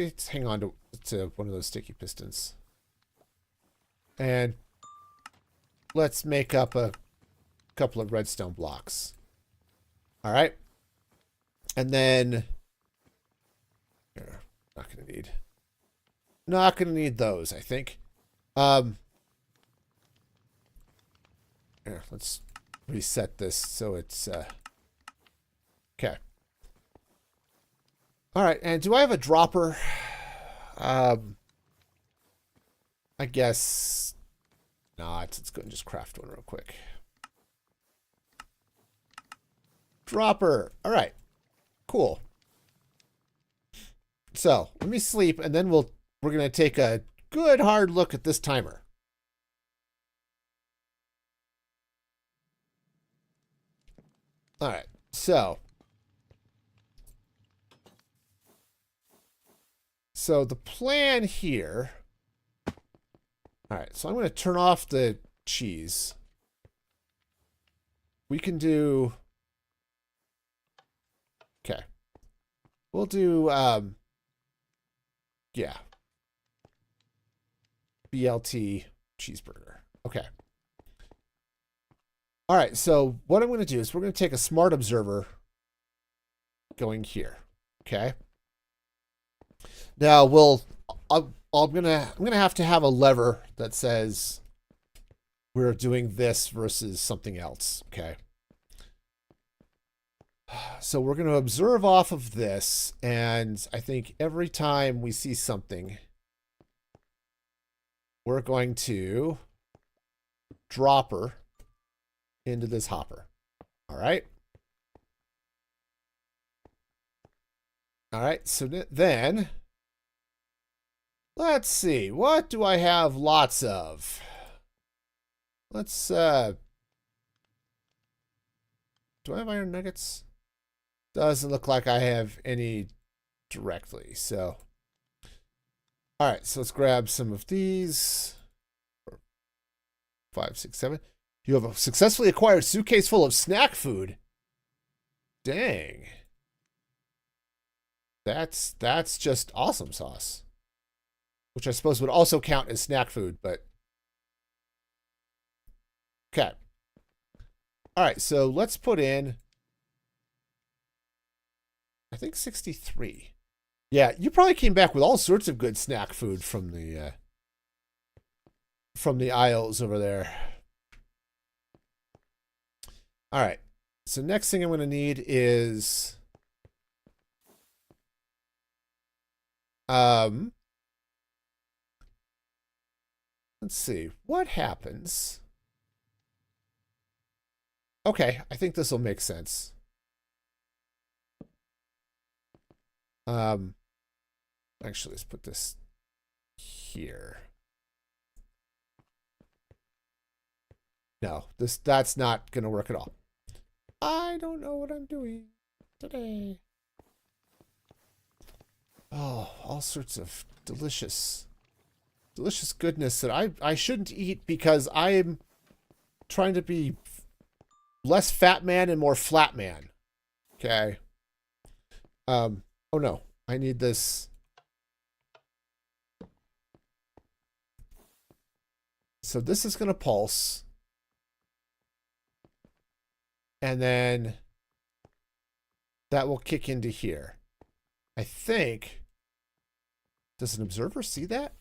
[SPEAKER 1] let's hang on to one of those sticky pistons. And let's make up a couple of redstone blocks. All right. And then not going to need those, I think. Here, let's reset this so it's okay. All right, and do I have a dropper? I guess not. Let's go and just craft one real quick. Dropper. All right, cool. So let me sleep, and then we're gonna take a good hard look at this timer. All right, so the plan here. All right, so I'm going to turn off the cheese. We can do. Okay, we'll do. Yeah. BLT cheeseburger. Okay. All right, so what I'm going to do is we're going to take a smart observer going here. Okay. Now I'm gonna have to have a lever that says we're doing this versus something else. Okay. So we're going to observe off of this, and I think every time we see something, we're going to drop her into this hopper. All right. All right. So then, let's see. What do I have lots of? Let's, do I have iron nuggets? Doesn't look like I have any directly, so. All right, so let's grab some of these. 5, 6, 7. You have a successfully acquired suitcase full of snack food. Dang. That's just awesome sauce. Which I suppose would also count as snack food, but. Okay. All right, so let's put in, I think 63. Yeah, you probably came back with all sorts of good snack food from the aisles over there. All right. So next thing I'm going to need is let's see. What happens? Okay, I think this will make sense. Actually, let's put this here. No, that's not gonna work at all. I don't know what I'm doing today. Oh, all sorts of delicious goodness that I shouldn't eat because I'm trying to be less fat man and more flat man. Okay. Oh no, I need this. So this is going to pulse. And then that will kick into here. I think. Does an observer see that?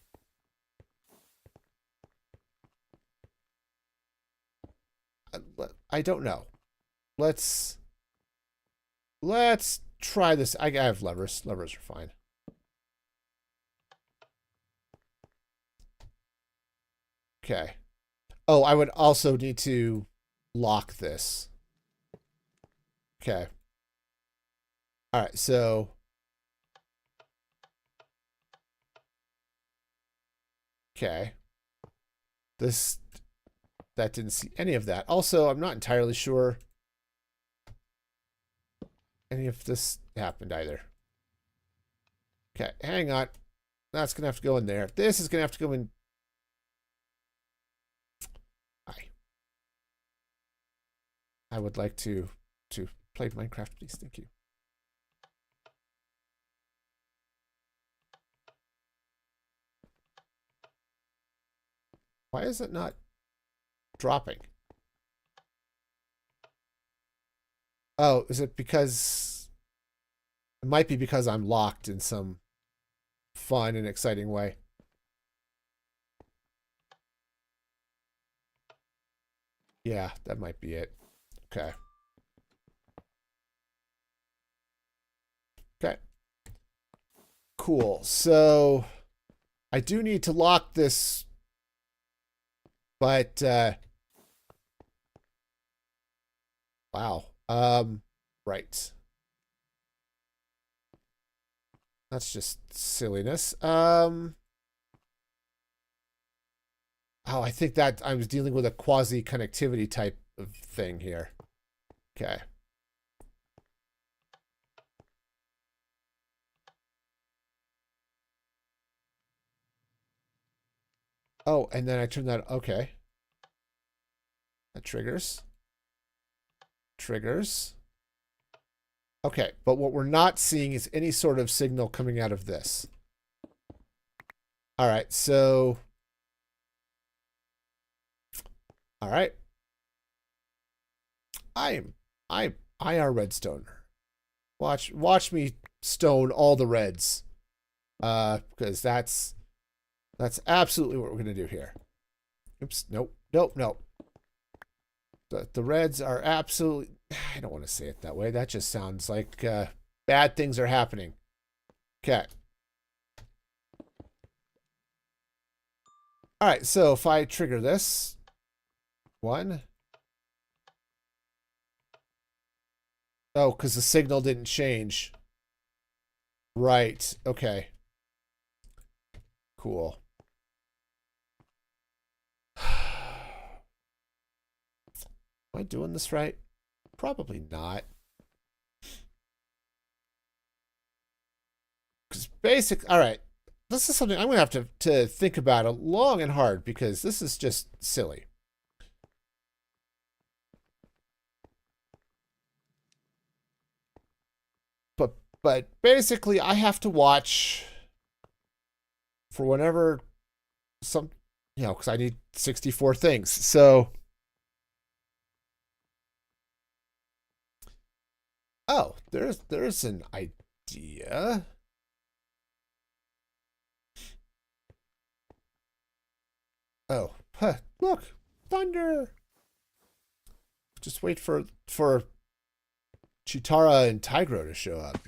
[SPEAKER 1] I don't know. Let's try this. I have levers. Levers are fine. Okay. Oh, I would also need to lock this. Okay. All right, so okay. That didn't see any of that. Also, I'm not entirely sure any of this happened either. Okay, hang on. That's going to have to go in there. This is going to have to go in. I would like to play Minecraft, please. Thank you. Why is it not dropping? Oh, is it because... It might be because I'm locked in some fun and exciting way. Yeah, that might be it. Okay. Okay. Cool. So I do need to lock this, but wow. Right. That's just silliness. Oh, I think that I was dealing with a quasi connectivity type of thing here. Okay. Oh, and then I turn that, okay. That triggers. Triggers. Okay, but what we're not seeing is any sort of signal coming out of this. All right, so. All right. I are redstone. Watch me stone all the reds. Because that's That's absolutely what we're going to do here. Oops. Nope. Nope. Nope. The reds are absolutely... I don't want to say it that way. That just sounds like bad things are happening. Okay. All right. So if I trigger this... 1... Oh, because the signal didn't change. Right. Okay. Cool. Am I doing this right? Probably not. Because all right. This is something I'm going to have to think about long and hard because this is just silly. But basically, I have to watch for whenever because I need 64 things. So, oh, there's an idea. Oh, huh, look, thunder. Just wait for Chitara and Tigro to show up,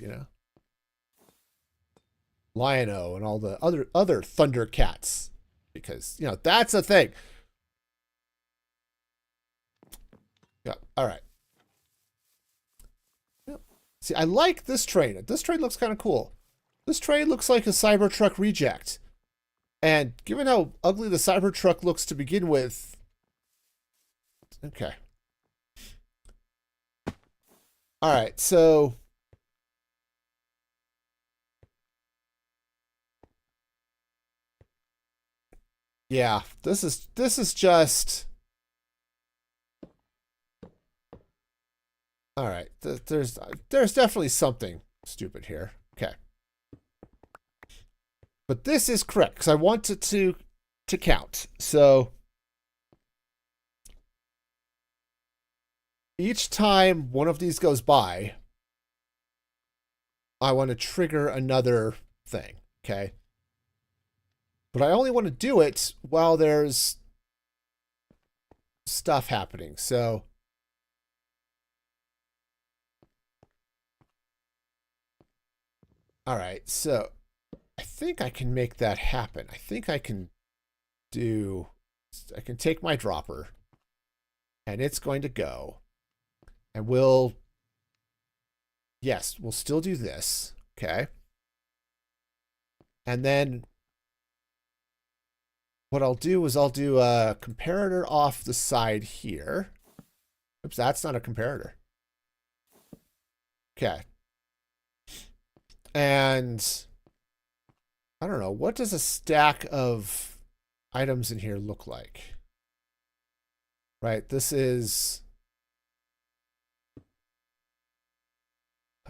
[SPEAKER 1] Lion-O and all the other Thunder Cats. Because, that's a thing. Yeah, all right. Yep. See, I like this train. This train looks kind of cool. This train looks like a Cybertruck reject. And given how ugly the Cybertruck looks to begin with... Okay. All right, so... Yeah, this is just... All right, there's definitely something stupid here. Okay. But this is correct, because I want it to count. So... Each time one of these goes by, I want to trigger another thing, okay? But I only want to do it while there's stuff happening. So all right, so I think I can make that happen. I think I can take my dropper and it's going to go. And we'll still do this, okay? And then what I'll do is I'll do a comparator off the side here. Oops, that's not a comparator. Okay. And I don't know, what does a stack of items in here look like? Right, this is...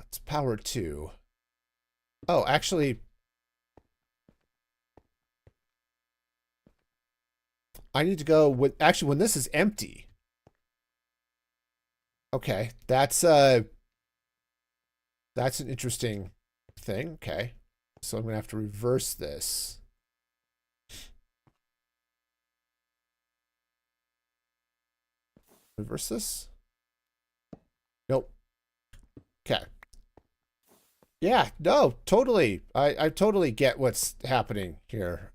[SPEAKER 1] It's power 2. Oh, actually... I need to go with... Actually, when this is empty... Okay, that's an interesting thing. Okay, so I'm going to have to reverse this. Reverse this? Nope. Okay. Yeah, no, totally. I totally get what's happening here.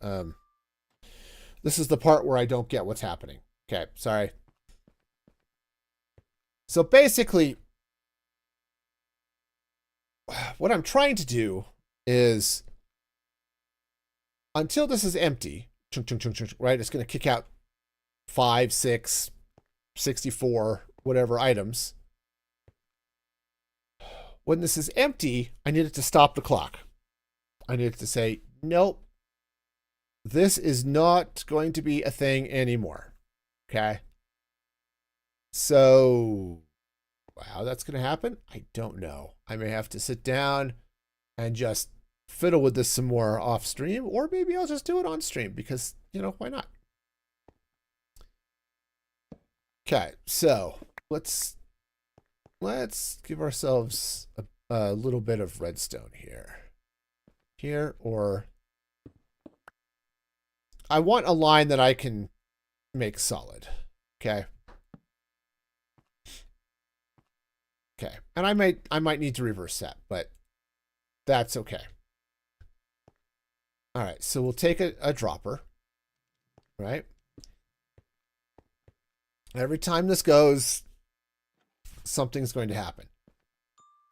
[SPEAKER 1] This is the part where I don't get what's happening. Okay, sorry. So basically, what I'm trying to do is, until this is empty, right, it's going to kick out 5, 6, 64, whatever items. When this is empty, I need it to stop the clock. I need it to say, nope, this is not going to be a thing anymore. Okay? So, how that's going to happen, I don't know. I may have to sit down and just fiddle with this some more off stream, or maybe I'll just do it on stream because, why not? Okay, so let's give ourselves a little bit of redstone here. Here, or I want a line that I can make solid. Okay. Okay. And I might need to reverse that, but that's okay. All right. So we'll take a dropper, right? Every time this goes, something's going to happen.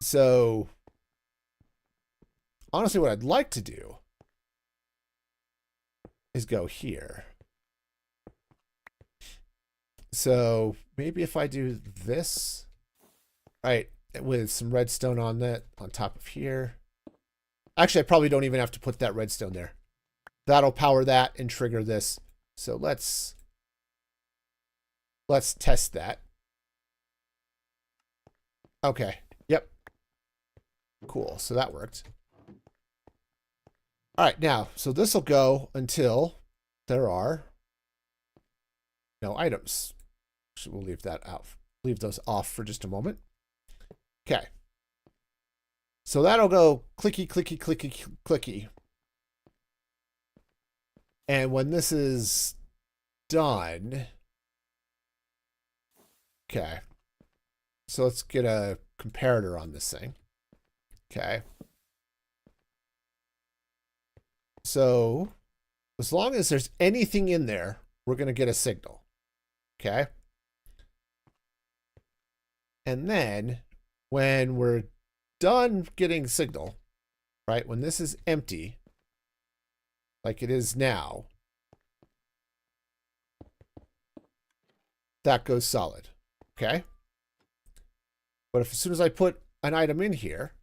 [SPEAKER 1] So honestly, what I'd like to do is go here. So maybe if I do this, right, with some redstone on that, on top of here. Actually, I probably don't even have to put that redstone there. That'll power that and trigger this. So let's test that. Okay. Yep. Cool. So that worked. All right. Now, so this will go until there are no items. So we'll leave that out. Leave those off for just a moment. Okay. So that'll go clicky, clicky, clicky, clicky. And when this is done, okay. So let's get a comparator on this thing. Okay. So as long as there's anything in there, we're going to get a signal. Okay. And then when we're done getting signal, right, when this is empty, like it is now, that goes solid. Okay. But if as soon as I put an item in here,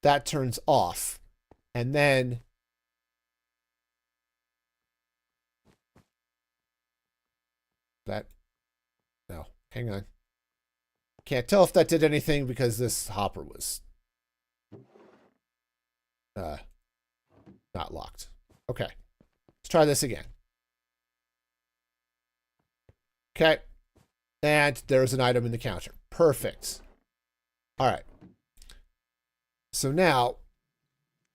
[SPEAKER 1] that turns off. And then that, no, hang on. Can't tell if that did anything because this hopper was not locked. Okay. Let's try this again. Okay. And there's an item in the counter. Perfect. All right. So now,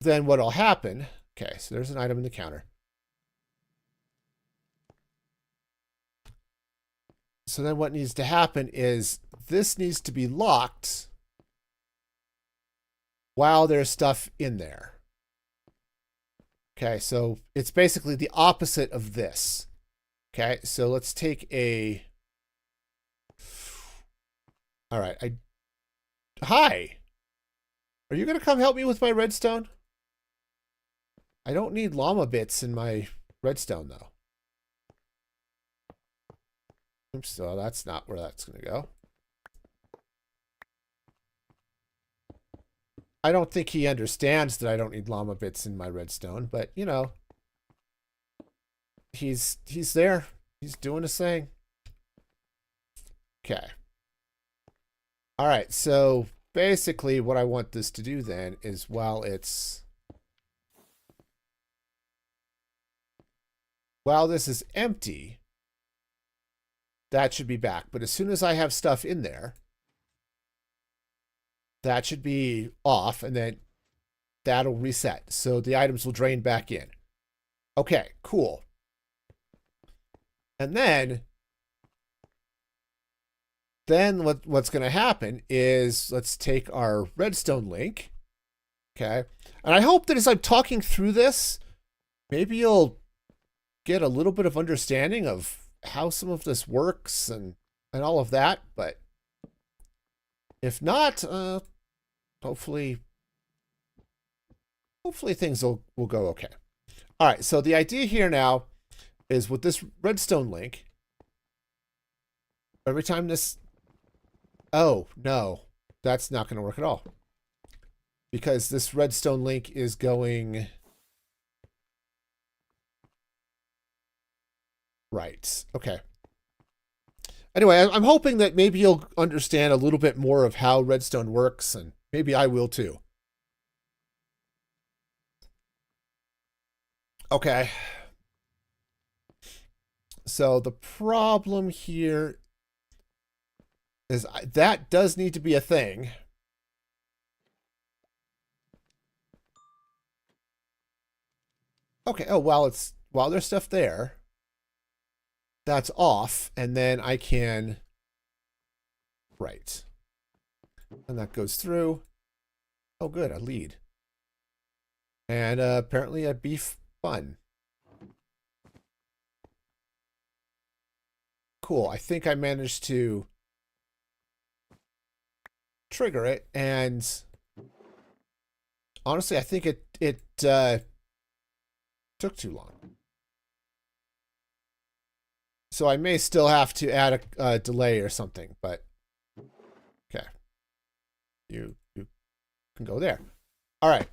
[SPEAKER 1] then what'll happen, okay, so there's an item in the counter. So then what needs to happen is this needs to be locked while there's stuff in there. Okay, so it's basically the opposite of this. Okay, so let's take a... All right, Hi! Are you going to come help me with my redstone? I don't need llama bits in my redstone, though. Oops, so that's not where that's going to go. I don't think he understands that I don't need llama bits in my redstone, but, you know, he's there. He's doing his thing. Okay. All right, so basically what I want this to do then is while this is empty, that should be back. But as soon as I have stuff in there, that should be off, and then that'll reset. So the items will drain back in. Okay, cool. And then what's going to happen is let's take our redstone link. Okay. And I hope that as I'm talking through this, maybe you'll get a little bit of understanding of how some of this works and all of that. But if not, hopefully things will go okay. All right. So the idea here now is with this redstone link, every time this, oh no, that's not going to work at all, because this redstone link is going right. Okay. Anyway, I'm hoping that maybe you'll understand a little bit more of how redstone works, and maybe I will too. Okay. So the problem here is that does need to be a thing. Okay. Oh, well, while there's stuff there, that's off, and then I can, right. And that goes through. Oh, good, a lead. And apparently a beef bun. Cool, I think I managed to trigger it, and honestly, I think it took too long. So I may still have to add a delay or something, but okay. You can go there. All right.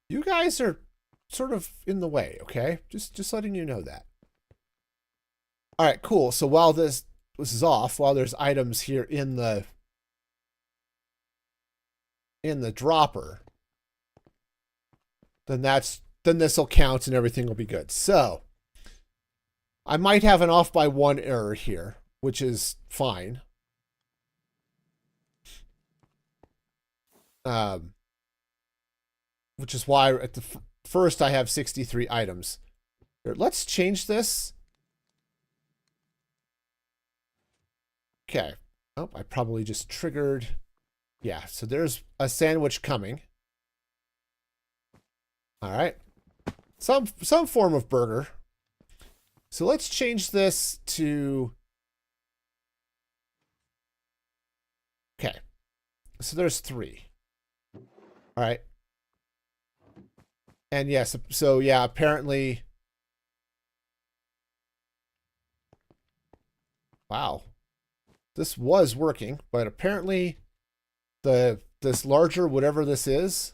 [SPEAKER 1] You guys are sort of in the way, okay? Just letting you know that. All right, cool. So while this is off, while there's items here in the dropper, then this will count and everything will be good. So I might have an off by 1 error here, which is fine. Which is why at the first I have 63 items. Here, let's change this. Okay. Oh, I probably just triggered. Yeah, so there's a sandwich coming. All right. Some form of burger. So let's change this to... Okay. So there's 3. All right. And yes, so yeah, apparently... Wow. This was working, but apparently this larger whatever this is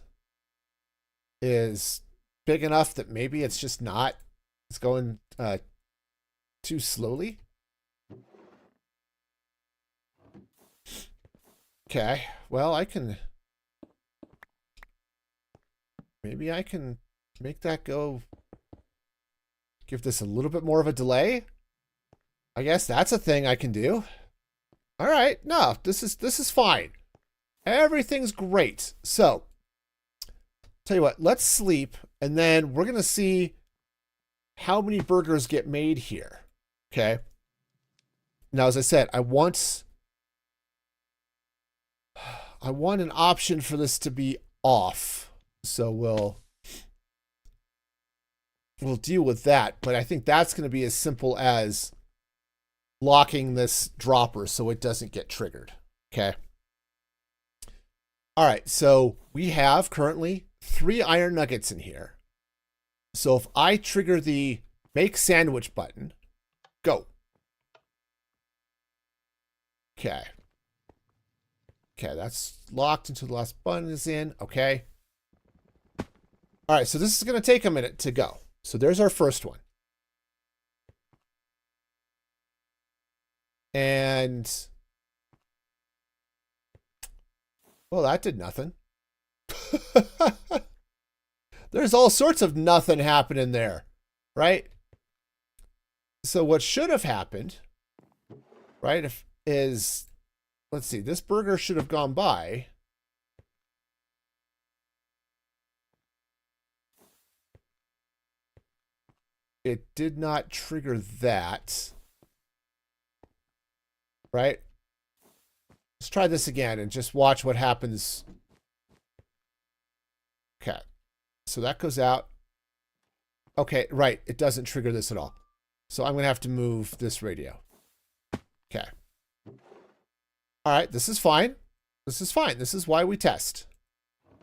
[SPEAKER 1] big enough that maybe it's just not. It's going too slowly. Okay, well, maybe I can make that go, give this a little bit more of a delay. I guess that's a thing I can do. All right, no, this is fine. Everything's great. So, tell you what, let's sleep, and then we're gonna see how many burgers get made here. Okay. Now, as I said, I want an option for this to be off. So we'll deal with that, but I think that's going to be as simple as locking this dropper so it doesn't get triggered. Okay. All right, so we have currently 3 iron nuggets in here. So if I trigger the make sandwich button, go. Okay. Okay, that's locked until the last button is in. Okay. All right, so this is going to take a minute to go. So there's our first one. And, well, that did nothing. There's all sorts of nothing happening there, right? So what should have happened, right, is, let's see, this burger should have gone by. It did not trigger that. Right? Let's try this again and just watch what happens. Okay. So that goes out. Okay, right. It doesn't trigger this at all. So I'm going to have to move this radio. Okay. All right. This is fine. This is fine. This is why we test.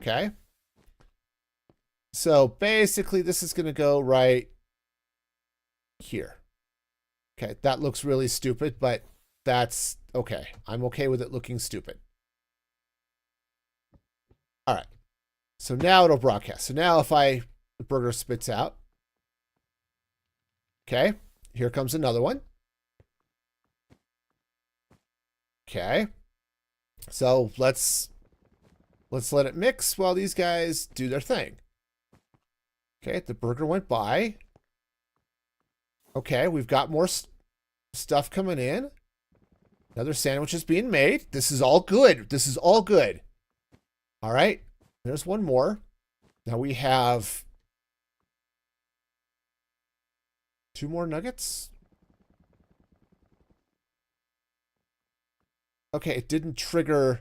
[SPEAKER 1] Okay. So basically this is going to go right here. Okay. That looks really stupid, but that's okay. I'm okay with it looking stupid. All right. So now it'll broadcast. So now if the burger spits out. Okay. Here comes another one. Okay. So let's let it mix while these guys do their thing. Okay. The burger went by. Okay. We've got more stuff coming in. Another sandwich is being made. This is all good. This is all good. All right. There's one more. Now we have 2 more nuggets? Okay, it didn't trigger.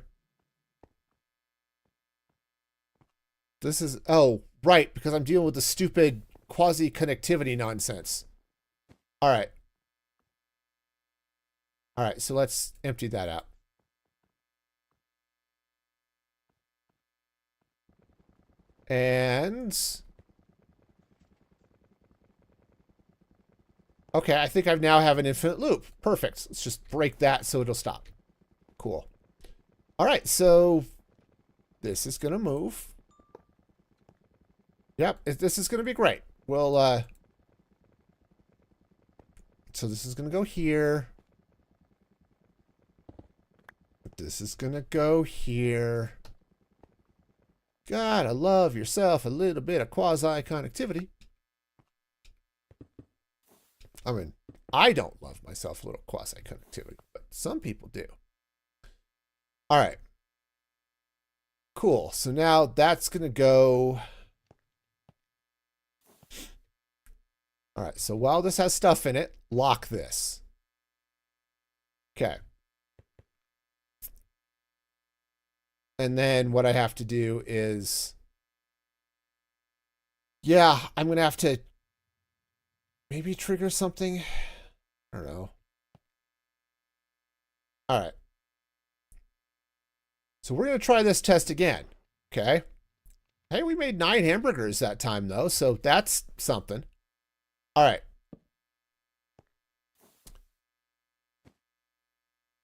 [SPEAKER 1] This is, oh, right, because I'm dealing with the stupid quasi-connectivity nonsense. All right. All right, so let's empty that out. And okay, I think I now have an infinite loop. Perfect. Let's just break that so it'll stop. Cool. All right, so this is going to move. Yep, this is going to be great. Well, so this is going to go here. This is going to go here. Gotta love yourself a little bit of quasi-connectivity. I mean, I don't love myself a little quasi-connectivity, but some people do. All right. Cool. So now that's going to go. All right. So while this has stuff in it, lock this. Okay. And then what I have to do is, yeah, I'm going to have to maybe trigger something. I don't know. All right. So we're going to try this test again. Okay. Hey, we made 9 hamburgers that time, though, so that's something. All right.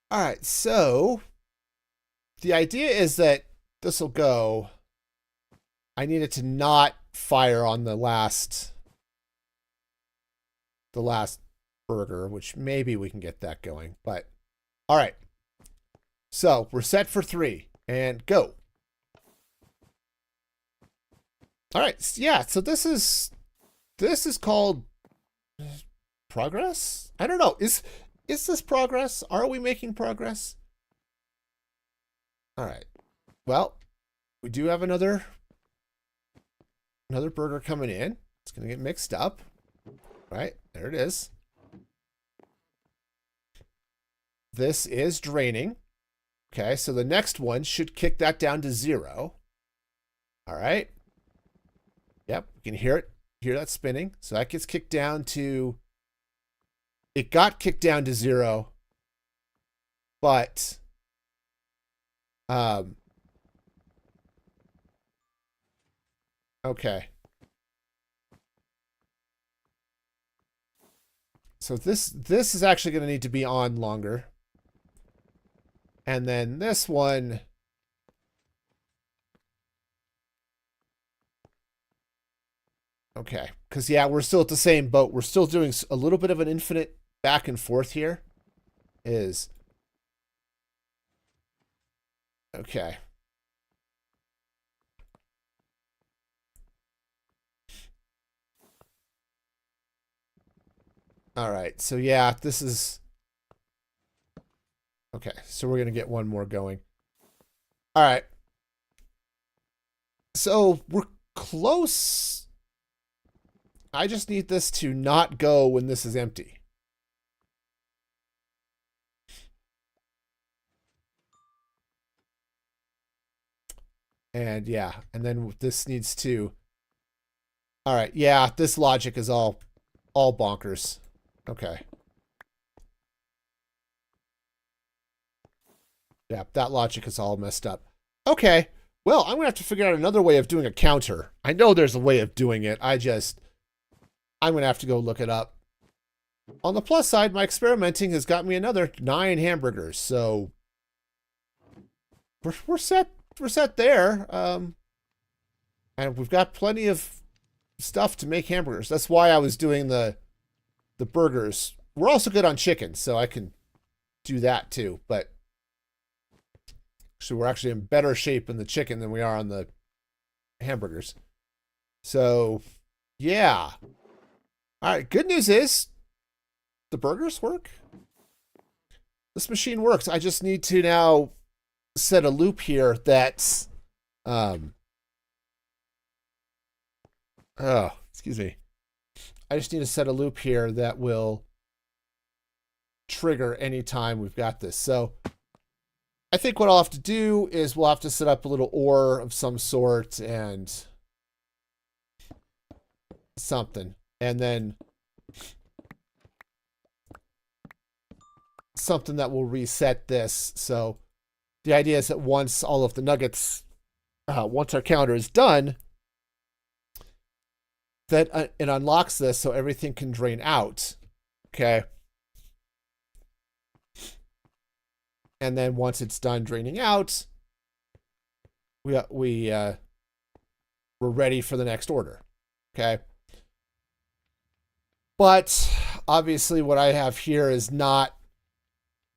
[SPEAKER 1] All right, so the idea is that this will go. I need it to not fire on the last burger, which maybe we can get that going. But all right. So we're set for 3 and go. All right. Yeah. So this is called progress. I don't know. Is this progress? Are we making progress? All right. Well, we do have another burger coming in. It's going to get mixed up. Right? There it is. This is draining. Okay, so the next one should kick that down to 0. All right. Yep, you can hear it. Hear that spinning. So that gets kicked down to, it got kicked down to 0, but okay. So this is actually going to need to be on longer. And then this one, okay, because yeah, we're still at the same boat. We're still doing a little bit of an infinite back and forth here. Is okay. All right, so yeah, this is okay. So we're gonna get one more going. All right. So we're close. I just need this to not go when this is empty. And yeah, and then this needs to. All right, yeah, this logic is all bonkers. Okay. Yeah, that logic is all messed up. Okay. Well, I'm going to have to figure out another way of doing a counter. I know there's a way of doing it. I'm going to have to go look it up. On the plus side, my experimenting has got me another 9 hamburgers. So we're set. We're set there. And we've got plenty of stuff to make hamburgers. That's why I was doing the burgers. We're also good on chicken, so I can do that too. But actually, we're actually in better shape in the chicken than we are on the hamburgers. So, yeah. All right, good news is the burgers work. This machine works. I just need to now set a loop here that's oh, excuse me. I just need to set a loop here that will trigger anytime we've got this. So I think what I'll have to do is we'll have to set up a little OR of some sort and something. And then something that will reset this. So the idea is that once all of the nuggets, once our counter is done, that it unlocks this so everything can drain out. Okay. And then once it's done draining out, we're ready for the next order. Okay. But obviously what I have here is not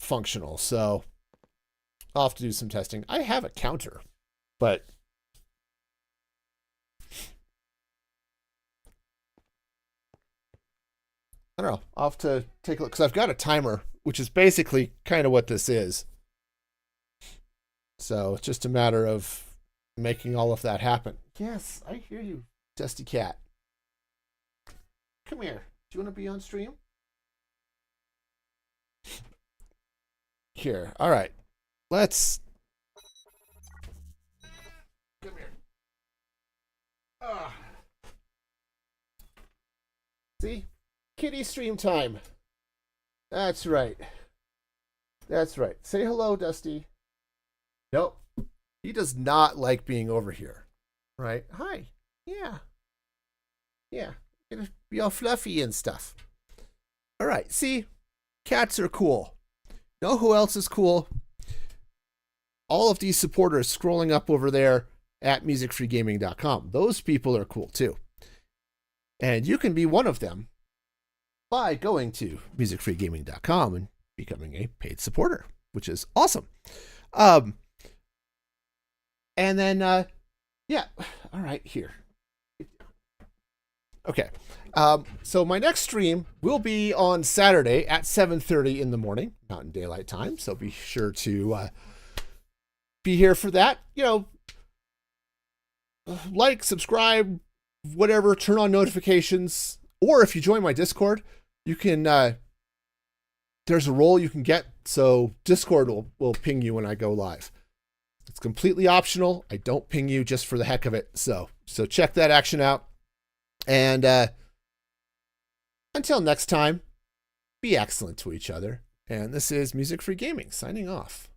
[SPEAKER 1] functional. So I'll have to do some testing. I have a counter, but I don't know. I'll have to take a look because I've got a timer, which is basically kind of what this is. So it's just a matter of making all of that happen. Yes, I hear you, Dusty Cat. Come here. Do you want to be on stream? Here. All right. Let's. Come here. See? Kitty stream time. That's right. That's right. Say hello, Dusty. Nope. He does not like being over here. Right? Hi. Yeah. Yeah. It'll be all fluffy and stuff. All right. See? Cats are cool. Know who else is cool? All of these supporters scrolling up over there at musicfreegaming.com. Those people are cool too. And you can be one of them by going to musicfreegaming.com and becoming a paid supporter, which is awesome. And then, yeah, all right, here. Okay, so my next stream will be on Saturday at 7:30 in the morning, Mountain Daylight Time, so be sure to be here for that. You know, like, subscribe, whatever, turn on notifications, or if you join my Discord, you can, there's a role you can get, so Discord will ping you when I go live. It's completely optional. I don't ping you just for the heck of it, so check that action out. And until next time, be excellent to each other. And this is Music Free Gaming signing off.